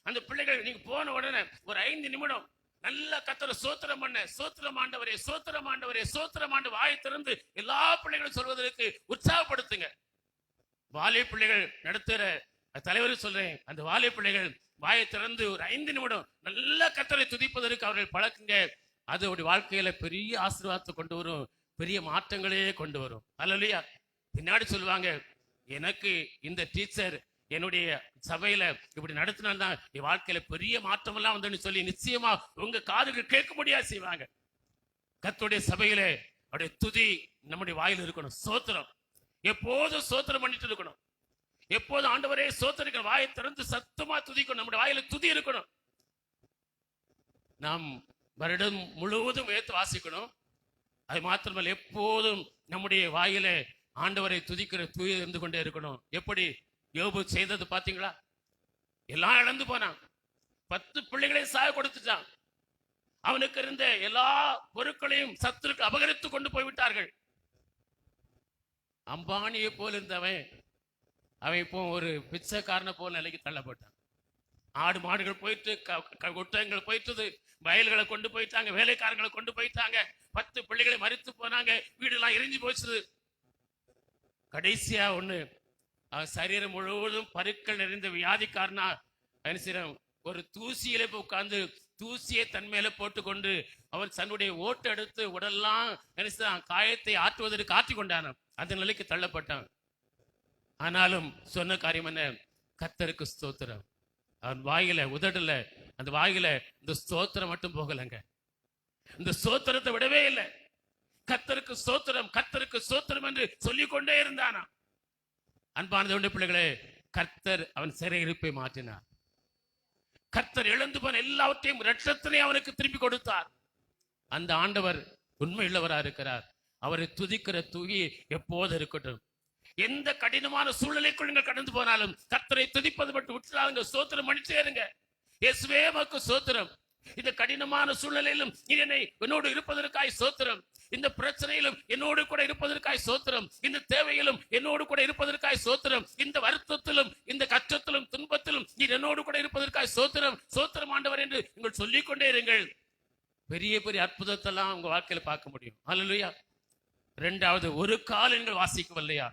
அந்த பிள்ளைகள் நீங்க போன உடனே ஒரு 5 நிமிடம் நல்ல கத்தரை சோத்திரம் பண்ண, சோத்திரம் ஆண்டவரே, சோத்திரம் ஆண்டவரே, சோத்திரம் ஆண்டு வாயை திறந்து எல்லா பிள்ளைகளும் சொல்வதற்கு உற்சாகப்படுத்துங்க. வாலிய பிள்ளைகள் நடத்துகிற தலைவர் சொல்றேன், அந்த வாலிய பிள்ளைகள் வாயை திறந்து ஒரு 5 நிமிடம் நல்ல கத்தரை துதிப்பதற்கு அவர்கள் பழக்குங்க. அது அவருடைய வாழ்க்கையில பெரிய ஆசீர்வாதத்தை கொண்டு வரும், பெரிய மாற்றங்களே கொண்டு வரும். அல்லையா? பின்னாடி சொல்லுவாங்க, எனக்கு இந்த டீச்சர் என்னுடைய சபையில இப்படி நடத்தினால்தான் என் வாழ்க்கையில பெரிய மாற்றம் எல்லாம் வந்து சொல்லி நிச்சயமா உங்க காதுகள் கேட்க முடியாது செய்வாங்க. கர்த்தருடைய சபையில அவருடைய துதி நம்முடைய வாயில் இருக்கணும். சோத்திரம் எப்போதும் சோத்திரம் பண்ணிட்டு இருக்கணும். எப்போதும் ஆண்டவரே சோத்திரிக்கணும். வாயை திறந்து சத்தமா துதிக்கணும். நம்முடைய வாயில துதி இருக்கணும். நாம் வருடம் முழுவதும் வேத்து வாசிக்கணும். அது மாத்திரமல்ல, எப்போதும் நம்முடைய வாயில ஆண்டவரை துதிக்கிற தூய இருந்து கொண்டே இருக்கணும். எப்படி யோபு செய்தது பாத்தீங்களா? எல்லாம் இழந்து போனான். 10 பிள்ளைகளை சாக கொடுத்துட்டான். அவனுக்கு இருந்த எல்லா பொருட்களையும் சத்துருக்கு அபகரித்து கொண்டு போய்விட்டார்கள். அம்பானியை போல இருந்தவன் அவன் இப்போ ஒரு பிச்சைக்காரனை போல நிலைக்கு தள்ளப்பட்டான். ஆடு மாடுகள் போயிட்டு, ஒட்டகங்கள் போயிட்டு, வயல்களை கொண்டு போயிட்டாங்க, வேலைக்காரங்களை கொண்டு போயிட்டாங்க. 10 பிள்ளைகளை மறித்து போனாங்க. வீடெல்லாம் எரிஞ்சு போச்சு. கடைசியா ஒண்ணு, அவன் சரீரம் முழுவதும் பருக்கள் நிறைந்த வியாதிக்காரனா ஒரு தூசியில போய் உட்கார்ந்து தூசியை தன் மேல போட்டுக்கொண்டு அவன் தன்னுடைய ஓட்டு எடுத்து உடல்லாம் நினைச்சான் காயத்தை ஆற்றுவதற்கு ஆற்றி கொண்டான். அந்த நிலைக்கு தள்ளப்பட்டான். ஆனாலும் சொன்ன காரியம் என்ன? கர்த்தருக்கு ஸ்தோத்திரம். அவன் வாயில உதடல, அந்த வாயில இந்த ஸ்தோத்திரம் மட்டும் போகலங்க. இந்த ஸ்தோத்திரத்தை விடவே இல்லை. கர்த்தருக்கு ஸ்தோத்திரம், கர்த்தருக்கு ஸ்தோத்திரம் என்று சொல்லிக்கொண்டே இருந்தானா. அன்பான தேவனுடைய பிள்ளைகளே, கர்த்தர் அவன் சிறையிருப்பை மாற்றினார். கர்த்தர் இழந்து போன எல்லாவற்றையும் இரட்சத்தினை அவனுக்கு திருப்பி கொடுத்தார். அந்த ஆண்டவர் உண்மையுள்ளவராக இருக்கிறார். அவரை துதிக்கிற துதி எப்போது இருக்கட்டும். எந்த கடினமான சூழ்நிலைக்குள் நீங்கள் கடந்து போனாலும் கர்த்தரை துதிப்பது மட்டும் விட்டுறாங்க. ஸ்தோத்திரம் பண்ணிட்டே இருங்க. இயேசுவே உமக்கு ஸ்தோத்திரம். இந்த கடினமான சூழ்நிலையிலும் என்னோடு இருப்பதற்காய் ஸ்தோத்திரம். இந்த பிரச்சனையிலும் என்னோடு கூட இருப்பதற்காய் ஸ்தோத்திரம். இந்த தேவையிலும் என்னோடு கூட இருப்பதற்காய் ஸ்தோத்திரம். இந்த வருத்தத்திலும் இந்த கஷ்டத்திலும் துன்பத்திலும் நீர் என்னோடு கூட இருப்பதற்காய் ஸ்தோத்திரம். ஸ்தோத்திரம் ஆண்டவர் என்று நீங்கள் சொல்லிக்கொண்டே இருங்கள். பெரிய பெரிய அற்புதத்தெல்லாம் உங்க வாழ்க்கையில பார்க்க முடியும். அல்லேலூயா. 2வது, ஒரு கால் நீங்கள் வாசிக்கவில்லையா?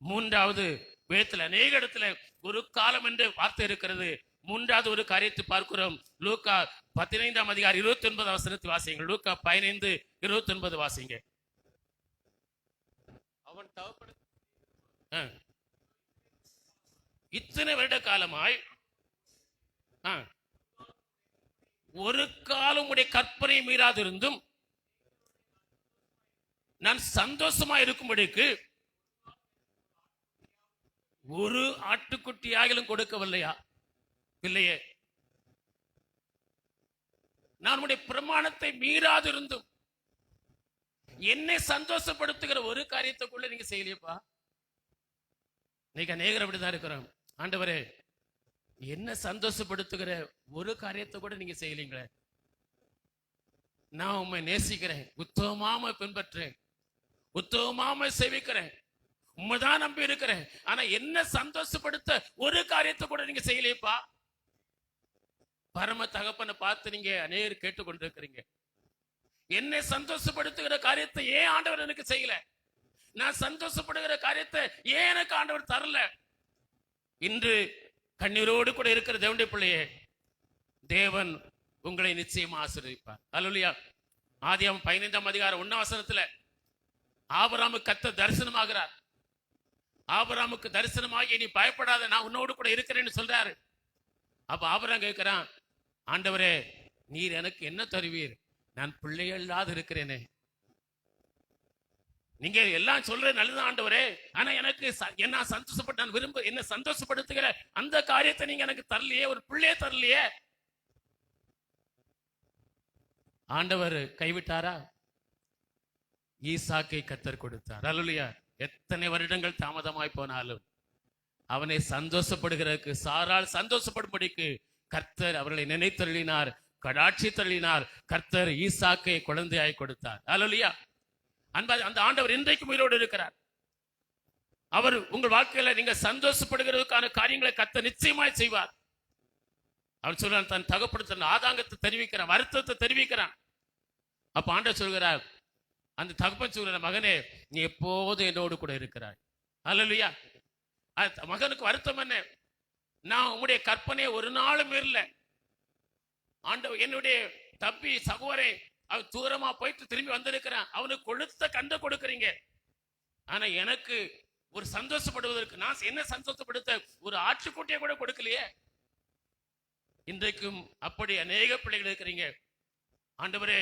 3வது, வேதத்தில் அநேக இடத்துல ஒரு காலம் என்று வார்த்தை இருக்கிறது. 3வது ஒரு காரியத்தை பார்க்கிறோம். லூக்கா 15ஆம் அதிகாரம் 29 வசனத்தை வாசிங்க. லூக்கா 15:29 வாசிங்க. அவன் இத்தனை வருட காலமாய் ஒரு காலம் உடைய கற்பனை மீறாதிருந்தும் நான் சந்தோஷமா இருக்கும்படிக்கு ஒரு ஆட்டுக்குட்டியாகிலும் கொடுக்கவில்லையா? இல்லையே. நான் உடைய பிரமாணத்தை மீறாதிருந்தும் என்னை சந்தோஷப்படுத்துகிற ஒரு காரியத்துக்குள்ள நீங்க செய்யலையப்பா. இன்னைக்கு அநேகர் அப்படிதான் இருக்கிறோம். ஆண்டவரே, என்ன சந்தோஷப்படுத்துகிற ஒரு காரியத்தை கூட நீங்க செய்யலீங்களே. நான் உண்மை நேசிக்கிறேன், உத்தமமாம பின்பற்றேன், உத்தமமாம சேவிக்கிறேன், உண்மைதான் நம்பி இருக்கிறேன். ஆனா என்ன சந்தோஷப்படுத்த ஒரு காரியத்தை கூட நீங்க செய்யலையப்பா. பரம தகப்பனை பார்த்து நீங்க அநேகர் கேட்டுக்கொண்டிருக்கிறீங்க. என்னை சந்தோஷப்படுத்துகிற காரியத்தை ஏன் ஆண்டவர் எனக்கு செய்யல? நான் சந்தோஷப்படுகிற காரியத்தை ஏன் எனக்கு ஆண்டவர் தரல? இன்று கண்ணீரோடு கூட இருக்கிற தேவனுடைய பிள்ளையே, தேவன் உங்களை நிச்சயமா ஆசீர்வதிப்பார். அல்லேலூயா. ஆதியாகமம் 15ஆம் அதிகாரம் 1ஆம் வசனத்துல ஆபிரகாமுக்கு கர்த்தர் தரிசனமாகிறார். ஆபிரகாமுக்கு தரிசனமாகி நீ பயப்படாத, நான் உன்னோடு கூட இருக்கிறேன்னு சொல்றாரு. அப்ப ஆபிரகாம் கேட்கிறான், ஆண்டவரே, நீர் எனக்கு என்ன தருவீர்? நான் பிள்ளைகளாது இருக்கிறேனே. நீங்க எல்லாம் சொல்ற நல்லது ஆண்டவரே, ஆனா எனக்கு என்ன சந்தோஷப்பட்டு நான் விரும்ப என்ன சந்தோஷப்படுத்துகிற அந்த காரியத்தை நீங்க எனக்கு தரலையே, ஒரு பிள்ளையே தரலையே. ஆண்டவர் கைவிட்டாரா? ஈசாக்கை கர்த்தர் கொடுத்தார். அல்லேலூயா. எத்தனை வருடங்கள் தாமதமாய் போனாலும் அவனை சந்தோஷப்படுகிறதுக்கு, சாரால் சந்தோஷப்படும்படிக்கு கர்த்தர் அவர்களை நினைத்தருளினார், கடாட்சி தள்ளினார். கர்த்தர் ஈசாக்கை குழந்தையாய் கொடுத்தார். அல்லேலூயா. அந்த ஆண்டவர் இன்றைக்கு உயிரோடு இருக்கிறார். அவர் உங்கள் வாழ்க்கையில நீங்க சந்தோஷப்படுகிறதுக்கான காரியங்களை கர்த்தர் நிச்சயமாய் செய்வார். அவர் சொல்றான், தன் தகப்பன் ஆதாங்கத்தை தெரிவிக்கிறான், வருத்தத்தை தெரிவிக்கிறான். அப்ப ஆண்டவர் சொல்கிறார், அந்த தகப்பன் சொல்கிற, மகனே நீ எப்போதும் என்னோடு கூட இருக்கிறாய். அல்லேலூயா. மகனுக்கு வருத்தம் என்ன? நான் உங்களுடைய கற்பனையை ஒரு நாளும் இல்லை. ஆண்டவர் என்னுடைய தம்பி சகோதரே அவன் தூரமா போயிட்டு திரும்பி வந்திருக்கிறான், அவனுக்கு கொழுத்த கண்டை கொடுக்குறீங்க. ஆனா எனக்கு ஒரு சந்தோஷப்படுவதற்கு நான் என்ன சந்தோஷப்படுத்த ஒரு ஆற்றுக்குட்டியை கூட கொடுக்கலையே. இன்றைக்கும் அப்படி அநேக பிள்ளைகள் இருக்கிறீங்க. ஆண்டவரே,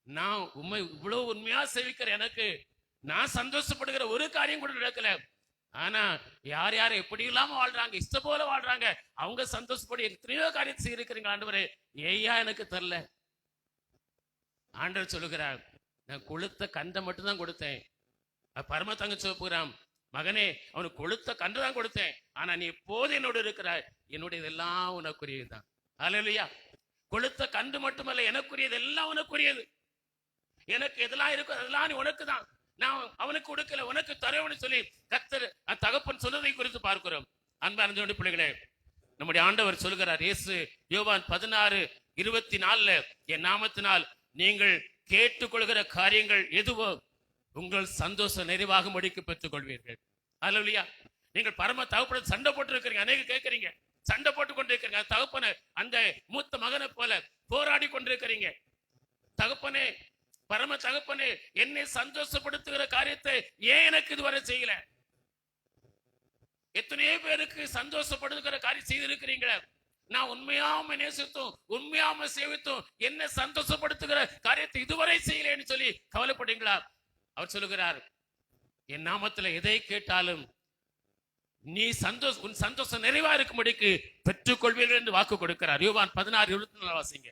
நான் உண்மை இவ்வளவு உண்மையா சேவிக்கிற எனக்கு நான் சந்தோஷப்படுகிற ஒரு காரியம் கூட நடக்கல. ஆனா யார் யார் எப்படி இல்லாம வாழ்றாங்க, இஷ்ட போல வாழ்றாங்க, அவங்க சந்தோஷப்படி எத்தனையோ காரியத்தை செய்திருக்கிறீங்க. ஆண்டவரே, ஏயா எனக்கு தரல? ஆண்டவர் சொல்லுகிறார், நான் கொளுத்த கண்டை மட்டும் தான் கொடுத்தேன். பரம தங்க சொல்லுகிறான், மகனே அவனுக்கு கொளுத்த கன்று தான் கொடுத்தேன், ஆனா நீ எப்போது என்னோடு இருக்கிறாய், என்னுடைய இதெல்லாம் உனக்குரியதுதான். அல்லேலூயா. கொளுத்த கன்று மட்டுமல்ல, எனக்குரியது எல்லாம் உனக்குரியது. எனக்கு எதெல்லாம் இருக்கோ அதெல்லாம் நீ உனக்கு தான். நான் அவனுக்கு கொடுக்கல, உனக்கு தரவன்னு சொல்லி கர்த்தர் தகப்பன் சொன்னதை குறித்து பார்க்கிறோம். அன்பார்ந்த பிள்ளைகளே, நம்முடைய ஆண்டவர் சொல்கிறார், இயேசு யோவான் 16:24 என் நாமத்தினால் நீங்கள் கேட்டுக்கொள்கிற காரியங்கள் எதுவோ உங்கள் சந்தோஷம் நிறைவாக முடிக்கு பெற்றுக் கொள்வீர்கள். அல்லேலூயா. நீங்கள் பரம தகப்பன சண்டை போட்டு இருக்கிறீங்க, அநேக கேட்கறீங்க, சண்டை போட்டு கொண்டிருக்கிறீங்க. தகப்பனை அந்த மூத்த மகனை போல போராடி கொண்டிருக்கிறீங்க. தகப்பனே, பரம தகப்பனே, என்னை சந்தோஷப்படுத்துகிற காரியத்தை ஏன் எனக்கு இதுவரை செய்யல? எத்தனையோ பேருக்கு சந்தோஷப்படுத்துகிற காரியம் செய்திருக்கிறீங்களே. நான் உண்மையாம நேசித்தும் உண்மையாம சேவித்தும் என்ன சந்தோஷப்படுத்துகிற காரியத்தை இதுவரை செய்யலன்னு சொல்லி கவலைப்படுறீங்களா? அவர் சொல்லுகிறார், என் நாமத்துல எதை கேட்டாலும் நீ உன் சந்தோஷம் நிறைவா இருக்கும்படிக்கு பெற்றுக் கொள்வீர்கள் என்று வாக்கு கொடுக்கிறார். யோவான் 16:24 வாசிங்க.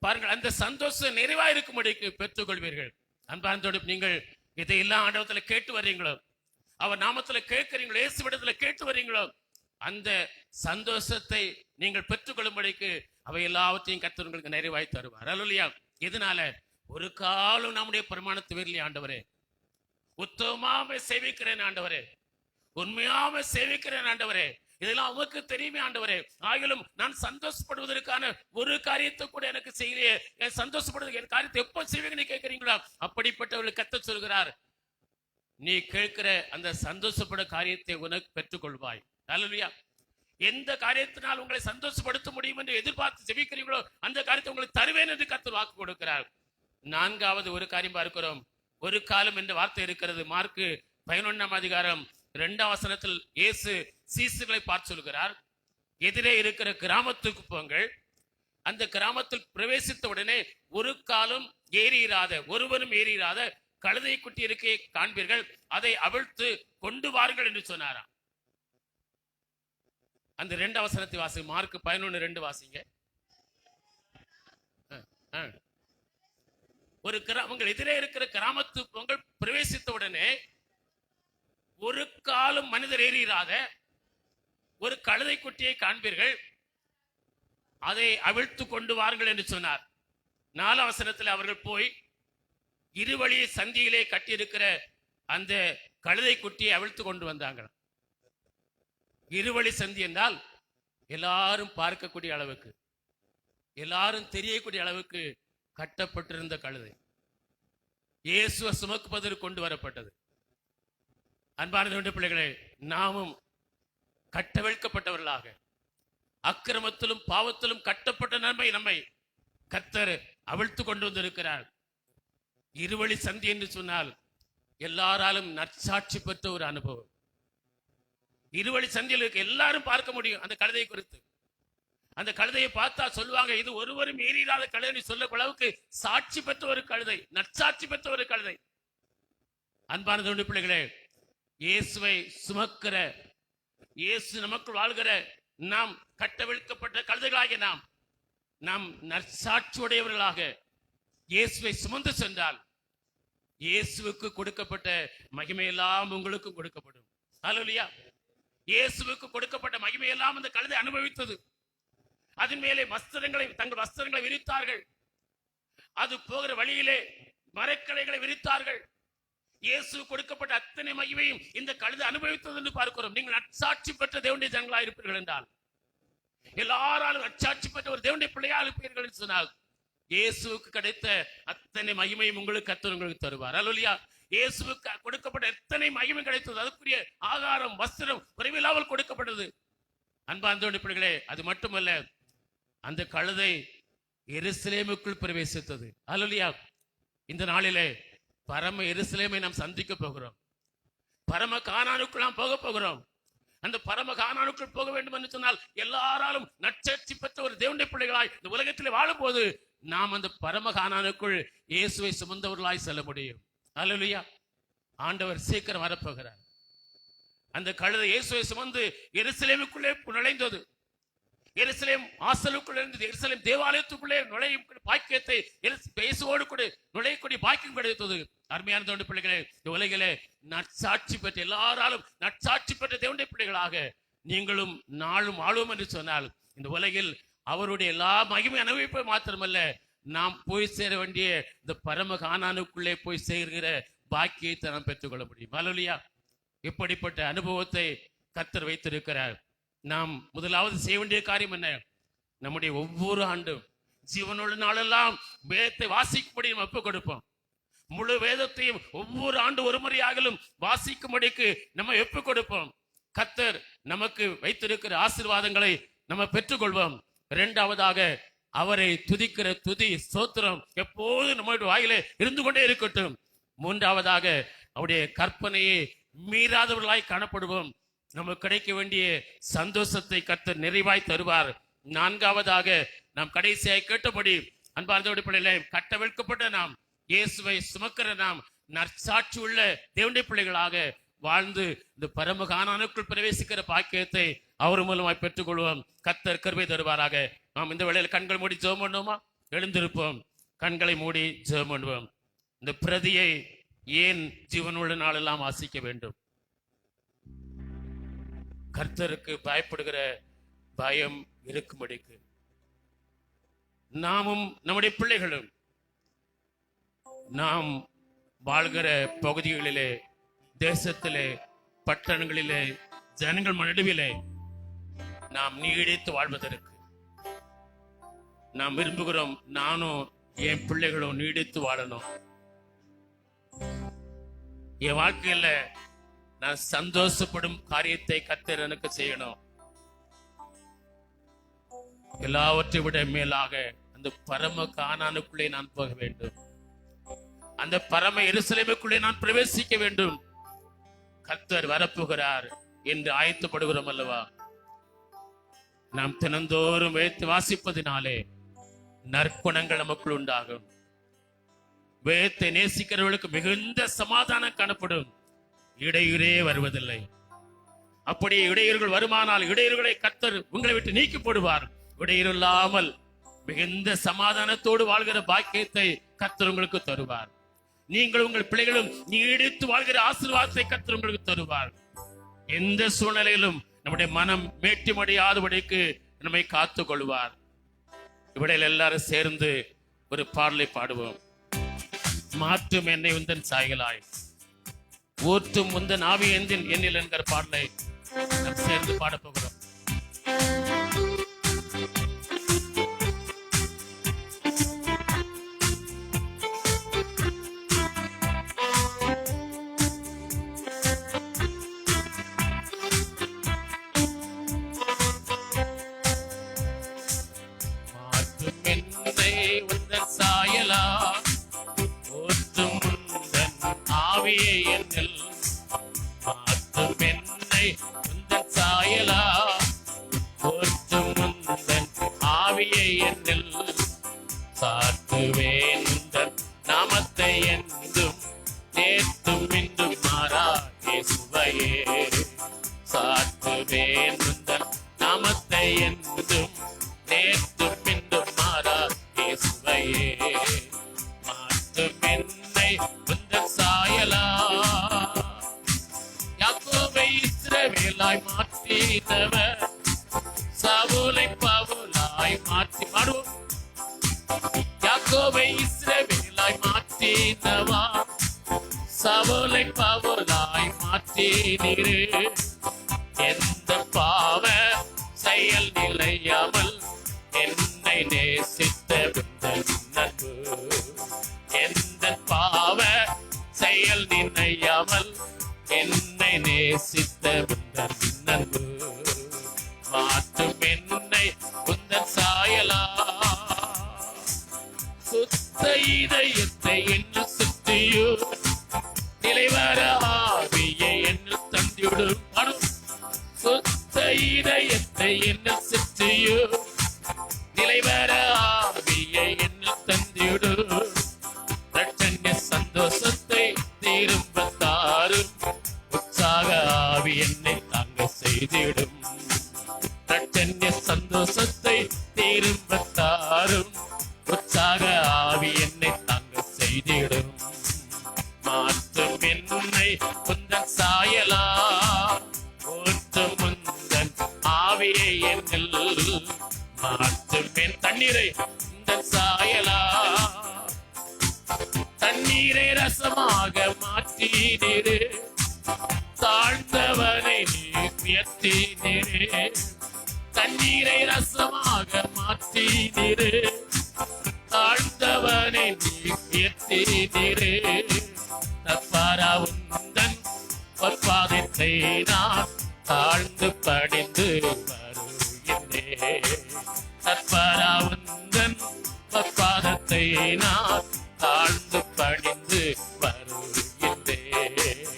பாருங்கள், அந்த சந்தோஷம் நிறைவா இருக்கும்படிக்கு பெற்றுக் கொள்வீர்கள். அன்பார்ந்தோடு நீங்கள் இதையெல்லாம் ஆண்டவத்துல கேட்டு வர்றீங்களோ, அவர் நாமத்துல கேட்கிறீங்களோ, இயேசுவிடத்துல கேட்டு வர்றீங்களோ, அந்த சந்தோஷத்தை நீங்கள் பெற்றுக்கொள்ளும்படிக்கு அவை எல்லாவற்றையும் கர்த்தர் உங்களுக்கு நிறைவாய் தருவார். அல்லேலூயா. இதனால ஒரு காலம் நம்முடைய பிரமாணத்தை வீரலி ஆண்டவரே, உத்தமமாவே சேவிக்கிறேன் ஆண்டவரே, உண்மையாவே சேவிக்கிறேன் ஆண்டவரே, இதெல்லாம் உமக்கு தெரியுமே ஆண்டவரே, ஆகிலும் நான் சந்தோஷப்படுவதற்கான ஒரு காரியத்தை கூட எனக்கு செய்யலையே, என் சந்தோஷப்படுவதற்கு என் காரியத்தை எப்போ செய்வீங்கன்னு கேட்கிறீங்களா? அப்படிப்பட்டவர்கள் கர்த்தர் சொல்கிறார், நீ கேட்கிற அந்த சந்தோஷப்பட காரியத்தை உனக்கு பெற்றுக்கொள்வாய். அல்லேலூயா. எந்த காரியத்தினால் உங்களை சந்தோஷப்படுத்த முடியும் என்று எதிர்பார்த்து ஜெபிக்கிறீங்களோ அந்த காரியத்தை உங்களுக்கு தருவேன் என்று கர்த்தர் வாக்கு கொடுக்கிறார். நான்காவது ஒரு காரியம் பார்க்கிறோம். ஒரு காலம் என்ற வார்த்தை இருக்கிறது. மார்க்கு 11:2 இயேசு சீசுகளை பார்த்து சொல்கிறார், எதிரே இருக்கிற கிராமத்துக்கு போங்கள், அந்த கிராமத்தில் பிரவேசித்த உடனே ஒரு காலம் ஏறியிராத ஒருவரும் ஏறியிராத கழுதை குட்டி இருக்கை காண்பீர்கள், அதை அவிழ்த்து கொண்டு வாருங்கள் என்று சொன்னாராம். அந்த 2 வாசிங்க. மார்க் 11:2 வாசிங்க. ஒரு உங்கள் எதிரே இருக்கிற கிராமத்து பொங்கல் பிரவேசித்த உடனே ஒரு காலம் மனிதர் ஏறிராத ஒரு கழுதை குட்டியை காண்பீர்கள், அதை அவிழ்த்து கொண்டு வாருங்கள் என்று சொன்னார். 4 அவர்கள் போய் இருவழி சந்தியிலே கட்டியிருக்கிற அந்த கழுதை குட்டியை அவிழ்த்து கொண்டு வந்தாங்க. இருவழி சந்தி என்றால் எல்லாரும் பார்க்கக்கூடிய அளவுக்கு, எல்லாரும் தெரியக்கூடிய அளவுக்கு கட்டப்பட்டிருந்த கழுதை இயேசுவை சுமக்குவதற்கு கொண்டு வரப்பட்டது. அன்பான பிள்ளைகளே, நாமும் கட்டவிழ்க்கப்பட்டவர்களாக அக்கிரமத்திலும் பாவத்திலும் கட்டப்பட்ட நம்மை கர்த்தர் அவிழ்த்து கொண்டு வந்திருக்கிறார். இருவழி சந்தி என்று சொன்னால் எல்லாராலும் நற்சாட்சி பெற்ற ஒரு அனுபவம். இருவழி சந்தியில் இருக்க எல்லாரும் பார்க்க முடியும் அந்த கழுதை குறித்து. அந்த கழுதையை பார்த்தா சொல்லுவாங்க, இது ஒருவரும் ஏறிடாத கழுதை சொல்ல அளவுக்கு சாட்சி பெற்ற ஒரு கழுதை, நற்சாட்சி பெற்ற ஒரு கழுதை. அன்பான தொண்டு பிள்ளைகளே, இயேசுவை சுமக்கிற, இயேசு நமக்குள் வாழ்கிற நாம் கட்டவிழ்க்கப்பட்ட கழுதைகளாகிய நாம் நற்சாட்சியுடையவர்களாக இயேசுவை சுமந்து சென்றால் இயேசுவுக்கு கொடுக்கப்பட்ட மகிமையெல்லாம் உங்களுக்கும் கொடுக்கப்படும். அல்லேலூயா. இயேசுவுக்கு கொடுக்கப்பட்ட மகிமையெல்லாம் அந்த கழுதை அனுபவித்தது. அதன் மேலே தங்கள் வஸ்திரங்களை விரித்தார்கள். அது போகிற வழியிலே மரக்கிளைகளை விரித்தார்கள். இயேசு கொடுக்கப்பட்ட அத்தனை மகிமையும் இந்த கழுதை அனுபவித்தது என்று பார்க்கிறோம். நீங்கள் நற்சாட்சி பெற்ற தேவனுடைய ஜனங்களாக இருப்பீர்கள் என்றால், எல்லாராலும் நற்சாட்சி பெற்ற ஒரு தேவனுடைய பிள்ளையாக இருப்பீர்கள் என்று சொன்னால், இயேசுவுக்கு கிடைத்த அத்தனை மகிமையும் உங்களுக்கு தருவார். அல்லேலூயா. இயேசுவுக்கு கொடுக்கப்பட்ட எத்தனை மகிமை கிடைத்தது, அதுக்குரிய ஆகாரம் வஸ்திரம் குறைவில்லாமல் கொடுக்கப்பட்டது. அன்பார்ந்த பிள்ளைகளே, அது மட்டுமல்ல, அந்த கழுதை எருசலேமுக்குள் பிரவேசித்தது. அல்லேலூயா. இந்த நாளிலே பரம எருசலேமை நாம் சந்திக்க போகிறோம். பரம கானானுக்குள் நாம் போக போகிறோம். அந்த பரம கானானுக்குள் போக வேண்டும் என்று சொன்னால், எல்லாராலும் நற்சாட்சி பெற்ற ஒரு தேவனுடைய பிள்ளைகளாய் இந்த உலகத்திலே வாழும் போது நாம் அந்த பரம கானானுக்குள் இயேசுவை சுமந்தவர்களாய் செல்ல முடியும். அல்லேலூயா. ஆண்டவர் சீக்கிரம் வரப்போகிறார். அந்த கழுதை இயேசுவை சுமந்து எருசலேமுக்குள்ளே நுழைந்தது. எருசலேம் வாசலுக்குள்ளே இருந்தது. எருசலேம் தேவாலயத்துக்குள்ளே நுழையும் பாக்கியத்தை இயேசுவோடு கூட நுழையக்கூடிய பாக்கியம் கிடைத்தது. அருமையான தேவனுடைய பிள்ளைகளே, இந்த உலகிலே நற்சாட்சி பெற்ற எல்லாராலும் நற்சாட்சி பெற்ற தேவனுடைய பிள்ளைகளாக நீங்களும் நாளும் ஆளும் என்று சொன்னால், இந்த உலகில் அவருடைய எல்லா மகிமை அனுபவிப்பது மாத்திரமல்ல, நாம் போய் சேர வேண்டிய இந்த பரம கானானுக்குள்ளே போய் சேர்கிற பாக்கியத்தை நாம் பெற்றுக்கொள்ள முடியும். அல்லேலூயா. இப்படிப்பட்ட அனுபவத்தை கர்த்தர் வைத்திருக்கிறார். நாம் முதலாவது செய்ய வேண்டிய காரியம் என்ன? நம்முடைய ஒவ்வொரு ஆண்டும் ஜீவனுள்ள நாளெல்லாம் வேதத்தை வாசிக்கும்படி நம்ம ஒப்புக் கொடுப்போம். முழு வேதத்தையும் ஒவ்வொரு ஆண்டு ஒரு முறையாகலும் வாசிக்கும்படிக்கு நம்ம ஒப்புக் கொடுப்போம். கர்த்தர் நமக்கு வைத்திருக்கிற ஆசீர்வாதங்களை நம்ம பெற்றுக்கொள்வோம். இரண்டாவதாக, அவரை துதிக்கிற துதி ஸ்தோத்திரம் எப்போது நம்முடைய வாயிலே இருந்து கொண்டே இருக்கட்டும். மூன்றாவதாக, அவருடைய கற்பனையை மீறாதவர்களாய் காணப்படுவோம். நமக்கு கிடைக்க வேண்டிய சந்தோஷத்தை கர்த்தர் நிறைவாய் தருவார். நான்காவதாக, நாம் கடைசியாய் கேட்டபடி அன்பார்ந்த பிள்ளைகளை கட்டவிழ்க்கப்பட்ட நாம், இயேசுவை சுமக்கிற நாம் நற்சாட்சி உள்ள தேவனுடைய பிள்ளைகளாக வாழ்ந்து இந்த பரம கானானுக்குள் பிரவேசிக்கிற பாக்கியத்தை அவர் மூலமாய் பெற்றுக்கொள்வோம். கர்த்தர் கிருபை தருவாராக. நாம் இந்த வேளையில் கண்கள் மூடி ஜெபம் பண்ணுவோமா? எழுந்திருப்போம். கண்களை மூடி ஜெபம் பண்ணுவோம். இந்த பிரதியை ஏன் ஜீவனுள்ள நாளெல்லாம் வாசிக்க வேண்டும்? கர்த்தருக்கு பயப்படுகிற பயம் இருக்கும்படிக்கு நாமும் நம்முடைய பிள்ளைகளும் நாம் வாழ்கிற பகுதிகளிலே, தேசத்திலே, பட்டணங்களிலே, ஜனங்கள் நடுவிலே நாம் நீடித்து வாழ்வதற்கு நாம் விரும்புகிறோம். நானும் என் பிள்ளைகளும் நீடித்து வாழணும். என் வாழ்க்கையில நான் சந்தோஷப்படும் காரியத்தை கர்த்தர் எனக்கு செய்யணும். எல்லாவற்றை விட மேலாக அந்த பரம கானானுக்குள்ளே நான் போக வேண்டும். அந்த பரம எருசலேமுக்குள்ளே நான் பிரவேசிக்க வேண்டும். கர்த்தர் வரப்போகிறார் என்று ஆயத்தப்படுகிறோம் அல்லவா? நாம் தினந்தோறும் வேதத்தை வாசிப்பதினாலே நற்குணங்கள் நமக்குள் உண்டாகும். வேதத்தை நேசிக்கிறவர்களுக்கு மிகுந்த சமாதானம் காணப்படும். இடையூறே வருவதில்லை. அப்படி இடையூறுகள் வருமானால் இடையூறுகளை கர்த்தர் உங்களை விட்டு நீக்கி போடுவார். இடையூறு இல்லாமல் மிகுந்த சமாதானத்தோடு வாழ்கிற பாக்கியத்தை கர்த்தர் உங்களுக்கு தருவார். நீங்கள் உங்கள் பிள்ளைகளும் நீடித்து வாழ்கிற ஆசீர்வாதத்தை கர்த்தர் உங்களுக்கு தருவார். எந்த சூழ்நிலையிலும் நம்முடைய மனம் மேட்டிமடையாதபடிக்கு நம்மை காத்துக் கொள்வார். இவடையில் எல்லாரும் சேர்ந்து ஒரு பாடலை பாடுவோம். மாற்றும் என்னை உந்தன் சாயலாய், ஊற்றும் முந்தன் ஆவி என்னில் என்கிற பாடலை நாம் சேர்ந்து பாடப் போகிறோம். சாத்துவேன் நாமத்தை என்றும் நேற்றும் இன்றும் மாறா இயேசுவையே. சாத்துவேன் நாமத்தை என்றும் நேற்றும் இன்றும் மாறா இயேசுவையே. மாற்றும் என்னை உந்தன் சாயலா, யாக்கோபை இஸ்ரவேலாய் மாற்றினவர், சவுலை பவுலாய் பவலாய் மாற்றி பாடுவோம். யாக்கோபை இஸ்ரவேலாய் மாற்றினவா, சவுலை பவுலாய் மாற்றினீரே. எந்த பாவ செயல் நிலையாமல் என்னை நேசித்த உந்தன் அன்பு, எந்த பாவ செயல் நினையாமல் என்னை நேசித்த உந்தன் அன்பு, மாற்றும் என்னை உந்தன் சாயலா. சுத்த இதயத்தை என்ன சுற்றியோ, நிலைவர ஆவியை என்ன தந்திடும். சுத்த இதயத்தை என்ன சுற்றியோ, நிலைவர ஆவியை என்ன தந்திடு. ரட்சண்ய சந்தோஷத்தை திரும்ப தாரும், உற்சாக ஆவி என்னை தாங்க செய்திடும். ரட்சண்ய சந்தோஷத்தை திரும்ப தாரும், உற்சாக ஆவி என்னை தாங்க செய்திடும். மாற்றும் என்னை உந்தன் சாயலா, ஊற்றும் உந்தன் ஆவியை என்னில் மாற்றும் என் தண்ணீரை உந்தன் சாயலா. தண்ணீரை ரசமாக மாற்றினீரே, தாழ்ந்தவனை நீ உயர்த்தினீரே. தண்ணீரை ரசமாக மாற்றினீரே, தாழ்ந்தவனை நீ உயர்த்தினீரே. தப்பாரா உந்தன் பொற்பாதத்தை நான் தாழ்ந்து பணிந்து வருகின்றேன். தப்பாரா உந்தன் பொற்பாதத்தை நான் தாழ்ந்து பணிந்து வருகின்றேன்.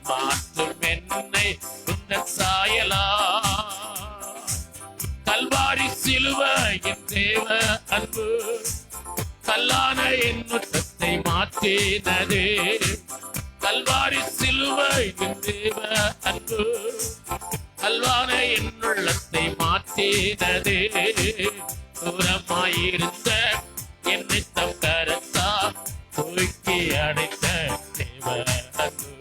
மாற்றும் என்னை உந்தன் சாயலா. கல்வாரி சிலுவையின் தேவ அன்பு, கல்லான என் முற்றத்தை மாற்றினதே. கல்வாரி சிலுவையின் தேவ அன்பு, கல்வான என் உள்ளத்தை மாற்றினதே. தூரமாயிருந்த என்னை தம் கரத்தால் தூக்கி அடைத்த தேவ அன்பு,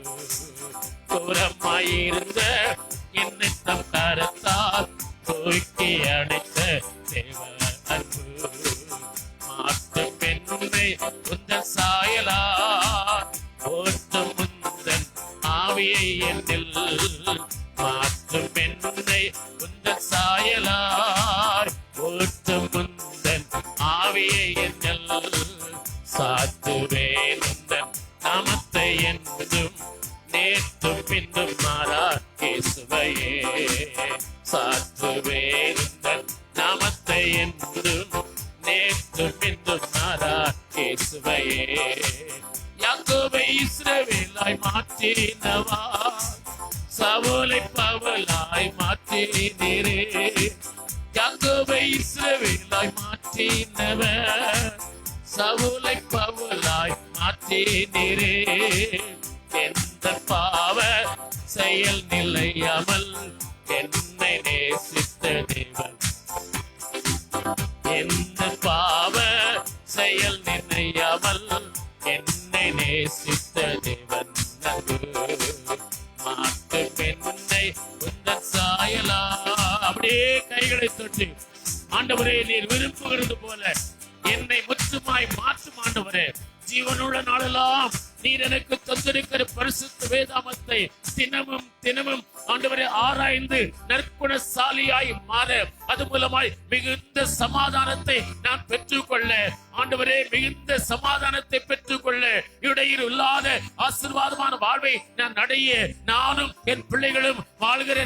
தூரமாயிருந்த என்னை தம் கரத்தால் தூக்கி அடைத்த தேவ அன்பு, மாற்றும் என்னை உந்தன் சாயலா. ஓட்டும் உந்தன் ஆவியை என்னில், மாற்றும் என்னை உந்தன் சாயலா. ஓட்டும் உந்தன் ஆவியை என்னில், சாத்துவேன் உந்தன் நாமத்தை என்றும் நேற்றும் பின்னும் மாறா இயேசுவையே. சாத்துவேன் உந்தன் நாமத்தை என்றும் நேற்றும் பின்னும் மாறா இயேசுவையே. யாக்கோபை இஸ்ரவேலாய் மாற்றினவா, சவுலை பவுலாய் மாற்றினீரே. யாக்கோபை இஸ்ரவேலாய் மாற்றினவர், சவுலை பவுலாய் மாற்றினீரே. எந்த பாவ செயல் நிலையாமல் என்னை நேசித்த தேவன், எந்த பாவ செயல் நினையாமல் என்னை நேசித்த தேவன் அன்பு, மாற்றும் என்னை உந்தன் சாயலா. அப்படியே கைகளை தொட்டு, ஆண்டவரே நீர் விரும்புகிறது போல என்னை முற்றுமாய் மாற்றும் ஆண்டவரே. ஜீவனுள்ள நாளெல்லாம் நீர் எனக்கு தந்திருக்கிற பரிசுத்த வேதாமத்தை தினமும் தினமும் ஆண்டவரே ஆராய்ந்து நற்குணசாலியாய் மாற, அது மூலமாய் மிகுந்த சமாதானத்தை நான் பெற்றுக்கொள்ள, ஆண்டவரே மிகுந்த சமாதானத்தை பெற்றுக்கொள்ள, இடையில் இல்லாத ஆசீர்வாதமான வாழ்வை நான் அடைய, நானும் என் பிள்ளைகளும் வாழ்கிற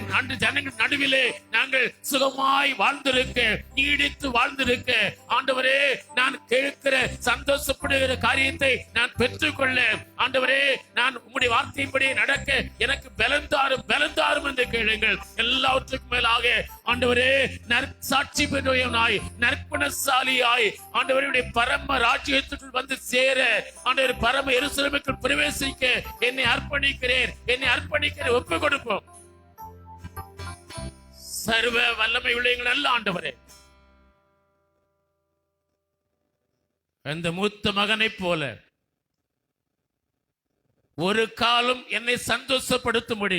ஜனங்கள் நடுவிலே நாங்கள் சுகமாய் வாழ்ந்திருக்க, நீடித்து வாழ்ந்திருக்க, ஆண்டவரே நான் கேட்கிற சந்தோஷப்படுகிற காரியத்தை நான் பெற்றுக்கொள்ள, ஆண்டவரே நான் உம்முடைய வார்த்தையின்படி நடக்க எனக்கு பலந்தாரும் பலந்தாரும் என்று கேளுங்கள். எல்லாவற்றுக்கும் மேலாக ஆண்டவரே நற்சாட்சி பெற்றவனாய் நற்குணசாலியாய் ஆண்டவருடைய பரம ராஜ்யத்துக்குள் வந்து சேர, ஆண்டவர் பரம எருசலேமுக்குள் பிரவேசிக்க என்னை அர்ப்பணிக்கிறேன் ஒப்பு கொடுப்போம். சர்வ வல்லமை உள்ளவங்கள் அல்ல ஆண்டவரே, அந்த மூத்த மகனை போல ஒரு காலம் என்னை சந்தோஷப்படுத்தும்படி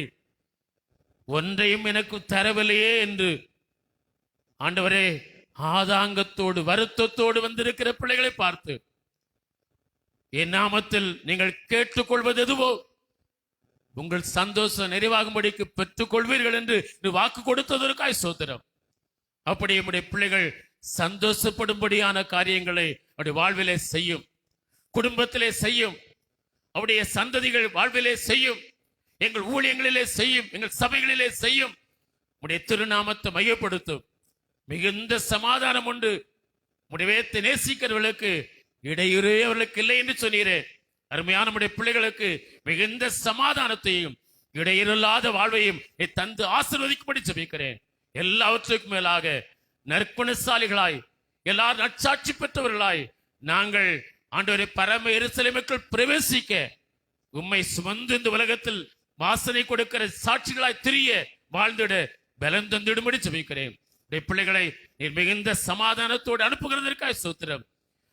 ஒன்றையும் எனக்கு தரவில்லையே என்று ஆண்டவரே ஆதாங்கத்தோடு வருத்தத்தோடு வந்திருக்கிற பிள்ளைகளை பார்த்து, என் நாமத்தில் நீங்கள் கேட்டுக்கொள்வது எதுவோ உங்கள் சந்தோஷம் நிறைவாகும்படிக்கு பெற்றுக் கொள்வீர்கள் என்று வாக்கு கொடுத்ததற்காய் சோத்திரம். அப்படி நம்முடைய பிள்ளைகள் சந்தோஷப்படும்படியான காரியங்களை அவருடைய வாழ்விலே செய்யும், குடும்பத்திலே செய்யும், அவருடைய சந்ததிகள் வாழ்விலே செய்யும், எங்கள் ஊழியங்களிலே செய்யும், எங்கள் சபைகளிலே செய்யும். உடைய திருநாமத்தை மையப்படுத்தும். மிகுந்த சமாதானம் உண்டு. முடிவேத்தை நேசிக்கிறவர்களுக்கு இடையூறே அவர்களுக்கு இல்லை என்று சொன்னீரே. அருமையான நம்முடைய பிள்ளைகளுக்கு மிகுந்த சமாதானத்தையும் இடையில்லாத வாழ்வையும் தந்து ஆசீர்வதிக்கும்படி ஜெபிக்கிறேன். எல்லாவற்றுக்கும் மேலாக நற்குணசாலிகளாய், எல்லாரும் நற்சாட்சி பெற்றவர்களாய் நாங்கள் ஆண்டவரை பரம எருசலேமுக்குள் பிரவேசிக்க உம்மை சுமந்து இந்த உலகத்தில் வாசனை கொடுக்கிற சாட்சிகளாய் திரிய வாழ்ந்திட பலம் தந்திடும்படி ஜெபிக்கிறேன். பிள்ளைகளை நீர் மிகுந்த சமாதானத்தோடு அனுப்புகிறதற்காக ஸ்தோத்திரம்.